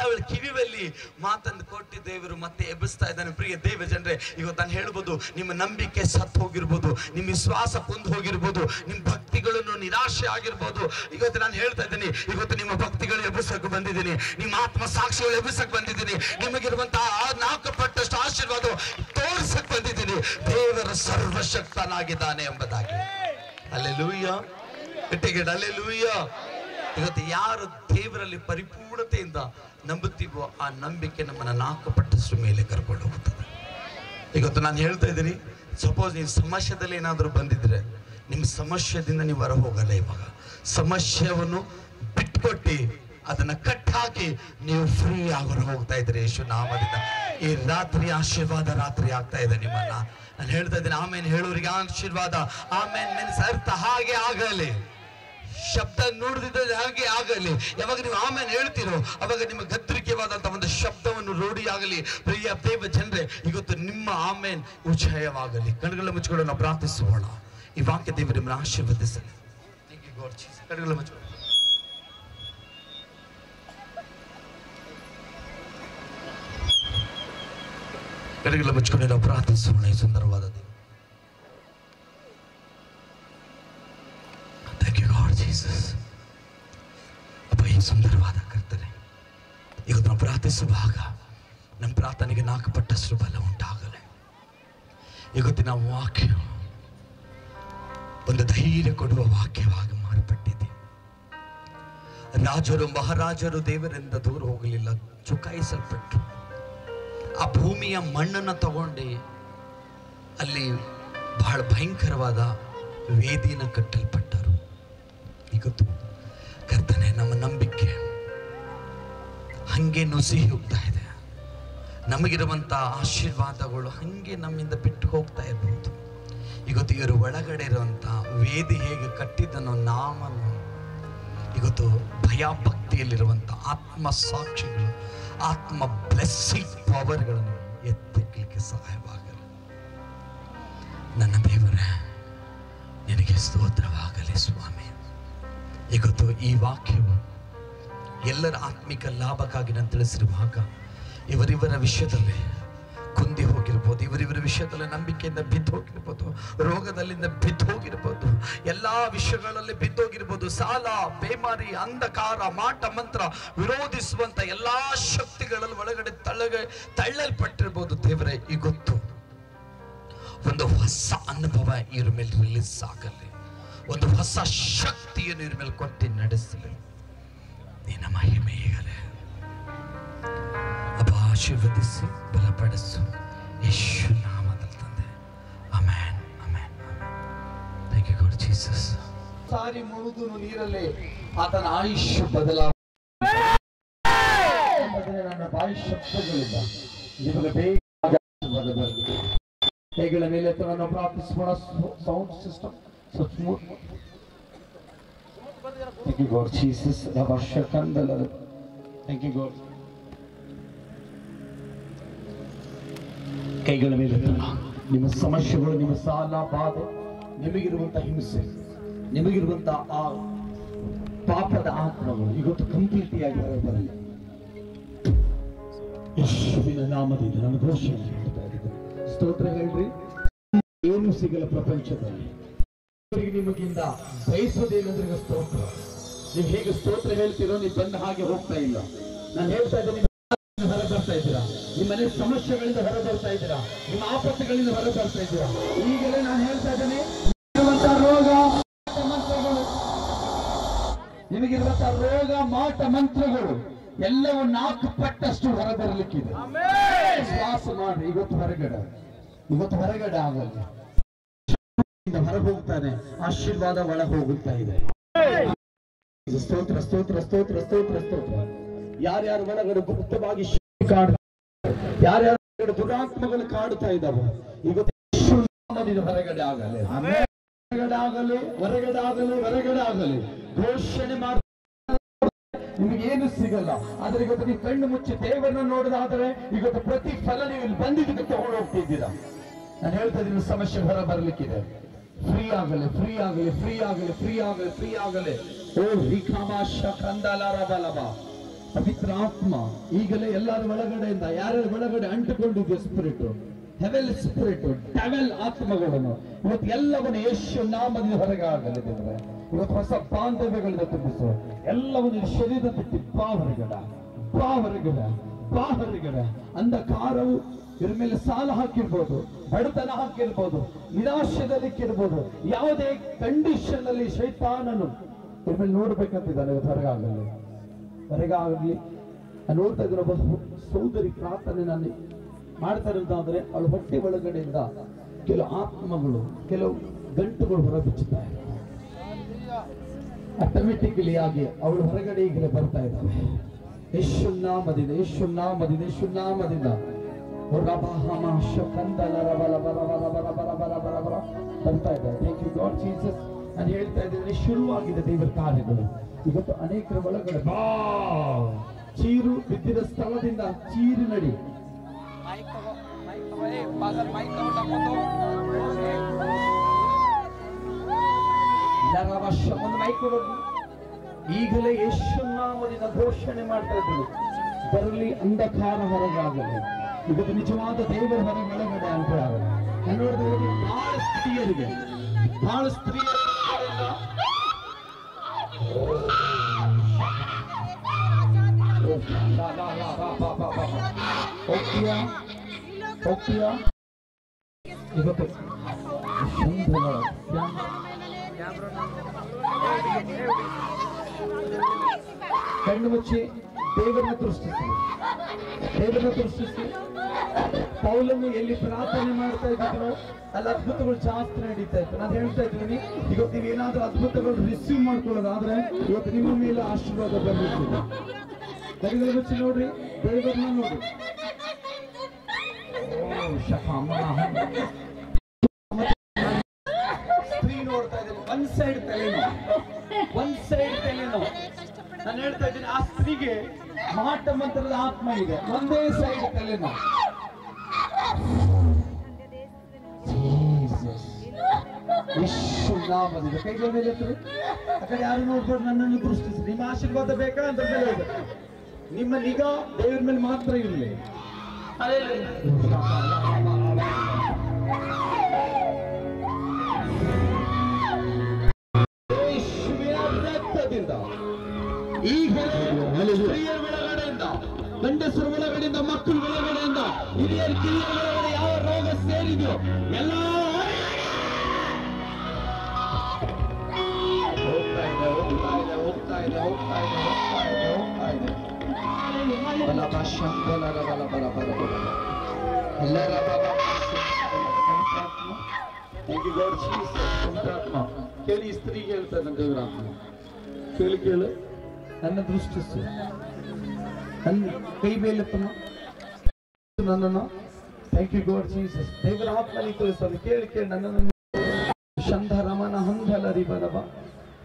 ಅವಳ ಕಿವಿಯಲ್ಲಿ ಮಾತನ್ನು ಕೊಟ್ಟು ದೇವರು ಮತ್ತೆ ಎಬ್ಬಿಸ್ತಾ ಇದ್ದಾನೆ. ಪ್ರಿಯ ದೇವ ಜನರೇ, ಇವತ್ತು ನಾನು ಹೇಳ್ಬೋದು, ನಿಮ್ಮ ನಂಬಿಕೆ ಸತ್ತು ಹೋಗಿರ್ಬೋದು, ನಿಮ್ಮ ವಿಶ್ವಾಸ ಕುಂದು ಹೋಗಿರ್ಬೋದು, ನಿಮ್ಮ ಭಕ್ತಿಗಳನ್ನು ನಿರಾಶೆ ಆಗಿರ್ಬೋದು. ಇವತ್ತು ನಾನು ಹೇಳ್ತಾ ಇದ್ದೀನಿ, ಇವತ್ತು ನಿಮ್ಮ ಭಕ್ತಿಗಳು ಎಬ್ಬಿಸಕ್ಕೆ ಬಂದಿದ್ದೀನಿ, ನಿಮ್ಮ ಆತ್ಮ ಸಾಕ್ಷಿಗಳು ಎಬ್ಬಿಸಕ್ಕೆ ಬಂದಿದ್ದೀನಿ, ನಿಮಗಿರುವಂತಹ ನಾಲ್ಕುಪಟ್ಟಷ್ಟು ಆಶೀರ್ವಾದ ತೋರಿಸಕ್ಕೆ ಬಂದಿದ್ದೀನಿ. ದೇವರ ಸರ್ವಶಕ್ತನಾಗಿದ್ದಾನೆ ಎಂಬುದಾಗಿ. ಹಲ್ಲೆಲೂಯಾ. ಹಲ್ಲೆಲೂಯಾ. ಇವತ್ತು ಯಾರು ದೇವರಲ್ಲಿ ಪರಿಪೂರ್ಣತೆಯಿಂದ ನಂಬುತ್ತೀವೋ ಆ ನಂಬಿಕೆ ನಮ್ಮನ್ನ ನಾಲ್ಕುಪಟ್ಟಷ್ಟು ಮೇಲೆ ಕರ್ಕೊಂಡು ಹೋಗುತ್ತದೆ. ಇವತ್ತು ನಾನು ಹೇಳ್ತಾ ಇದ್ದೀನಿ, ಸಪೋಸ್ ನೀವು ಸಮಸ್ಯೆದಲ್ಲಿ ಏನಾದರೂ ಬಂದಿದ್ರೆ ನಿಮ್ಮ ಸಮಸ್ಯೆದಿಂದ ನೀವು ಹೊರ ಹೋಗಲ್ಲ. ಇವಾಗ ಸಮಸ್ಯೆಯನ್ನು ಬಿಟ್ಕೊಟ್ಟು ಅದನ್ನ ಕಟ್ ಹಾಕಿ ನೀವು ಫ್ರೀ ಆಗಿ ಹೋಗ್ತಾ ಇದ್ರಿ ಯೇಸು ನಾಮದಿಂದ. ಈ ರಾತ್ರಿ ಆಶೀರ್ವಾದ ರಾತ್ರಿ ಆಗ್ತಾ ಇದೆ ನಿಮ್ಮನ್ನ. ನಾನು ಹೇಳ್ತಾ ಇದ್ದೀನಿ, ಆಮೇಲೆ ಹೇಳೋರಿಗೆ ಆಶೀರ್ವಾದ, ಆಮೇಲೆ ಮೀನ್ಸ್ ಅರ್ಥ ಹಾಗೆ ಆಗಲಿ, ಶಬ್ದ ನುಡಿದಿದ್ದ ಹಾಗೆ ಆಗಲಿ. ಯಾವಾಗ ನೀವು ಆಮೇಲೆ ಹೇಳ್ತೀರೋ ಅವಾಗ ನಿಮ್ಮ ಗದ್ರಿಕೆವಾದಂತಹ ಒಂದು ಶಬ್ದವನ್ನು ರೂಢಿ ಆಗಲಿ. ಪ್ರಿಯ ದೇವ ಜನರೇ, ಇವತ್ತು ನಿಮ್ಮ ಆಮೇನ್ ಉಜ್ಜಯವಾಗಲಿ. ಕಣ್ಣುಗಳ ಮುಚ್ಚಿಕೊಂಡು ನಾವು ಪ್ರಾರ್ಥಿಸೋಣ. ಈ ವಾಕ್ಯ ದೇವರು ನಿಮ್ಮನ್ನು ಆಶೀರ್ವದಿಸಲಿ. ಕಣ್ಣುಗಳ ಮುಚ್ಚಿಕೊಂಡು ಕಡೆಗೆಲ್ಲ ಮುಚ್ಚಿಕೊಂಡು ನಾವು ಪ್ರಾರ್ಥಿಸೋಣ. ಈ ಸುಂದರವಾದ ಜೀಸಸ್ ಅಪ್ಪ, ಈ ಸುಂದರವಾದ ಕರ್ತನೆ, ಇವತ್ತು ನಾವು ಪ್ರಾರ್ಥಿಸುವಾಗ ನಮ್ಮ ಪ್ರಾರ್ಥನೆಗೆ ನಾಲ್ಕುಪಟ್ಟಷ್ಟು ಬಲ ಉಂಟಾಗಲಿ. ಇವತ್ತಿನ ವಾಕ್ಯ ಒಂದು ಧೈರ್ಯ ಕೊಡುವ ವಾಕ್ಯವಾಗಿ ಮಾರ್ಪಟ್ಟಿದೆ. ರಾಜರು ಮಹಾರಾಜರು ದೇವರಿಂದ ದೂರ ಹೋಗಲಿಲ್ಲ, ಚುಕಾಯಿಸಲ್ಪಟ್ಟು ಆ ಭೂಮಿಯ ಮಣ್ಣನ್ನು ತಗೊಂಡು ಅಲ್ಲಿ ಬಹಳ ಭಯಂಕರವಾದ ವೇದಿನ ಕಟ್ಟಲ್ಪಟ್ಟರು. ಇವತ್ತು ಕರ್ತನೆ ನಮ್ಮ ನಂಬಿಕೆ ಹಂಗೆ ನುಸಿ ಹೋಗ್ತಾ ಇದೆ. ನಮಗಿರುವಂಥ ಆಶೀರ್ವಾದಗಳು ಹಂಗೆ ನಮ್ಮಿಂದ ಬಿಟ್ಟು ಹೋಗ್ತಾ ಇರ್ಬೋದು. ಇವತ್ತು ಇವರ ಒಳಗಡೆ ಇರುವಂಥ ವೇದಿ ಹೇಗೆ ಕಟ್ಟಿದ್ದನೋ ನಾಮನು ಇವತ್ತು ಭಯ ಭಕ್ತಿಯಲ್ಲಿರುವಂಥ ಆತ್ಮ ಸಾಕ್ಷಿಗಳು, ಆತ್ಮ ಬ್ಲೆಸ್ಸಿಂಗ್ ಪವರ್ಗಳನ್ನು ಎತ್ತಲಿಕ್ಕೆ ಸಹಾಯವಾಗಲಿ. ನನ್ನ ದೇವರೇ, ನಿನಗೆ ಸ್ತೋತ್ರವಾಗಲಿ ಸ್ವಾಮಿ. ಇವತ್ತು ಈ ವಾಕ್ಯವು ಎಲ್ಲರ ಆತ್ಮಿಕ ಲಾಭಕ್ಕಾಗಿ ನಾನು ತಿಳಿಸಿರುವಾಗ ಇವರಿವರ ವಿಷಯದಲ್ಲಿ ಕುಂದಿ ಹೋಗಿರ್ಬೋದು, ಇವರಿವರ ವಿಷಯದಲ್ಲಿ ನಂಬಿಕೆಯಿಂದ ಬಿದ್ದು ಹೋಗಿರ್ಬೋದು, ರೋಗದಲ್ಲಿಂದ ಬಿದ್ದು ಹೋಗಿರ್ಬೋದು, ಎಲ್ಲ ವಿಷಯಗಳಲ್ಲಿ ಬಿದ್ದೋಗಿರ್ಬೋದು. ಸಾಲ, ಬೇಮಾರಿ, ಅಂಧಕಾರ, ಮಾಟ ಮಂತ್ರ ವಿರೋಧಿಸುವಂತ ಎಲ್ಲಾ ಶಕ್ತಿಗಳಲ್ಲಿ ಒಳಗಡೆ ತಳ್ಳಲ್ಪಟ್ಟಿರ್ಬೋದು. ದೇವರೇ, ಇವತ್ತು ಒಂದು ಹೊಸ ಅನುಭವ ಇವ್ರ ಮೇಲೆ ರಿಲೀಸ್ ಆಗಲಿ, ಒಂದು ಹೊಸ ಶಕ್ತಿಯನ್ನು ಇವ್ರ ಮೇಲೆ ಕೊಟ್ಟು ನಡೆಸಲಿ. ನಿನ್ನ ಮಹಿಮೆ ಈಗಲೇ ಅಪ್ಪ ಆಶೀರ್ವದಿಸಿ ಬಲಪಡಿಸು, ಯೇಸು ನಾಮದಲ್ಲಿ ತಂದೆ. Amen, amen, amen. Thank you God Jesus. ಸಾರಿ ಮುಳುಗು ನೀರಲ್ಲಿ ಆತನ ಆಯುಷ್ಯ ನನ್ನ ಬಾಯಿ ಶಬ್ದಗಳಿಂದ ನಿಮಗೆ ಬೇಗ ಕೈಗಳ ಮೇಲೆ ತನ್ನ ಪ್ರಾರ್ಥಿಸೋಣ. Sound system smooth. Thank you God Jesus. Thank you God. ಕೈಗಳ ಮೇಲೆ ನಿಮ್ಮ ಸಮಸ್ಯೆಗಳು, ನಿಮ್ಮ ಸಾಲ, ಬಾಧೆ, ನಿಮಗಿರುವಂತಹ ಹಿಂಸೆ, ನಿಮಗಿರುವಂತಹ ಆ ಪಾಪದ ಆತ್ಮಗಳು ಇವತ್ತು ಕಂಪ್ಲೀಟಿಯಾಗಿ ಹೊರಬರಲಿ. ಯೇಸುವಿನ ನಾಮದಿಂದ ನಾನು ಘೋಷಣೆ ಮಾಡ್ತಾ ಇದ್ದೇನೆ. ಸ್ತೋತ್ರ ಹೇಳ್ರಿ. ಏನು ಸಿಗಲ್ಲ ಪ್ರಪಂಚದಲ್ಲಿ ನಿಮಗಿಂದ ಬಯಸೋದೇನಂದ್ರೆ ಸ್ತೋತ್ರ. ನೀವು ಹೇಗೆ ಸ್ತೋತ್ರ ಹೇಳ್ತೀರೋ ನೀವು ಬಂದ ಹಾಗೆ ಹೋಗ್ತಾ ಇಲ್ಲ. ನಾನು ಹೇಳ್ತಾ ಇದ್ದೇನೆ, ಹೊರ ಬರ್ತಾ ಇದ್ದೀರಾ, ನಿಮ್ಮ ಮನೆ ಸಮಸ್ಯೆಗಳಿಂದ ಹೊರ ಬರ್ತಾ ಇದ್ದೀರಾ, ನಿಮ್ಮ ಆಪತ್ತುಗಳಿಂದ ಹೊರ ಬರ್ತಾ ಇದ್ದೀರಾ. ಈಗಲೇ ನಾನು ಹೇಳ್ತಾ ಇದ್ದೇನೆ, ರೋಗ ಮಂತ್ರಗಳು, ನಿಮಗಿರುವಂತಹ ರೋಗ ಮಾಟ ಮಂತ್ರಗಳು ಎಲ್ಲವೂ 4 ಪಟ್ಟಷ್ಟು ಹೊರ ಬರಲಿಕ್ಕಿದೆ. ಶ್ವಾಸ ಮಾಡಿ. ಇವತ್ತು ಹೊರಗಡೆ ಆಗಲ್ಲ, ಹೊರ ಹೋಗ್ತಾನೆ, ಆಶೀರ್ವಾದ ಒಳ ಹೋಗುತ್ತಾ ಇದೆ. ಸ್ತೋತ್ರ ಸ್ತೋತ್ರ ಸ್ತೋತ್ರ ಸ್ತೋತ್ರ ಸ್ತೋತ್ರ. ಯಾರ್ಯಾರ ಒಳಗಡೆ ಗುಪ್ತವಾಗಿ ಯಾರ್ಯಾರ ದುರಾತ್ಮಗಳು ಕಾಡುತ್ತಾ ಇದ್ದಾವೆ, ಇವತ್ತು ಹೊರಗಡೆ ಆಗಲಿ, ಹೊರಗಡೆ ಆಗಲಿ ಘೋಷಣೆ ಮಾಡಿ. ನಿಮಗೇನು ಸಿಗಲ್ಲ, ಆದ್ರೆ ಇವತ್ತು ನೀವು ಕಣ್ಣು ಮುಚ್ಚಿ ದೇವರನ್ನು ನೋಡೋದಾದ್ರೆ ಇವತ್ತು ಪ್ರತಿ ಫಲ ನೀವು ಇಲ್ಲಿ ಬಂದಿದ್ದಕ್ಕೆ ತಗೊಂಡು ಹೋಗ್ತಿದ್ದೀರಾ. ನಾನು ಹೇಳ್ತಾ ಇದ್ದೀನಿ, ಸಮಸ್ಯೆ ಹೊರ ಬರ್ಲಿಕ್ಕಿದೆ. ಫ್ರೀ ಆಗಲಿ, ಫ್ರೀ ಆಗಲಿ, ಫ್ರೀ ಆಗಲಿ, ಫ್ರೀ ಆಗಲಿ, ಫ್ರೀ ಆಗಲಿ. ಓ ರಿಕಾಮಾಶ ಕಂದಲಾರಬಲಬ ಪವಿತ್ರ ಆತ್ಮ ಈಗಲೇ ಎಲ್ಲರ ಒಳಗಡೆಯಿಂದ ಯಾರ್ಯಾರ ಒಳಗಡೆ ಅಂಟಿಕೊಂಡಿದೆ ಸ್ಪಿರಿಟ್, ಹೆವೆಲ್ ಸ್ಪಿರಿಟ್, ಡೆವೆಲ್ ಆತ್ಮಗಳನ್ನು ಇವತ್ತು ಎಲ್ಲವನ್ನು ಯೇಸು ನಾಮದಿಂದ ಹೊರಗೆ ಆಗಲಿ. ದೇವರೇ, ಇವತ್ತು ಹೊಸ ಬಾಂಧವ್ಯಗಳಿಂದ ತುಂಬಿಸು. ಎಲ್ಲವನ್ನು ಶರೀರ ಬಿಟ್ಟು ಬಾ ಹೊರಗಡೆ. ಅಂಧಕಾರವು ಇದ್ರ ಮೇಲೆ ಸಾಲ ಹಾಕಿರ್ಬೋದು, ಬಡತನ ಹಾಕಿರ್ಬೋದು, ನಿರಾಶೆದಲ್ಲಿಕ್ಕಿರ್ಬೋದು, ಯಾವುದೇ ಕಂಡೀಷನ್ ಅಲ್ಲಿ ಶೈತಾನನು ಇದ್ರ ಮೇಲೆ ನೋಡ್ಬೇಕಂತಿದ್ದಾನೆ. ಹೊರಗಾಗಲಿ. ನಾನು ನೋಡ್ತಾ ಇದ್ರೆ ಒಬ್ಬ ಸೋದರಿ ಪ್ರಾರ್ಥನೆ ನಾನು ಮಾಡ್ತಾರೆ ಅಂತಾದ್ರೆ ಅವಳ ಹೊಟ್ಟೆ ಒಳಗಡೆಯಿಂದ ಕೆಲವು ಆತ್ಮಗಳು, ಕೆಲವು ಗಂಟುಗಳು ಹೊರಬಿಚ್ಚುತ್ತಾರೆ. ಆಟೋಮೆಟಿಕಲಿ ಆಗಿ ಅವಳು ಹೊರಗಡೆ ಈಗಲೇ ಬರ್ತಾ ಇದ್ದಾವೆ. ಯೇಸು ನಾಮದಿಂದ ಬರ್ತಾ ಇದ್ದಾರೆ. Thank you God Jesus. ನಾನು ಹೇಳ್ತಾ ಇದ್ದೇನೆ, ಶುರುವಾಗಿದೆ ದೇವರ ಕಾರ್ಯಗಳು. ಇವತ್ತು ಅನೇಕರ ಒಳಗಡೆ ಚೀರು ಬಿದ್ದಿದ ಸ್ಥಳದಿಂದ ಚೀರು ನಡಿ. ಈಗಲೇ ಯೇಸು ನಾಮದಿಂದ ಘೋಷಣೆ ಮಾಡ್ತಾ ಇದ್ರು, ಬರಲಿ ಅಂಧಕಾರ ಹೊರಗಾಗಲಿ. ಇವತ್ತು ನಿಜವಾದ ದೇವರ ಹೊರಗಡೆ ಅಂತ ಆಗಲ್ಲ. ನಾನು ನೋಡಿದ್ರೆ ಬಹಳ ಸ್ತ್ರೀಯರಿಗೆ ಇವತ್ತು ಕಣ್ಣು ಮುಚ್ಚಿ ದೇವರನ್ನ ದೃಷ್ಟಿಸಿ ಪೌಲನು ಎಲ್ಲಿ ಪ್ರಾರ್ಥನೆ ಮಾಡ್ತಾ ಇದ್ರು ಅಲ್ಲಿ ಅದ್ಭುತಗಳು ಜಾಸ್ತಿ ನಡೀತಾ ಇತ್ತು. ನಾನು ಹೇಳ್ತಾ ಇದ್ದೀನಿ, ಇವತ್ತು ನೀವೇನಾದ್ರೂ ಅದ್ಭುತಗಳು ರಿಸೀವ್ ಮಾಡ್ಕೊಳ್ಳೋದಾದ್ರೆ ಇವತ್ತು ನಿಮ್ಮ ಮೇಲೆ ಆಶೀರ್ವಾದ ಬಂದಿರ್ತದೆ. ಕೈಗಳು ಮುಚ್ಚಿ ನೋಡ್ರಿ, ದೇವರನ್ನ ನೋಡಿ. ಸ್ತ್ರೀ ನೋಡ್ತಾ ಇದ್ದೀನಿ, ಒಂದ್ ಸೈಡ್ ತಲೆನೋವು. ನಾನು ಹೇಳ್ತಾ ಇದ್ದೀನಿ, ಆ ಸ್ತ್ರೀಗೆ ಮಾಟ ಮಂತ್ರದ ಆತ್ಮ ಇದೆ, ಒಂದೇ ಸೈಡ್ ತಲೆನೋವು. ನಾಮದಿಂದ ಕೈಗಳ ಮೇಲೆ ಆ ಕಡೆ ಯಾರು ನೋಡ್ಬೋದು, ನನ್ನನ್ನು ದೃಷ್ಟಿಸಿ. ನಿಮ್ಮ ಆಶೀರ್ವಾದ ಬೇಕಾ ಅಂತ ಹೇಳೋದು. ನಿಮ್ಮ ನಿಗಾ ದೇವರ ಮೇಲೆ ಮಾತ್ರ ಇರಲಿ. ರಕ್ತದಿಂದ ಈಗ ಸ್ತ್ರೀಯರ ಒಳಗಡೆಯಿಂದ, ಗಂಡಸರ ಒಳಗಡೆಯಿಂದ, ಮಕ್ಕಳ ಒಳಗಡೆಯಿಂದ, ಹಿರಿಯರ ಕಿರಿಯರ ಒಳಗಡೆ ಯಾವ ರೋಗ ಸೇರಿದೆಯೋ ಎಲ್ಲ ಹೋಗ್ತಾ ಇದೆ. ಕೇಳಿ, ಸ್ತ್ರೀಗೆ ಹೇಳ್ತಾ ಇದ್ದ ದೇವರಾತ್ಮ, ಕೇಳು, ನನ್ನ ದೃಷ್ಟಿಸು, ನನ್ನ ಕೈ ಮೇಲೆ ನನ್ನನ್ನು. Thank you God Jesus. ದೇವರ ಆತ್ಮನಿ ತೋರಿಸ್ತಾರೆ. ಕೇಳಿ, ನನ್ನನ್ನು ಶಂಧ ರಮನ ಹಂಧಲ ರಿಬಲಬ.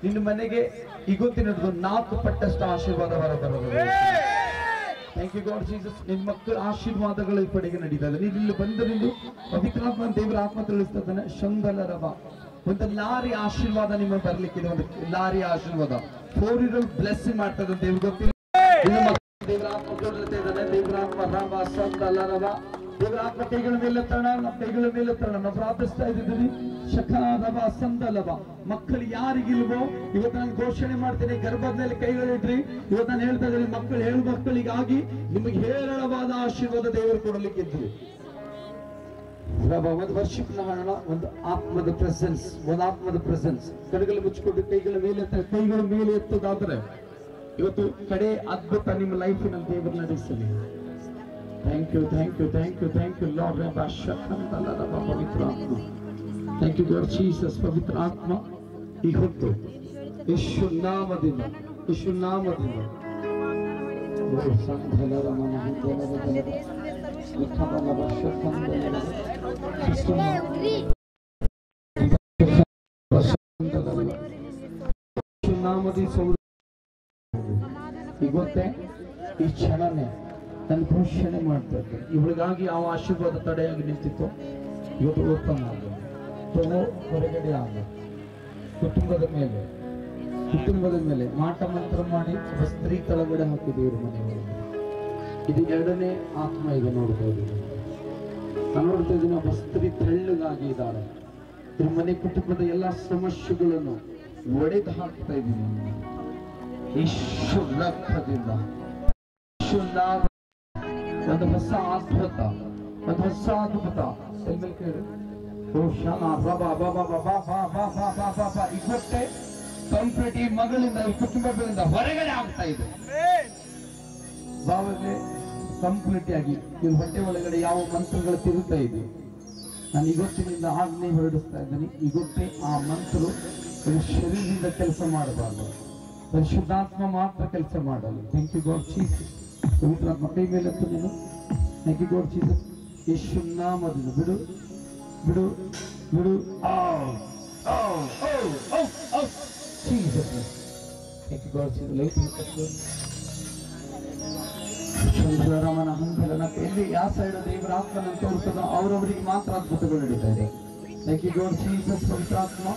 ನಿನ್ನ ಮನೆಗೆ ಇವತ್ತಿನದು 4 ಪಟ್ಟಷ್ಟು ಆಶೀರ್ವಾದ ಬರಬಾರದು. Thank you God Jesus. ನಿನ್ನ ಮಕ್ಕಳ ಆಶೀರ್ವಾದಗಳು ಈ ಕಡೆಗೆ ನಡೀತದೆ. ನೀನು ಇಲ್ಲಿ ಬಂದರಿಂದ ಪವಿತ್ರಾತ್ಮ ದೇವರ ಆತ್ಮ ತಿಳಿಸ್ತಾ ಇದ್ದಾನೆ. ಶಂಧಲ ರವ, ಒಂದು ಲಾರಿ ಆಶೀರ್ವಾದ ನಿಮ್ಮ ಬರ್ಲಿಕ್ಕಿದೆ. ಒಂದು ಲಾರಿ ಆಶೀರ್ವಾದ 4 year ಬ್ಲೆಸ್ಸಿಂಗ್ ಮಾಡ್ತದೆ. ದೇವ್ರ ಗೊತ್ತಿಲ್ಲ, ದೇವರ ಆತ್ಮ ಕೊಡ್ತಾ ಇದ್ದಾನೆ. ದೇವರ ಆತ್ಮ ರವ ಸಂದಲ ರವ. ದೇವರ ಆತ್ಮ ಕೈಗಳ ಮೇಲೆ ತಣ, ನಮ್ಮ ಕೈಗಳ ಮೇಲೆ ತಣ. ನಾವು ಪ್ರಾರ್ಥಿಸ್ತಾ ಇದ್ದೀವಿ. ಶಖಾರವ ಸಂದಲವ. ಮಕ್ಕಳು ಯಾರಿಗಿಲ್ವೋ ಇವತ್ತು ನಾನು ಘೋಷಣೆ ಮಾಡ್ತೇನೆ, ಗರ್ಭದ ಮೇಲೆ ಕೈಗಳಿಡ್ರಿ. ಇವತ್ತು ನಾನು ಹೇಳ್ತಾ ಇದ್ದೀನಿ, ಮಕ್ಕಳು ಹೇಳು ಮಕ್ಕಳಿಗಾಗಿ ನಿಮಗೆ ಹೇರಳವಾದ ಆಶೀರ್ವಾದ ದೇವರು ಕೊಡಲಿಕ್ಕಿದ್ರು. ಒಂದು ವರ್ಷಿಪ್ ಮಾಡೋಣ, ಒಂದು ಆತ್ಮದ ಪ್ರೆಸೆನ್ಸ್, ಒಂದು ಆತ್ಮದ ಪ್ರೆಸೆನ್ಸ್. ಕಡೆಗಳು ಮುಚ್ಚಿಕೊಂಡು ಕೈಗಳ ಮೇಲೆ ಎತ್ತೋದಾದ್ರೆ ಇವತ್ತು ಕಡೆ ಅದ್ಭುತ ನಿಮ್ಮ ಲೈಫಿನಲ್ಲಿ ದೇವರು ನಡೆಸಲಿ. Thank you Lord. ಪವಿತ್ರ ಆತ್ಮ, ಥ್ಯಾಂಕ್ ಯು ಗಾಡ್ ಜೀಸಸ್. ಪವಿತ್ರ ಆತ್ಮ ಈ ಹೊತ್ತು ಯೇಸು ನಾಮದಿಂದ ಇವತ್ತೇ ಈ ಕ್ಷಣನೆ ನನ್ನ ಘೋಷಣೆ ಮಾಡ್ತಾ ಇದ್ದೆ. ಇವಳಿಗಾಗಿ ಯಾವ ಆಶೀರ್ವಾದ ತಡೆಯಾಗಿ ನಿಂತಿತ್ತು ಇವತ್ತು ಓಪನ್ ಆಗ, ಹೊರಗಡೆ ಆಗ. ಕುಟುಂಬದ ಮೇಲೆ ಮಾಟ ಮಂತ್ರ ಮಾಡಿ ಸ್ತ್ರೀ ಕೆಳಗಡೆ ಹಾಕಿದೆ ಇವ್ರ ಮನೆಯವರು. ಇದು 2ನೇ ಆತ್ಮ. ಈಗ ನೋಡ್ಬೋದು, ನಾನು ನೋಡ್ತಾ ಇದ್ದೀನಿ, ಒಬ್ಬ ಸ್ತ್ರೀ ತೆಳ್ಳಗಾಗಿ ಇದ್ದಾಳೆ. ಇವ್ರ ಮನೆ ಕುಟುಂಬದ ಎಲ್ಲಾ ಸಮಸ್ಯೆಗಳನ್ನು ಒಡೆದು ಹಾಕ್ತಾ ಇದ್ದೀನಿ ಯೇಸು ರಕ್ತದಿಂದ. ಒಂದು ಹೊಸ ಅದ್ಭುತ ಕೇಳಿ. ಇವತ್ತೇ ಕಂಪ್ಲೀಟ್ ಈ ಮಗಳಿಂದ, ಈ ಕುಟುಂಬದಿಂದ ಹೊರಗಡೆ ಆಗ್ತಾ ಇದೆ. ಬಾವಲ್ಲೇ ಕಂಪ್ಲೀಟ್ ಆಗಿ ಇವ್ರ ಹೊಟ್ಟೆ ಒಳಗಡೆ ಯಾವ ಮಂತ್ರಗಳು ತಿರುಗ್ತಾ ಇದೆ, ನಾನು ಇವತ್ತಿನಿಂದ ಆಜ್ಞೆ ಹೊರಡಿಸ್ತಾ ಇದ್ದೀನಿ. ಇವತ್ತೇ ಆ ಮಂತ್ರ ಶರೀರದಿಂದ ಕೆಲಸ ಮಾಡಬಾರ್ದು, ಪರಿಶುದ್ಧಾತ್ಮ ಮಾತ್ರ ಕೆಲಸ ಮಾಡಲು. Thank you God Jesus. ಪವಿತ್ರಾತ್ಮ ಕೈ ಮೇಲೆ ನೀನು. Thank you God Jesus. ಯೇಸು ನಾಮದಿಂದ ಬಿಡು. Jesus. Thank you God Jesus. ಚಂದ್ರರಮನ ಹಂಗಲನ ಎಲ್ಲಿ ಯಾವ ಸೈಡ್ ದೇವರ ಆತ್ಮನ ತೋರಿಸೋದು ಅವರವರಿಗೆ ಮಾತ್ರ ಅದ್ಭುತಗಳು ನಡೀತಾ ಇದೆ. Thank you God Jesus. ಪವಿತ್ರಾತ್ಮ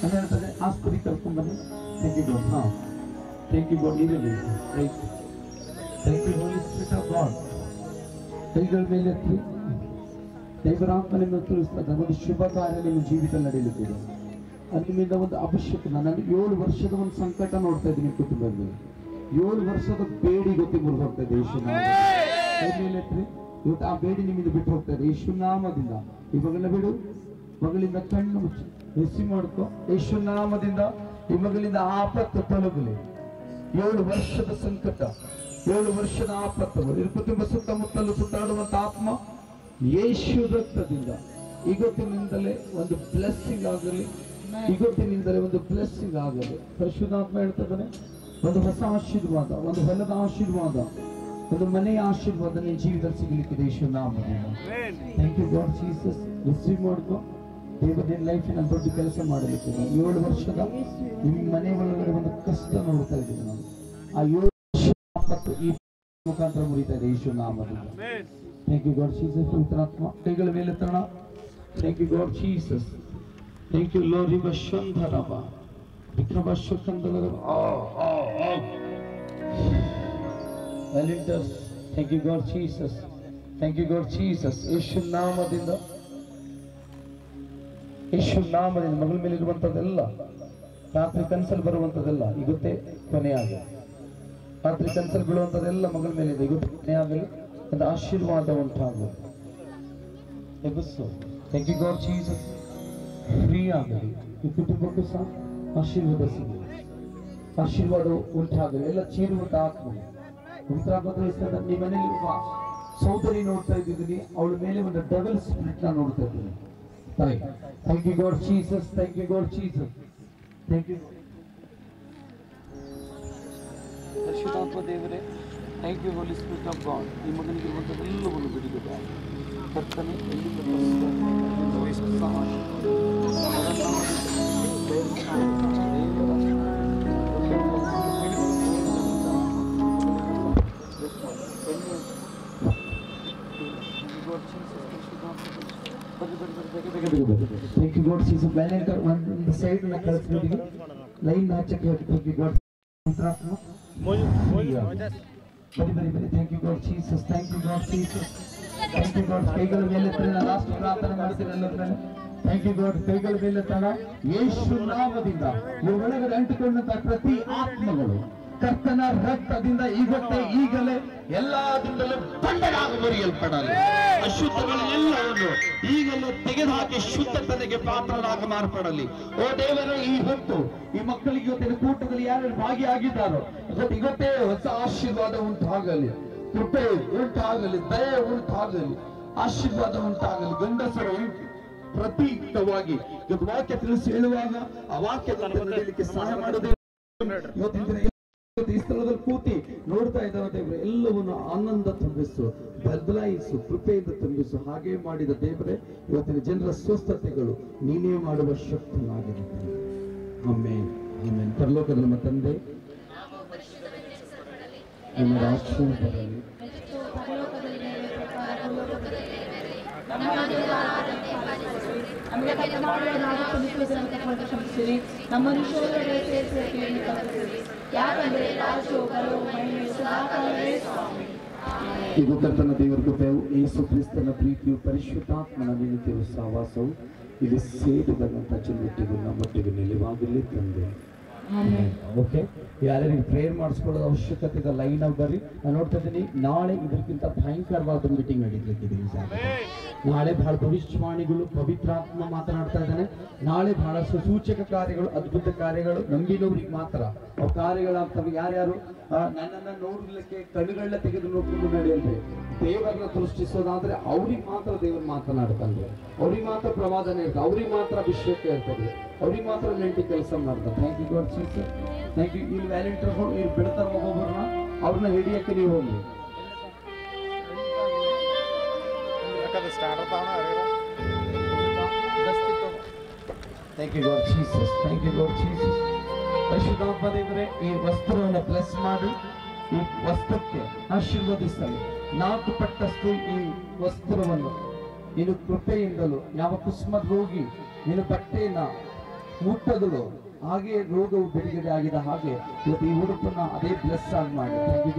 ಅಂತ ಹೇಳ್ತದೆ, ಆಸ್ಪತ್ರೆ ಕರ್ಕೊಂಡ್ ಬನ್ನಿ. Thank you God. Thank you God. ನೀವೇ right. Thank you holy spirit of God. ಕೈಗಳ ಮೇಲೆ ಎತ್ತಿ ದೇವರ ಆತ್ಮ ನಿಮ್ಮನ್ನು ತೋರಿಸ್ತದೆ. ಒಂದು ಶುಭ ಕಾರ್ಯ ನಿಮ್ಮ ಜೀವಿತ ನಡೆಯಲಿಕ್ಕಿದೆ. ಅದು ನಿಮ್ಮಿಂದ ಒಂದು ಅವಶ್ಯಕ. ನಾನು 7 ವರ್ಷದ ಒಂದು ಸಂಕಟ ನೋಡ್ತಾ ಇದ್ದೀನಿ ಕುಟುಂಬದಲ್ಲಿ. 7 ವರ್ಷದ ಬೇಡಿ ಗೊತ್ತಿ ಮುರಿದು ಹೋಗ್ತಾ ಇದೆ ಯೇಸುನಾಮದಲ್ಲಿ. ಇವತ್ತು ಆ ಬೇಡಿ ನಿಮ್ಮಿಂದ ಬಿಟ್ಟು ಹೋಗ್ತಾ ಇದೆ ಯೇಸುನಾಮದಿಂದ. ಇವಾಗೆಲ್ಲ ಬಿಡು. ಮಗಳಿಂದ ಕಣ್ಣು ಮುಚ್ಚಿ ಹೆಸಿ ಮಾಡ್ಕೊ. ಯೇಸುನಾಮದಿಂದ ಈ ಮಗಳಿಂದ ಆಪತ್ತು ತೊಲಗಲಿ. 7 ವರ್ಷದ ಸಂಕಟ 7 ವರ್ಷದ ಆಪತ್ತುಗಳು ಇದು ಕುಟುಂಬ ಸುತ್ತಮುತ್ತಲು ಸುತ್ತಾಡುವಂತ ಆತ್ಮ ಯೇಸು ರಕ್ತದಿಂದ ಇವತ್ತಿನಿಂದಲೇ ಒಂದು ಬ್ಲೆಸ್ಸಿಂಗ್ ಆಗಲಿ, ಇವತ್ತಿನಿಂದಲೇ ಒಂದು ಬ್ಲೆಸ್ಸಿಂಗ್ ಆಗಲಿ. ಪರಿಶುದ್ಧಾತ್ಮ ಹೇಳ್ತಿದ್ದಾನೆ, ಒಂದು ಹೊಸ ಆಶೀರ್ವಾದ, ಒಂದು ಹೊಲದ ಆಶೀರ್ವಾದ, ಒಂದು ಮನೆಯ ಆಶೀರ್ವಾದ ನಿನ್ನ ಜೀವಿತದಲ್ಲಿ ಸಿಗಲಿಕ್ಕಿದೆ ಯೇಸು ನಾಮದಿಂದ. Thank you God Jesus. Receive ಮಾಡ್ಕೊ. ದೇವರ ನಿನ್ನ ಲೈಫಿನಲ್ಲಿ ದೊಡ್ಡ ಕೆಲಸ ಮಾಡಲಿಕ್ಕೆ 7 ವರ್ಷದ ನಿಮ್ಮ ಮನೆ ಒಳಗಡೆ ಒಂದು ಕಷ್ಟ ನೋಡ್ತಾ ಇದ್ದೀನಿ ನಾನು. ಆ 7 ವರ್ಷ ಆಪತ್ತು ಈ ಮುಖಾಂತರ ಮುರಿತಾ ಇದೆ ಯೇಸು ನಾಮದಿಂದ. Thank you God Jesus. ಪವಿತ್ರಾತ್ಮ ಕೈಗಳ ಮೇಲೆ ತರಣ. Thank you God Jesus. Thank you ಲೋರಿ ಬಶಂಧರಬ ವಿಕ್ರಮಶಕಂದರ volunteers. Thank you God Jesus. Thank you God Jesus. ಯೇಸು ನಾಮದಿಂದ ಯೇಸು ನಾಮದಿಂದ ಮಗಳ ಮೇಲೆ ಇರುವಂತದ್ದೆಲ್ಲ ರಾತ್ರಿ ಕನಸಲ್ಲಿ ಬರುವಂತದ್ದೆಲ್ಲ ಇವತ್ತೇ ಕೊನೆಯಾಗಲಿ. ರಾತ್ರಿ ಕನಸಲ್ಲಿ ಬೀಳುವಂತದ್ದೆಲ್ಲ ಮಗಳ ಮೇಲೆ ಇದೆ, ಇವತ್ತು ಕೊನೆಯಾಗಲಿ. ಒಂದು ಆಶೀರ್ವಾದ ಉಂಟಾಗಲಿ. ಎಬಸ್ಸು. Thank you God Jesus. Free ಆಗಲಿ. ಈ ಕುಟುಂಬಕ್ಕೂ ಸಹ ಆಶೀರ್ವಾದ ಸಿಗಲಿ, ಆಶೀರ್ವಾದ ಉಂಟಾಗಲಿ. ಎಲ್ಲ ಚೀರುವಂತ ಆತ್ಮ ಉಂಟಾಗೋದ್ರ ನಿಮ್ಮ ಮನೆಯಲ್ಲಿರುವ ಸಹೋದರಿ ನೋಡ್ತಾ ಇದ್ದೀನಿ, ಅವಳ ಮೇಲೆ ಒಂದು ಡಬಲ್ ಸ್ಪಿರಿಟ್ ನ ನೋಡ್ತಾ ಇದ್ದೀನಿ. Thank you God Jesus. Thank you God Jesus. Thank you ಪರಿಶುದ್ಧಾತ್ಮ ದೇವರೇ. Thank you holy spirit of God. ಈ ಮಗನಿಗೆ ಇರುವಂಥದ್ದೆಲ್ಲವನ್ನು ಬಿಡುಗಡೆ ಕರ್ತನೆ ಎಲ್ಲಿಂದ Thank you God Jesus. Valenter on the side na kalsbidige line nachake hogi. Thank you God. Bari thank you God Jesus. Thank you God Jesus. Thank you God. ಕೈಗಳ ಮೇಲೆ ತರ last ಪ್ರಾರ್ಥನೆ ಮಾಡ್ತಿರಲ್ಲ. Thank you God. ಕೈಗಳ ಮೇಲೆ ತರ ಯೇಸು ನಾಮದಿಂದ ಈ ಒಳಗಡೆ ಅಂಟಿಕೊಂಡಂತ ಪ್ರತಿ ಆತ್ಮಗಳು ಕರ್ತನ ರಕ್ತದಿಂದ ಇವತ್ತೇ ಈಗಲೇ ಎಲ್ಲದಿಂದಲೂ ಬಂಡರಾಗಿ ಮುರಿಯಲ್ಪಡಲಿ. ಅಶುದ್ಧಗಳೆಲ್ಲವನ್ನು ಈಗಲೂ ತೆಗೆದುಹಾಕಿ ಶುದ್ಧತನೆಗೆ ಪಾತ್ರರಾಗಿ ಮಾರ್ಪಡಲಿ. ಓ ದೇವರೇ, ಈ ಹೊತ್ತು ಈ ಮಕ್ಕಳಿಗೆ ಇವತ್ತಿನ ಕೂಟದಲ್ಲಿ ಯಾರು ಭಾಗಿಯಾಗಿದ್ದಾರೋ ಇವತ್ತೇ ಹೊಸ ಆಶೀರ್ವಾದ ಉಂಟಾಗಲಿ, ಕೃಪೆ ಉಂಟಾಗಲಿ, ದಯೆ ಉಂಟಾಗಲಿ, ಆಶೀರ್ವಾದ ಉಂಟಾಗಲಿ. ಗಂಡಸರು ಪ್ರತೀಕವಾಗಿ ವಾಕ್ಯ ತಿಳಿಸಿ ಹೇಳುವಾಗ ಆ ವಾಕ್ಯದಂತೆ ನಡೆಯಲಿಕ್ಕೆ ಸಹಾಯ ಮಾಡದೆ ಇವತ್ತಿನ ದಿನ ಈ ಸ್ಥಳದಲ್ಲಿ ಕೂತಿ ನೋಡ್ತಾ ಇದ್ದಾವೆ ದೇವರೇ, ಎಲ್ಲವನ್ನು ಆನಂದ ತುಂಬಿಸು, ಬದಲಾಯಿಸು, ಕೃಪೆಯಿಂದ ತುಂಬಿಸು. ಹಾಗೆ ಮಾಡಿದ ದೇವರೇ, ಇವತ್ತಿನ ಜನರ ಸ್ವಸ್ಥತೆಗಳು ನೀನೇ ಮಾಡುವ ಶಕ್ತನಾಗಿರುತ್ತದೆ. Amen, amen. ಪರಲೋಕದ ನಮ್ಮ ತಂದೆ, ನಿಮ್ಮ ರಾಜ್ಯವು ಬರಲಿ. ಇದು ಕರ್ತನ ದೇವರ ಕೃಪೆಯು, ಯೇಸು ಕ್ರಿಸ್ತನ ಪ್ರೀತಿಯು, ಪರಿಶುದ್ಧಾತ್ಮನ ವಿನತಿಯು, ಸಹವಾಸವು ಇಲ್ಲಿ ಸೇರಿದಂತ ಜನರೊಟ್ಟಿಗೂ ನಮ್ಮೊಟ್ಟಿಗೂ ನಿಲುವಾಗಿರಲಿ ತಂದೆ. ಓಕೆ, ಯಾರ್ಯಾರಿಗೆ ಪ್ರೇಯರ್ ಮಾಡಿಸ್ಕೊಳ್ಳೋದು ಅವಶ್ಯಕತೆ ಇದೆ ಲೈನ್ ಆಗಿ ಬರ್ರಿ. ನಾನು ನೋಡ್ತಾ ಇದ್ದೀನಿ ನಾಳೆ ಇದಕ್ಕಿಂತ ಭಯಂಕರವಾದ ಮೀಟಿಂಗ್ ನಡೀಲಿಕ್ಕಿದೆ. ನಾಳೆ ಬಹಳ ಭವಿಷ್ಯವಾಣಿಗಳು, ಪವಿತ್ರಾತ್ಮ ಮಾತನಾಡ್ತಾ ಇದ್ದಾನೆ. ನಾಳೆ ಬಹಳ ಸುಸೂಚಕ ಕಾರ್ಯಗಳು, ಅದ್ಭುತ ಕಾರ್ಯಗಳು ನಂಬಿದವರಿಗೆ ಮಾತ್ರ ಅವು ಕಾರ್ಯಗಳಾಗ್ತವೆ. ಯಾರ್ಯಾರು ನನ್ನನ್ನ ನೋಡ್ಲಿಕ್ಕೆ ಕಣ್ಣುಗಳನ್ನ ತೆಗೆದು ನೋಡ್ಕೊಂಡು ನಡೆಯಲ್ರಿ, ದೇವರನ್ನ ಸೃಷ್ಟಿಸೋದಾದ್ರೆ ಅವ್ರಿಗೆ ಮಾತ್ರ ದೇವರು ಮಾತನಾಡ್ತಾನೆ, ಅವ್ರಿಗೆ ಮಾತ್ರ ಪ್ರವಾದನೆ ಇರ್ತದೆ, ಅವ್ರಿಗೆ ಮಾತ್ರ ಅಭಿಷೇಕ ಇರ್ತದೆ, ಅವ್ರಿಗೆ ಮಾತ್ರ ನೆಂಟಿ ಕೆಲಸ ಮಾಡ್ತಾರೆ. Thank you God Jesus. Thank you. ಇಲ್ಲಿ ವ್ಯಾಲೆಂಟರ್ ಇಲ್ಲಿ ಬಿಡ್ತಾರ ಒಬ್ಬೊಬ್ಬರನ್ನ, ಅವ್ರನ್ನ ಹಿಡಿಯಕ್ಕೆ ನೀವು ಹೋಗಿ. Thank you God Jesus. Thank you God Jesus. ಪರಿಶುದ್ಧಾತ್ಮ ದೇವರೇ, ಈ ವಸ್ತ್ರವನ್ನು ಬ್ಲೆಸ್ ಮಾಡಿ ಈ ವಸ್ತ್ರಕ್ಕೆ ಆಶೀರ್ವದಿಸಲಿ. 4 ಪಟ್ಟಷ್ಟು ಈ ವಸ್ತ್ರವನ್ನು ನೀನು ಕೃಪೆಯಿಂದಲೂ ಯಾವ ಕುಸುಮದ ರೋಗಿ ನೀನು ಬಟ್ಟೆಯನ್ನ ಮುಟ್ಟದಳು ಹಾಗೆ ರೋಗವು ಬಿಡುಗಡೆ ಆಗಿದ ಹಾಗೆ ಇವತ್ತು ಈ ಉಡುಪನ್ನ ಅದೇ ಬ್ಲೆಸ್ ಆಗಿ ಮಾಡಿ. ಈ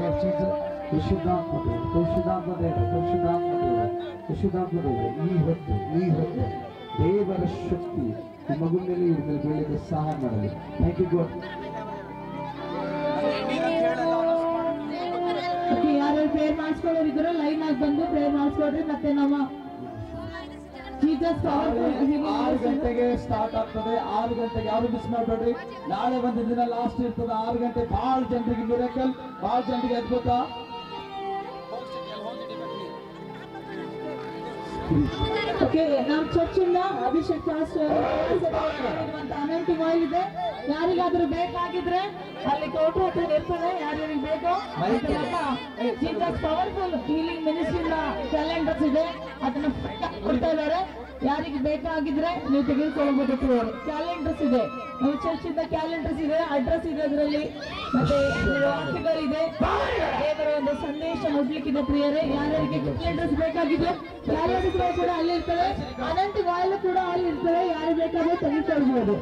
ಹೊತ್ತು ದೇವರ ಶಕ್ತಿ ಈ ಮಗು ಮೇಲೆ ಇವ್ರ ಮೇಲೆ ಬೆಳೆದ ಸಹಾಯ ಮಾಡಲಿ. Thank you God. ಯಾರು ಪ್ರೇಯರ್ ಮಾಡಿಸ್ಕೊಳ್ಳೋರು ಇದ್ರು ಲೈನ್ ಆಗಿ ಬಂದು ಪ್ರೇಯರ್ ಮಾಡಿಸ್ಕೊಡ್ರಿ. ಮತ್ತೆ ನಮ್ಮ 6 ಗಂಟೆಗೆ ಸ್ಟಾರ್ಟ್ ಆಗ್ತದೆ. 6 ಗಂಟೆಗೆ ಯಾರು ಮಿಸ್ ಮಾಡಬೇಡ್ರಿ. ನಾಳೆ ಒಂದು ದಿನ ಲಾಸ್ಟ್ ಇರ್ತದೆ 6 ಗಂಟೆ. ಬಹಳ ಜನರಿಗೆ ಮಿರಾಕಲ್, ಬಹಳ ಜನರಿಗೆ ಅದ್ಭುತ. ಓಕೆ, ನಮ್ಮ ಚರ್ಚಿಂದ ಅಭಿಷೇಕ್ ಪಾಸ್ಟರ್ ಅನೌಂಟಿಂಗ್ ಆಯಿಲ್ ಇದೆ. ಯಾರಿಗಾದ್ರೂ ಬೇಕಾಗಿದ್ರೆ ಅಲ್ಲಿ ಕೌಂಟರ್ ಹತ್ರ ಇರ್ತದೆ. ಯಾರ್ಯಾರಿಗೆ ಬೇಕು ಜೀಸಸ್ ಪವರ್ಫುಲ್ ಹೀಲಿಂಗ್ ಮಿನಿಸ್ಟ್ರಿನ ಕ್ಯಾಲೆಂಡರ್ಸ್ ಇದೆ, ಅದನ್ನ ಕೊಡ್ತಾ ಇದ್ದಾರೆ. ಯಾರಿಗೆ ಬೇಕಾಗಿದ್ರೆ ನೀವು ತೆಗೆದುಕೊಳ್ಳಬಹುದು. ಕ್ಯಾಲೆಂಡರ್ಸ್ ಇದೆ, ನಮ್ಮ ಚರ್ಚಿಂದ ಕ್ಯಾಲೆಂಡರ್ಸ್ ಇದೆ, ಅಡ್ರೆಸ್ ಇದೆ ಅದರಲ್ಲಿ, ಮತ್ತೆ ವಾಕ್ಯಗಳಿದೆ, ದೇವರ ಒಂದು ಸಂದೇಶ ಮುಡ್ಲಿಕ್ಕಿದೆ. ಪ್ರಿಯರೇ, ಯಾರ್ಯಾರಿಗೆ ಕ್ಯಾಲೆಂಡರ್ಸ್ ಬೇಕಾಗಿದೆ ಕ್ಯಾಲೆಂಡರ್ಸ್ ಕೂಡ ಅಲ್ಲಿ ಇರ್ತದೆ. ಅನಂತ ಆಯಿಲ್ ಕೂಡ ಅಲ್ಲಿ ಇರ್ತದೆ. ಯಾರು ಬೇಕಾದ್ರೂ ತೆಗೆದುಕೊಳ್ಬಹುದು.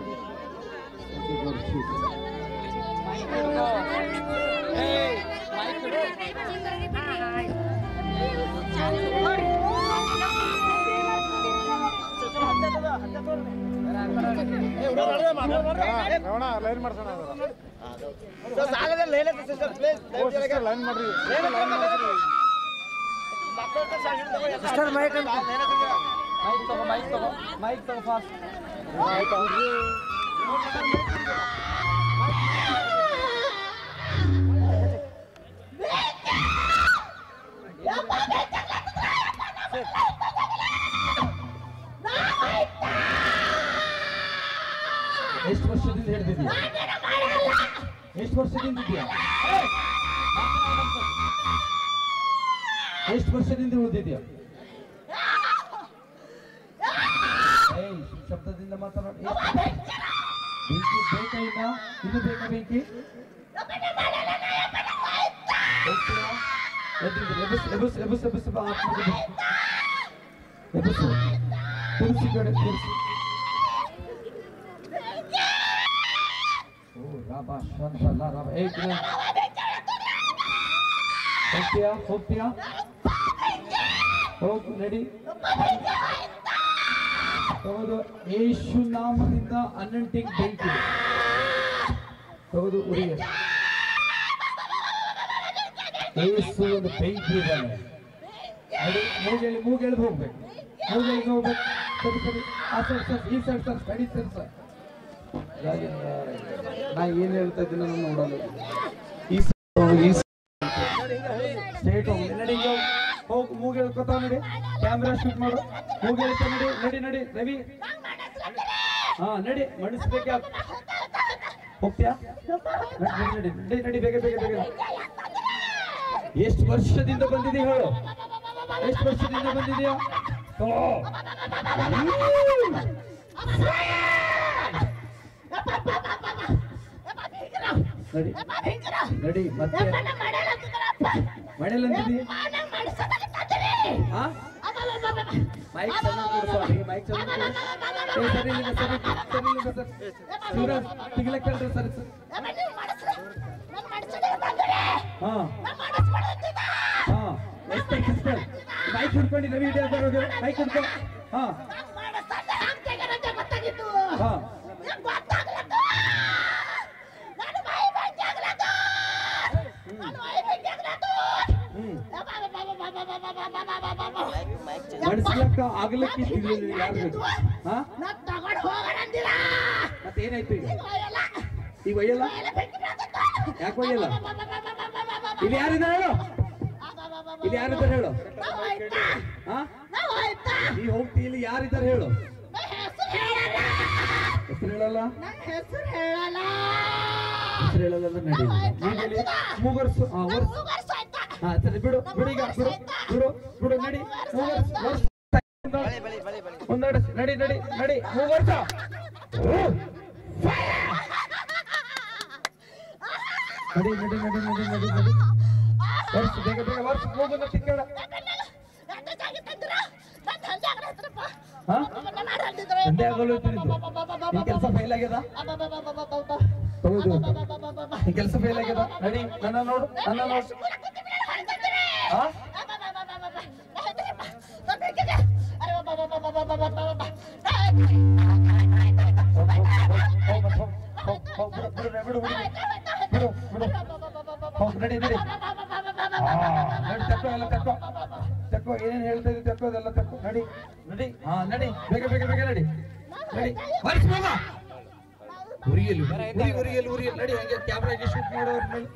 ಎಷ್ಟು ವರ್ಷದಿಂದ ಹಿಡಿದಿದ್ಯಾ? ಎಷ್ಟು ವರ್ಷದಿಂದ ಇದೆಯಾ? ಎಷ್ಟು ವರ್ಷದಿಂದ ಉಳಿದಿದ್ಯಾ? ಶಬ್ದದಿಂದ ಮಾತನಾಡಿ. ಬೆಂಕಿ ಬೇಕಾ? ಇನ್ನು ಬೇಕಾ ಬೆಂಕಿ? ತುಳಸಿ ಕಡೆ ತುಳಸಿ. ಹೋಗ್ತೀಯಾ? ಹೋಗು, ನಡಿ. ಹೌದು, ಯೇಸು ನಾಮದಿಂದ ಅನಂಟಿಂಗ್ ಬೆಂಕಿ ಹೌದು ಉರಿಯ. ಯೇಸು ಒಂದು ಬೆಂಕಿ ಇದ್ದಾನೆ. ನಡಿ, ಮೂಗೆಳೆದು ಹೋಗ್ಬೇಕು. ಮೂಗೆಳಿಗೆ ಹೋಗ್ಬೇಕು. ಸರಿ ಸರಿ, ಆ ಸರ್ ಸರ್, ಈ ಸರ್ ಸರ್, ನಡಿ ಸರ್ ಸರ್. ನಾ ಏನ್ ಹೇಳ್ತಾ ಇದ್ದೀನಿ ನಾನು ನೋಡೋದು. ಈ ಸ್ಟೇಟ್ ಹೋಗಿ ನಡಿ, ಹೋಗಿ ಮೂಗ್ ಹೇಳ್ಕೊತಾವ. ನಡಿ, ಕ್ಯಾಮ್ರಾ ಶೂಟ್ ಮಾಡು. ಮೂಗ್ ಹೇಳ್ತಾ ನಡಿ. ನಡಿ ನಡಿ ರವಿ. ಹಾ ನಡಿ, ಮಣಿಸ್ಬೇಕ. ಹೋಗ್ತೀಯಾ? ನಡಿ ನಡಿ ನಡಿ, ಬೇಗ ಬೇಗ ಬೇಗ. ಎಷ್ಟು ವರ್ಷದಿಂದ ಬಂದಿದೀಯ ಹೇಳು? ಎಷ್ಟು ವರ್ಷದಿಂದ ಬಂದಿದೀಯ? ನಡಿ ನಡಿ, ಮತ್ತೆ ಮಳೆಯಲ್ಲಂತಿದ್ದೀ? ಮೈಕ್ ಚೆನ್ನಾಗಿ ಮೈಕ್ ಚೆನ್ನಾಗಿ. ಸರಿ ಇಲ್ಲ ಸರಿ, ಸರಿ ಇಲ್ಲ ಸರ್. ಶಿವರಾಜ್ ತಿಗ್ಲಕ್ಕಲ್ರಿ ಸರಿ ಸರ್. ಹಾ ಹಾ, ಮೈಕ್ ಹಿಡ್ಕೊಂಡು ರವಿ ಹಿಡಿಯೋದು. ಮೈಕ್ ಹಿಡ್ಕೊ. ಹಾ ಹಾ, ಮಡಿಸ್ಲಕ್ಕ ಆಗ್ಲಿಕ್ಕೆ ಯಾರು? ಮತ್ತೇನಾಯ್ತು ಈಗ? ಈಗ ಒಯ್ಯಲ್ಲ? ಯಾಕೆ ಒಯ್ಯಲ್ಲ? ಇಲ್ಲಿ ಯಾರಿದ್ದಾರೆ ಹೇಳು? ಇಲ್ಲಿ ಯಾರಿದ್ದಾರೆ ಹೇಳು? ನೀ ಹೋಗ್ತಿ, ಇಲ್ಲಿ ಯಾರಿದ್ದಾರೆ ಹೇಳು? ಹೆಸರು ಹೇಳಲ್ಲ? ಹೆಸರು ಹೇಳಲ್ಲ ನಡಿ. ನೀಲಿ ಮೂಗರ್ಸು. ಹಾ ಸರಿ, ಬಿಡು ಬಿಡು ಈಗ, ಬಿಡು ಬಿಡು ಬಿಡು. ನಡಿ, ಒಂದೆರಡು ನಡಿ ನಡಿ ನಡಿ, ಮೂಗರ್ಸ. ನಡಿ ನಡಿ ನಡಿ ನಡಿ ನಡಿ ನಡಿ. ವರ್ಷ ಬೇಗ ಬೇಗ ವರ್ಷ. ಮೂಗನ್ನ ತಿಕ್ಕೋಣ. ತಂದೆ ಆಗಲು ನಿನ್ ಕೆಲಸ ಫೇಲ್ ಆಗ್ಯದ? ಹೌದು, ನಿನ್ ಕೆಲಸ ಫೇಲ್ ಆಗ್ಯದ. ನಡಿ, ನನ್ನ ನೋಡು, ನನ್ನ ನೋಡು. ನಡಿ ನಡಿ, ತಕ್ಕೋ ಎಲ್ಲ ತಕ್ಕೋ ತಕ್ಕೋ. ತಕ್ಕೋ ಏನೇನು ಹೇಳ್ತಾ ಇದ್ದೀವಿ ತಕ್ಕೋ ಅದೆಲ್ಲ ತಕ್ಕೋ ನಡಿ ನಡಿ ಹಾ ನಡಿ ಬೇಗ ಬೇಗ ಬೇಗ ನಡಿ ನಡಿ ಬರ್ಸ್ಬೋದ ಉರಿಯಲು ಉರಿಯಲು ನಡಿ ಹಂಗೆ ಕ್ಯಾಮ್ರಾಗೆ ಶೂಟ್ ಮಾಡೋದ್ರ ಮೇಲೆ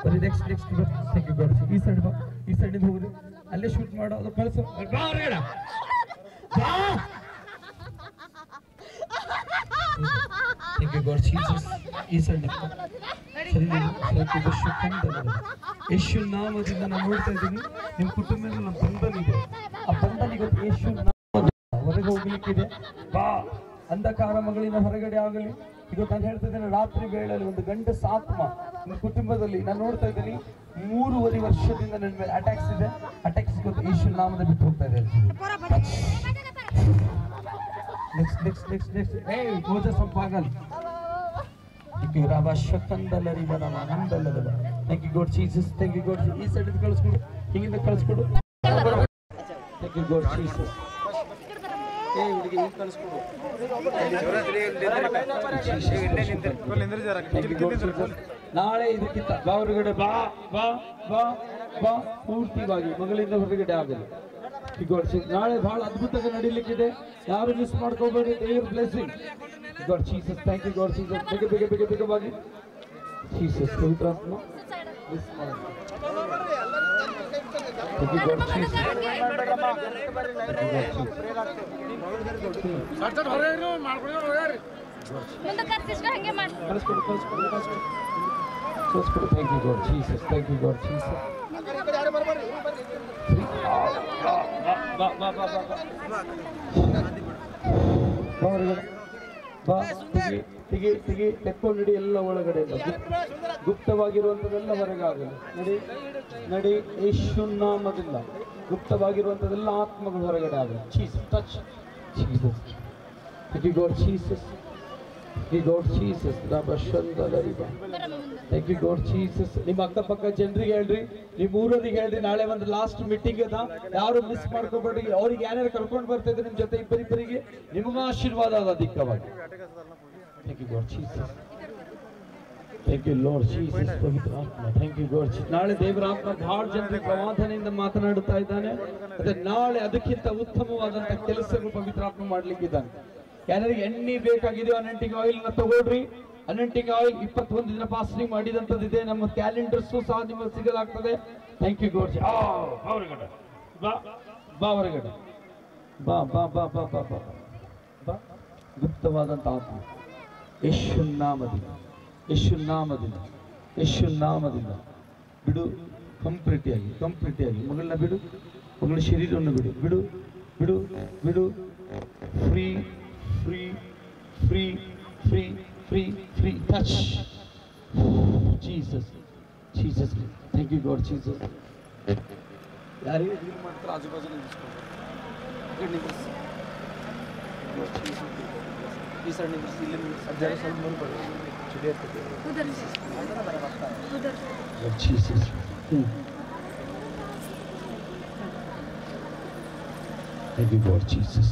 ಬರೀ ನೆಕ್ಸ್ಟ್ ಥ್ಯಾಂಕ್ ಯು ಗಾಡ್ ಈ ಸೈಡ್ ಬಾ ಈ ಸೈಡಿಂದ ಹೋಗ್ರಿ ಅಲ್ಲೇ ಶೂಟ್ ಮಾಡೋ ಅದು ಕಳಿಸು ಬಾ ಹೊರಗಡೆ ಬಾ ಥ್ಯಾಂಕ್ ಯು ಗಾಡ್ ಜೀಸಸ್ ಈ ಸೈಡ್ ಯೇಸು ನಾಮದಿಂದ ನಾನು ನೋಡ್ತಾ ಇದ್ದೀನಿ ನಿಮ್ಮ ಕುಟುಂಬದಲ್ಲಿ ನಮ್ಮ ಬಂಧನ ಇದೆ ಆ ಬಂಧನಿಗೆ ಯೇಸು ನಾಮ ಹೊರಗೆ ಹೋಗ್ಲಿಕ್ಕಿದೆ ಬಾ ಅಂಧಕಾರ ಮಗಳಿಂದ ಹೊರಗಡೆ ಆಗಲಿ ಇವತ್ತು ನಾನು ಹೇಳ್ತಾ ಇದ್ದೇನೆ ರಾತ್ರಿ ವೇಳೆಯಲ್ಲಿ ಒಂದು ಗಂಡಸ ಆತ್ಮ ನಿಮ್ಮ ಕುಟುಂಬದಲ್ಲಿ ನಾನು ನೋಡ್ತಾ ಇದ್ದೀನಿ 3.5 ವರ್ಷದಿಂದ ನನ್ನ ಮೇಲೆ ಅಟ್ಯಾಕ್ಸ್ ಇದೆ ಅಟ್ಯಾಕ್ಸ್ ಇವತ್ತು ಯೇಸು ನಾಮದ ಬಿಟ್ಟು ಹೋಗ್ತಾ ಇದೆ ನೆಕ್ಸ್ಟ್ ಹೇ ಗೋಜ ಸಂಪಾಗಲ್ thank you God Jesus thank you God ಈ ಸೈಡ್ ಕಳಿಸ್ಕೊಡು ಹಿಂಗಿಂದ ಕಳಿಸ್ಕೊಡು ಥ್ಯಾಂಕ್ ಯು ಗಾಡ್ ಜೀಸಸ್ ಏ ಹುಡುಗಿ ಹಿಂಗೆ ಕಳಿಸ್ಕೊಡು ನಾಳೆ ಇದಕ್ಕಿಂತ ಬಾ ಹೊರಗಡೆ ಬಾ ಬಾ ಬಾ ಬಾ ಪೂರ್ತಿವಾಗಿ ಮಗಳಿಂದ ಹೊರಗಡೆ ಆಗಲಿ ನಾಳೆ ಬಹಳ ಅದ್ಭುತವಾಗಿ ನಡೀಲಿಕ್ಕಿದೆ ಯಾರು ಮಿಸ್ ಮಾಡ್ಕೋಬೇಡಿ ದೇವರ blessing God Jesus thank you God Jesus ಬೇಗ ಬೇಗ ಬೇಗ ಬೇಗವಾಗಿ ಜೀಸಸ್ ಪವಿತ್ರಾತ್ಮ ಮಿಸ್ ಮಾಡಿ thank you God Jesus thank you God Jesus thank you God Jesus ತೆಗಿ ತೆಕ್ಕೊಂಡು ಎಲ್ಲ ಒಳಗಡೆ ಗುಪ್ತವಾಗಿರುವಂಥದ್ದೆಲ್ಲ ಹೊರಗಾಗಲಿ ನಡಿ ನಡಿ ಯೇಸು ನಾಮದಿಂದ ಗುಪ್ತವಾಗಿರುವಂಥದ್ದೆಲ್ಲ ಆತ್ಮಗಳು ಹೊರಗಡೆ ಆಗಲಿ Jesus touch Jesus thank you God Jesus God Jesus thank you God Jesus ನಿಮ್ಮ ಅಕ್ಕಪಕ್ಕ ಜನರಿಗೆ ಹೇಳ್ರಿ ನಿಮ್ಮ ಊರವರಿಗೆ ಹೇಳ್ರಿ ನಾಳೆ ಒಂದು ಲಾಸ್ಟ್ ಮೀಟಿಂಗ್ ಅದ ಯಾರು ಮಿಸ್ ಮಾಡ್ಕೋಬೇಡಿ ಅವ್ರಿಗೆ ಯಾರ್ಯಾರು ಕರ್ಕೊಂಡು ಬರ್ತಾ ಇದ್ರೆ ನಿಮ್ಮ ಜೊತೆ ಇಬ್ಬರಿಬ್ಬರಿಗೆ ನಿಮಗೂ ಆಶೀರ್ವಾದ ಅದ ಅಧಿಕವಾಗಿ thank you God Jesus thank you Lord Jesus ಪವಿತ್ರ ಆತ್ಮ ಥ್ಯಾಂಕ್ ಯು ಗಾಡ್ ನಾಳೆ ದೇವರ ಆತ್ಮ ಬಹಳ ಜನರಿಗೆ ಪ್ರವಾದನೆಯಿಂದ ಮಾತನಾಡುತ್ತಾ ಇದ್ದಾನೆ ಅದೇ ನಾಳೆ ಅದಕ್ಕಿಂತ ಉತ್ತಮವಾದಂತ ಕೆಲಸಗಳು ಪವಿತ್ರ ಆತ್ಮ ಮಾಡ್ಲಿಕ್ಕಿದ್ದಾನೆ ಯಾರಿಗೆ ಎಣ್ಣೆ ಬೇಕಾಗಿದೆಯೋ ಅನಂಟಿಂಗ್ ಆಯಿಲ್ ನ ತಗೊಳ್ರಿ ಅನಂಟಿಂಗ್ ಆಯಿಲ್ 21 ದಿನ ಫಾಸ್ಟಿಂಗ್ ಮಾಡಿದಂತದಿದೆ ನಮ್ಮ ಕ್ಯಾಲೆಂಡರ್ಸ್ ಸಹ ನಿಮಗೆ ಸಿಗಲಾಗ್ತದೆ ಥ್ಯಾಂಕ್ ಯು ಗಾಡ್ ಹೊರಗಡೆ ಬಾ ಬಾ ಹೊರಗಡೆ ಬಾ ಬಾ ಬಾ ಬಾ ಬಾ ಬಾ ಬಾ ಗುಪ್ತವಾದಂತ ಆತ್ಮ ಯೇಸು ನಾಮದಿಂದ ಯೇಸು ನಾಮದಿಂದ ಯೇಸು ನಾಮದಿಂದ ಬಿಡು ಕಂಪ್ಲೀಟಿಯಾಗಿ ಮಗಳನ್ನ ಬಿಡು ಮಗಳ ಶರೀರವನ್ನು ಬಿಡು ಬಿಡು ಬಿಡು ಬಿಡು free free, free, free, free, free. Touch. Jesus. Jesus. Thank you, God, Jesus. ಯಾರಿಗೆ ನೀರು ಮಾಡ್ತಾರೆ ಆಜು ಬಾಜು ಈ ಸೈಡ್ ನಿಲ್ಲಿಸಿ ಇಲ್ಲಿ ಸಜ್ಜಾರ ಸ್ವಲ್ಪ ನೋಡ್ಕೊಳ್ಳಿ ಚಳಿ ಆಗ್ತದೆ Jesus. Thank you, God, Jesus.